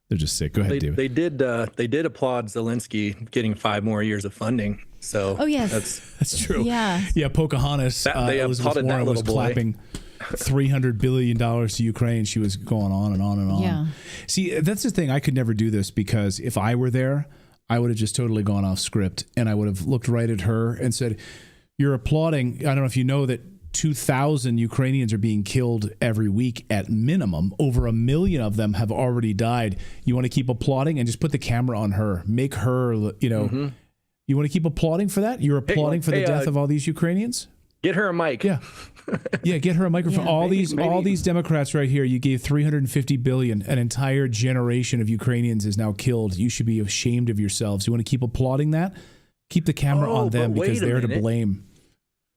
Q: They're just sick. Go ahead, David.
B: They did applaud Zelensky getting 5 more years of funding. So
R: yes,
Q: that's true.
R: Yeah,
Q: Pocahontas.
B: They
Q: Elizabeth
B: applauded
Q: Warren
B: that
Q: was
B: little boy.
Q: clapping $300 billion to Ukraine. She was going on and on and on.
R: Yeah.
Q: See, that's the thing. I could never do this because if I were there, I would have just totally gone off script and I would have looked right at her and said, "You're applauding." I don't know if you know that 2,000 Ukrainians are being killed every week at minimum. Over 1 million of them have already died. You want to keep applauding and just put the camera on her. Make her, You want to keep applauding for that? You're applauding for the death of all these Ukrainians?
B: Get her a mic.
Q: Yeah. Yeah, get her a microphone.
B: Yeah,
Q: all
B: maybe.
Q: these Democrats right here, you gave $350 billion. An entire generation of Ukrainians is now killed. You should be ashamed of yourselves. You want to keep applauding that? Keep the camera on them because they're to blame.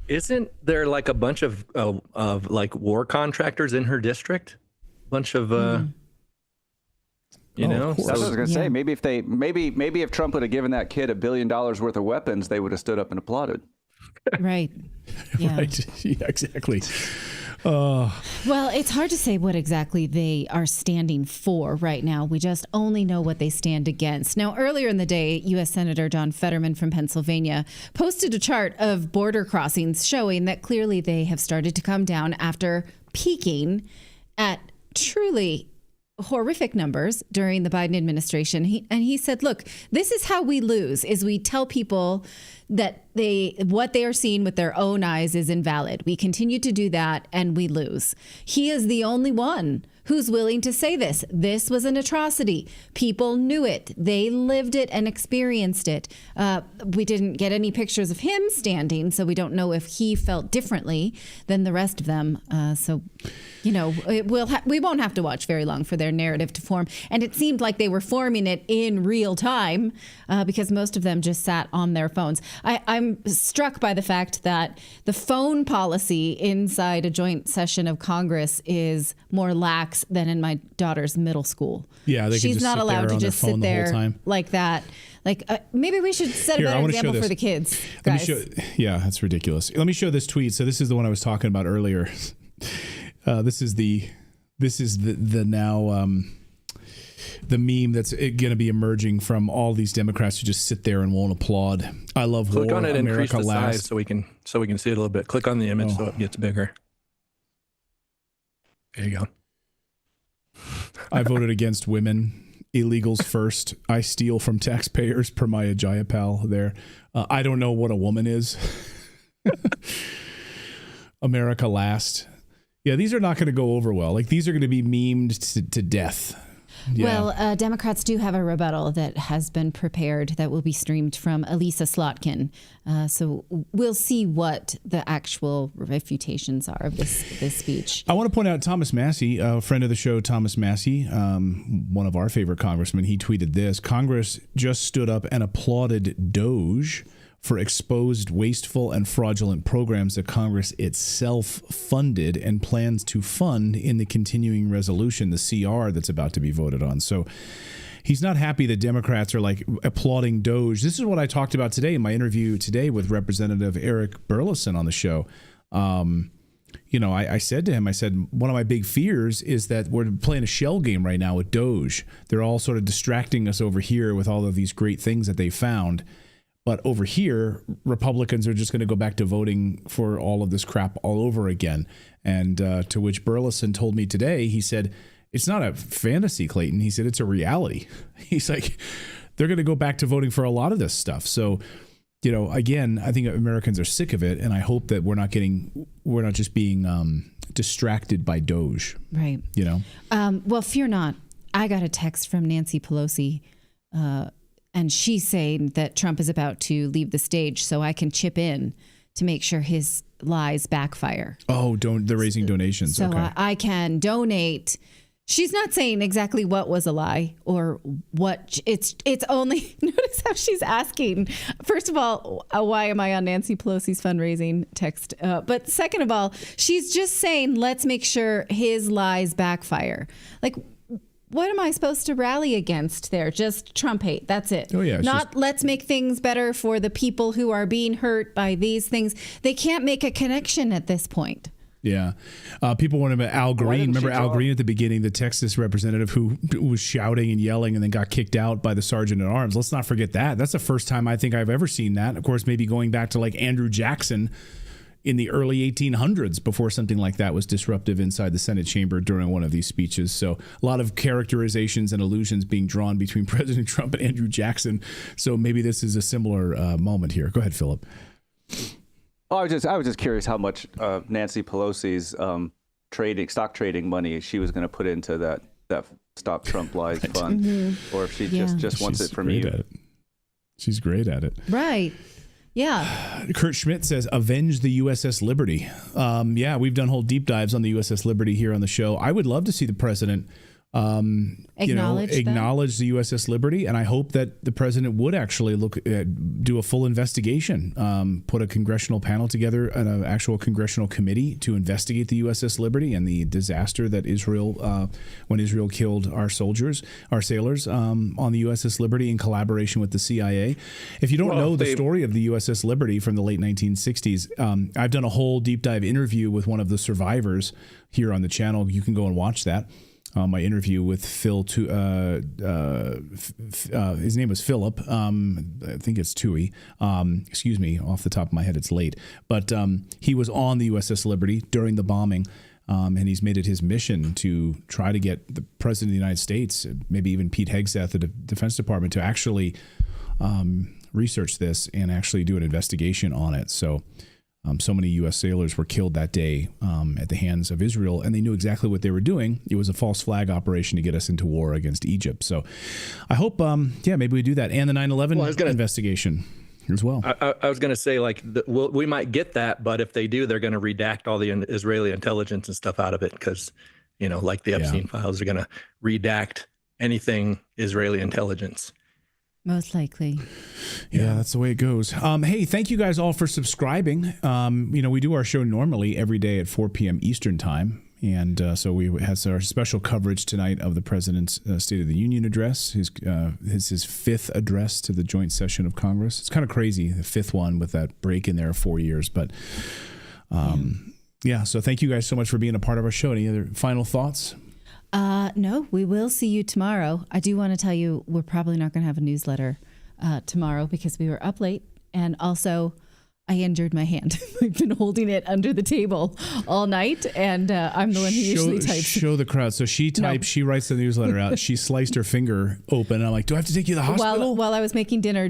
B: Isn't there like a bunch of like war contractors in her district? Bunch of you know.
S: That's what I was going to say. Maybe if Trump would have given that kid $1 billion worth of weapons, they would have stood up and applauded.
R: Right. Yeah.
Q: Right. Yeah, exactly.
R: Well, it's hard to say what exactly they are standing for right now. We just only know what they stand against. Now, earlier in the day, U.S. Senator John Fetterman from Pennsylvania posted a chart of border crossings showing that clearly they have started to come down after peaking at truly horrific numbers during the Biden administration. He said, look, this is how we lose, is we tell people that what they are seeing with their own eyes is invalid. We continue to do that and we lose. He is the only one who's willing to say this. This was an atrocity. People knew it. They lived it and experienced it. We didn't get any pictures of him standing, so we don't know if he felt differently than the rest of them. We won't have to watch very long for their narrative to form. And it seemed like they were forming it in real time because most of them just sat on their phones. I'm struck by the fact that the phone policy inside a joint session of Congress is more lax than in my daughter's middle school.
Q: Yeah,
R: she's not allowed to just sit there like that. Like maybe we should set a better example for the kids, guys.
Q: That's ridiculous. Let me show this tweet. So this is the one I was talking about earlier. This is the now the meme that's going to be emerging from all these Democrats who just sit there and won't applaud. I love war.
B: Click on it and increase the
Q: last.
B: size so we can see it a little bit. Click on the image so it gets bigger. There you go.
Q: I voted against women. Illegals first. I steal from taxpayers. Per Maya Jayapal there. I don't know what a woman is. America last. Yeah, these are not going to go over well. Like, these are going to be memed to death. Yeah.
R: Well, Democrats do have a rebuttal that has been prepared that will be streamed from Elisa Slotkin. So we'll see what the actual refutations are of this speech.
Q: I want to point out Thomas Massey, a friend of the show, Thomas Massey, one of our favorite congressmen. He tweeted this: Congress just stood up and applauded DOGE for exposed wasteful and fraudulent programs that Congress itself funded and plans to fund in the continuing resolution, the CR that's about to be voted on. So he's not happy that Democrats are like applauding DOGE. This is what I talked about today in my interview today with Representative Eric Burleson on the show. I said to him, one of my big fears is that we're playing a shell game right now with DOGE. They're all sort of distracting us over here with all of these great things that they found. But over here, Republicans are just going to go back to voting for all of this crap all over again. And to which Burleson told me today, he said, it's not a fantasy, Clayton. He said it's a reality. He's like, they're going to go back to voting for a lot of this stuff. So, again, I think Americans are sick of it, and I hope that we're not just being distracted by Doge.
R: Right. Well, fear not. I got a text from Nancy Pelosi, and she's saying that Trump is about to leave the stage, so I can chip in to make sure his lies backfire.
Q: Oh, they're raising donations.
R: So
Q: okay.
R: I can donate. She's not saying exactly what was a lie or what it's only. Notice how she's asking. First of all, why am I on Nancy Pelosi's fundraising text? But second of all, she's just saying, let's make sure his lies backfire. Like, what am I supposed to rally against there? Just Trump hate. That's it.
Q: Oh, yeah.
R: Not let's make things better for the people who are being hurt by these things. They can't make a connection at this point.
Q: Yeah. People want to Al Green. Remember Al Green at the beginning, the Texas representative who was shouting and yelling and then got kicked out by the sergeant at arms. Let's not forget that. That's the first time I think I've ever seen that. Of course, maybe going back to like Andrew Jackson in the early 1800s before something like that was disruptive inside the Senate chamber during one of these speeches. So a lot of characterizations and allusions being drawn between President Trump and Andrew Jackson. So maybe this is a similar moment here. Go ahead, Philip.
S: Oh, I was just curious how much Nancy Pelosi's stock trading money she was going to put into that Stop Trump Lies fund, or if she just wants it from you.
Q: She's great at it.
R: Right. Yeah.
Q: Kurt Schmidt says, avenge the USS Liberty. Yeah, we've done whole deep dives on the USS Liberty here on the show. I would love to see the president acknowledge the USS Liberty, and I hope that the president would actually do a full investigation, put a congressional panel together and an actual congressional committee to investigate the USS Liberty and the disaster that when Israel killed our sailors on the USS Liberty in collaboration with the CIA. If you don't know the story of the USS Liberty from the late 1960s, I've done a whole deep dive interview with one of the survivors here on the channel. You can go and watch that. My interview with Phil, his name was Philip. I think it's Tui. Excuse me, off the top of my head, it's late. But he was on the USS Liberty during the bombing, and he's made it his mission to try to get the President of the United States, maybe even Pete Hegseth, the Defense Department, to actually research this and actually do an investigation on it. So many U.S. sailors were killed that day at the hands of Israel, and they knew exactly what they were doing. It was a false flag operation to get us into war against Egypt. So I hope, maybe we do that. And the 9/11 investigation as well.
B: I was going to say, we might get that, but if they do, they're going to redact all the Israeli intelligence and stuff out of it because, like the Epstein files are going to redact anything Israeli intelligence.
R: Most likely.
Q: Yeah, that's the way it goes. Hey, thank you guys all for subscribing. We do our show normally every day at 4 p.m. Eastern time. And so we had our special coverage tonight of the President's State of the Union address, his fifth address to the joint session of Congress. It's kind of crazy, the fifth one with that break in there of 4 years. But so thank you guys so much for being a part of our show. Any other final thoughts?
R: No, we will see you tomorrow. I do want to tell you we're probably not going to have a newsletter tomorrow because we were up late. And also, I injured my hand. I've been holding it under the table all night, and I'm the one who usually types.
Q: Show the crowd. So she types, she writes the newsletter out. She sliced her finger open. And I'm like, do I have to take you to the hospital?
R: While I was making dinner,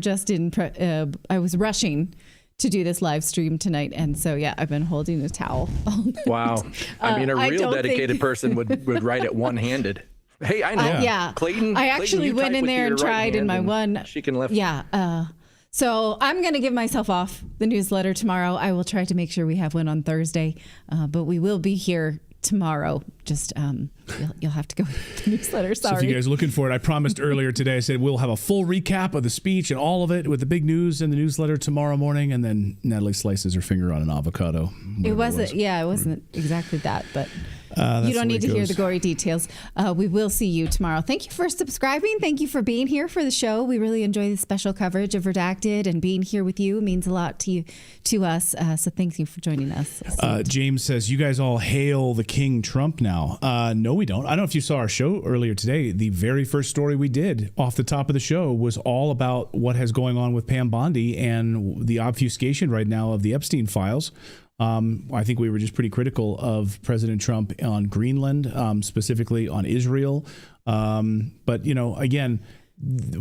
R: I was rushing to do this live stream tonight, and so I've been holding a towel all night.
B: Wow. I mean, a real dedicated person would write it one-handed. Hey, I know.
R: Clayton. I actually went in there and tried in my one.
B: She can lift.
R: Yeah. So I'm going to give myself off the newsletter tomorrow. I will try to make sure we have one on Thursday, but we will be here tomorrow. Just you'll have to go with the newsletter. Sorry.
Q: So if you guys are looking for it, I promised earlier today, I said we'll have a full recap of the speech and all of it with the big news in the newsletter tomorrow morning, and then Natalie slices her finger on an avocado.
R: It wasn't exactly that, but you don't need to hear the gory details. We will see you tomorrow. Thank you for subscribing. Thank you for being here for the show. We really enjoy the special coverage of Redacted, and being here with you means a lot to us. So thank you for joining us.
Q: James says, you guys all hail the King Trump now. No, we don't. I don't know if you saw our show earlier today. The very first story we did off the top of the show was all about what has going on with Pam Bondi and the obfuscation right now of the Epstein files. I think we were just pretty critical of President Trump on Greenland, specifically on Israel. But again, we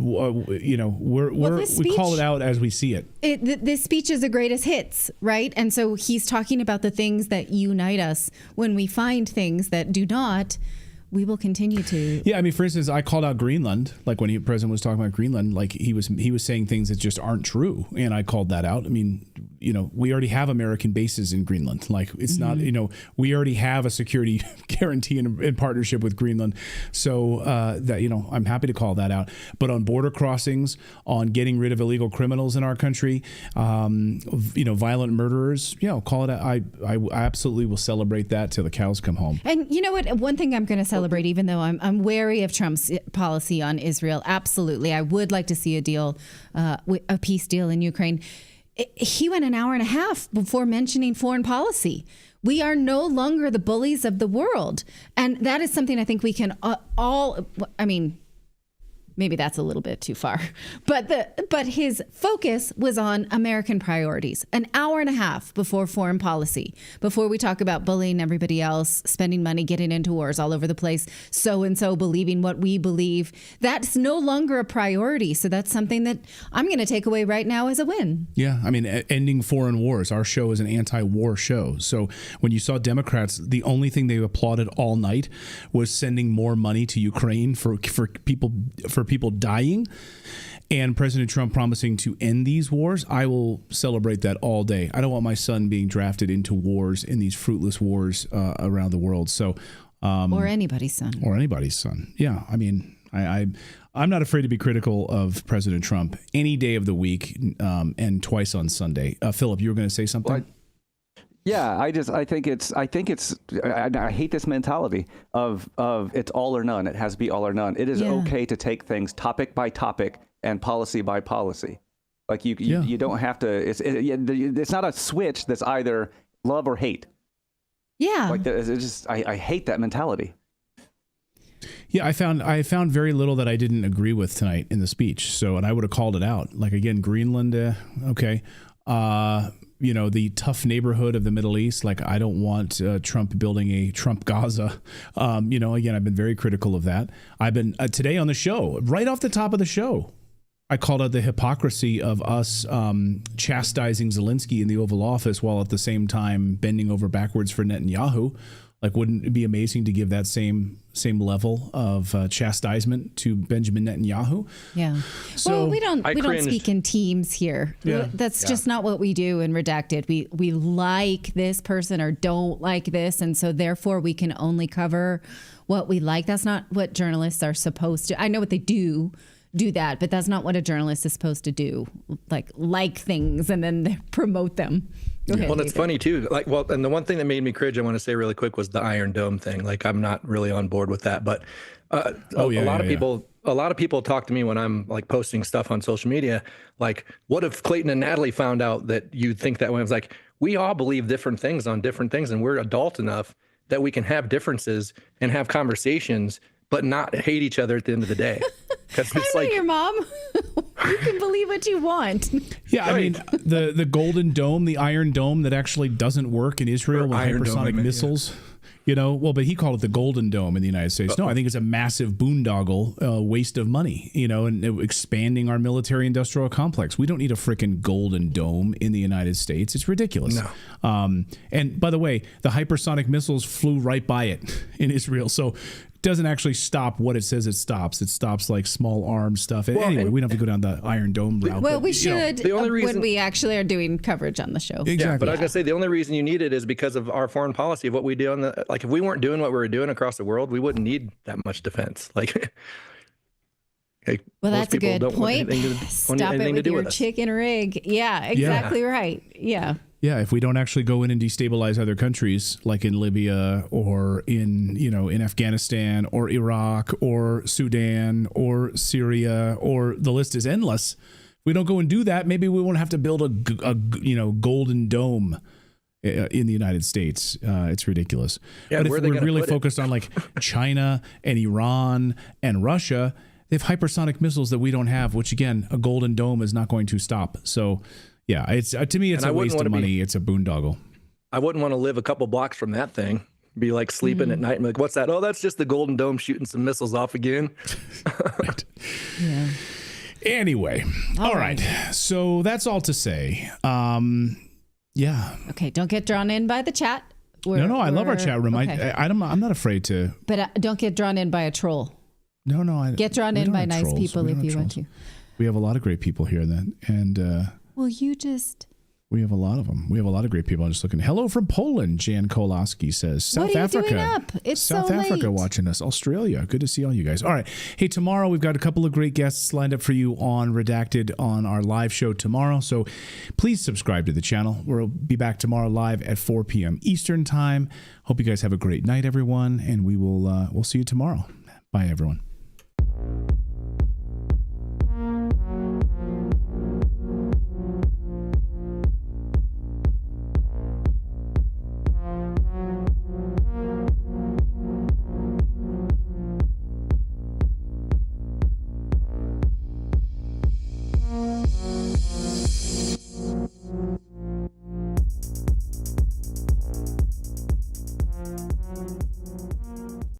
Q: call it out as we see it.
R: This speech is the greatest hits, right? And so he's talking about the things that unite us. When we find things that do not, we will continue to.
Q: Yeah, I mean, for instance, I called out Greenland, like when the president was talking about Greenland, like he was saying things that just aren't true, and I called that out. I mean, we already have American bases in Greenland. Like it's not, we already have a security guarantee in partnership with Greenland. So that, I'm happy to call that out. But on border crossings, on getting rid of illegal criminals in our country, violent murderers, call it out. I absolutely will celebrate that till the cows come home.
R: And you know what? One thing I'm going to celebrate, even though I'm wary of Trump's policy on Israel, absolutely, I would like to see a deal, a peace deal in Ukraine. He went an hour and a half before mentioning foreign policy. We are no longer the bullies of the world. And that is something I think we can maybe that's a little bit too far, but his focus was on American priorities. An hour and a half before foreign policy, before we talk about bullying everybody else, spending money, getting into wars all over the place, so-and-so believing what we believe. That's no longer a priority. So that's something that I'm going to take away right now as a win.
Q: Yeah, I mean, ending foreign wars. Our show is an anti-war show. So when you saw Democrats, the only thing they applauded all night was sending more money to Ukraine for people dying, and President Trump promising to end these wars. I will celebrate that all day. I don't want my son being drafted into wars, in these fruitless wars around the world. So,
R: or anybody's son.
Q: Yeah, I mean, I'm not afraid to be critical of President Trump any day of the week, and twice on Sunday. Philip, you were going to say something?
S: Well, yeah, I hate this mentality of it's all or none. It has to be all or none. It is okay to take things topic by topic and policy by policy. Like you don't have to. It's not a switch that's either love or hate.
R: Yeah,
S: like it's just I hate that mentality.
Q: Yeah, I found very little that I didn't agree with tonight in the speech. So, and I would have called it out. Like again, Greenland, okay. The tough neighborhood of the Middle East. Like, I don't want Trump building a Trump Gaza. Again, I've been very critical of that. I've been today on the show, right off the top of the show, I called out the hypocrisy of us chastising Zelensky in the Oval Office while at the same time bending over backwards for Netanyahu. Like, wouldn't it be amazing to give that same level of chastisement to Benjamin Netanyahu?
R: Yeah. So we don't speak in teams here.
Q: Yeah.
R: That's just not what we do in Redacted. We like this person or don't like this, and so therefore we can only cover what we like. That's not what journalists are supposed to. I know what they do that, but that's not what a journalist is supposed to do. Like things and then promote them.
B: Well, it's funny too. And the one thing that made me cringe, I want to say really quick, was the Iron Dome thing. Like, I'm not really on board with that, but a lot of people talk to me when I'm like posting stuff on social media. Like, what if Clayton and Natalie found out that you think that way? I was like, we all believe different things on different things, and we're adult enough that we can have differences and have conversations, but not hate each other at the end of the day. Because it's
R: I'm not your mom. You can believe what you want.
Q: Yeah, I mean, the Golden Dome, the Iron Dome that actually doesn't work in Israel with hypersonic missiles. But he called it the Golden Dome in the United States. No, I think it's a massive boondoggle, waste of money, and expanding our military-industrial complex. We don't need a freaking Golden Dome in the United States. It's ridiculous. No. And by the way, the hypersonic missiles flew right by it in Israel. So doesn't actually stop what it says it stops. It stops like small arms stuff. Anyway, we don't have to go down the Iron Dome route.
R: Well, we should when we actually are doing coverage on the show.
Q: Exactly.
B: Yeah, but I was going to say the only reason you need it is because of our foreign policy of what we do on the, like, if we weren't doing what we were doing across the world, we wouldn't need that much defense. Like,
R: well, that's a good point. Stop it with your chicken rig. Yeah, exactly right. Yeah.
Q: Yeah, if we don't actually go in and destabilize other countries, like in Libya or in Afghanistan or Iraq or Sudan or Syria, or the list is endless. If we don't go and do that, maybe we won't have to build a Golden Dome in the United States. It's ridiculous. Yeah, but if we're really focused on like China and Iran and Russia, they have hypersonic missiles that we don't have, which again, a Golden Dome is not going to stop. So. Yeah, it's to me, it's a waste of money. It's a boondoggle.
B: I wouldn't want to live a couple blocks from that thing. Be like sleeping at night and be like, what's that? Oh, that's just the Golden Dome shooting some missiles off again.
Q: Right. Yeah. Anyway, all right. So that's all to say. Yeah.
R: Okay, don't get drawn in by the chat.
Q: No, I love our chat room.
R: Okay.
Q: I'm not afraid to.
R: But don't get drawn in by a troll.
Q: No.
R: Get drawn in by nice people if you want to.
Q: We have a lot of great people here then. And
R: well, you just...
Q: We have a lot of them. We have a lot of great people. I'm just looking. Hello from Poland, Jan Kolaski says. South Africa.
R: What are you doing up? It's
Q: South
R: so
Q: Africa
R: late.
Q: watching us. Australia. Good to see all you guys. All right. Hey, tomorrow we've got a couple of great guests lined up for you on Redacted on our live show tomorrow. So please subscribe to the channel. We'll be back tomorrow live at 4 p.m. Eastern time. Hope you guys have a great night, everyone. And we'll see you tomorrow. Bye, everyone.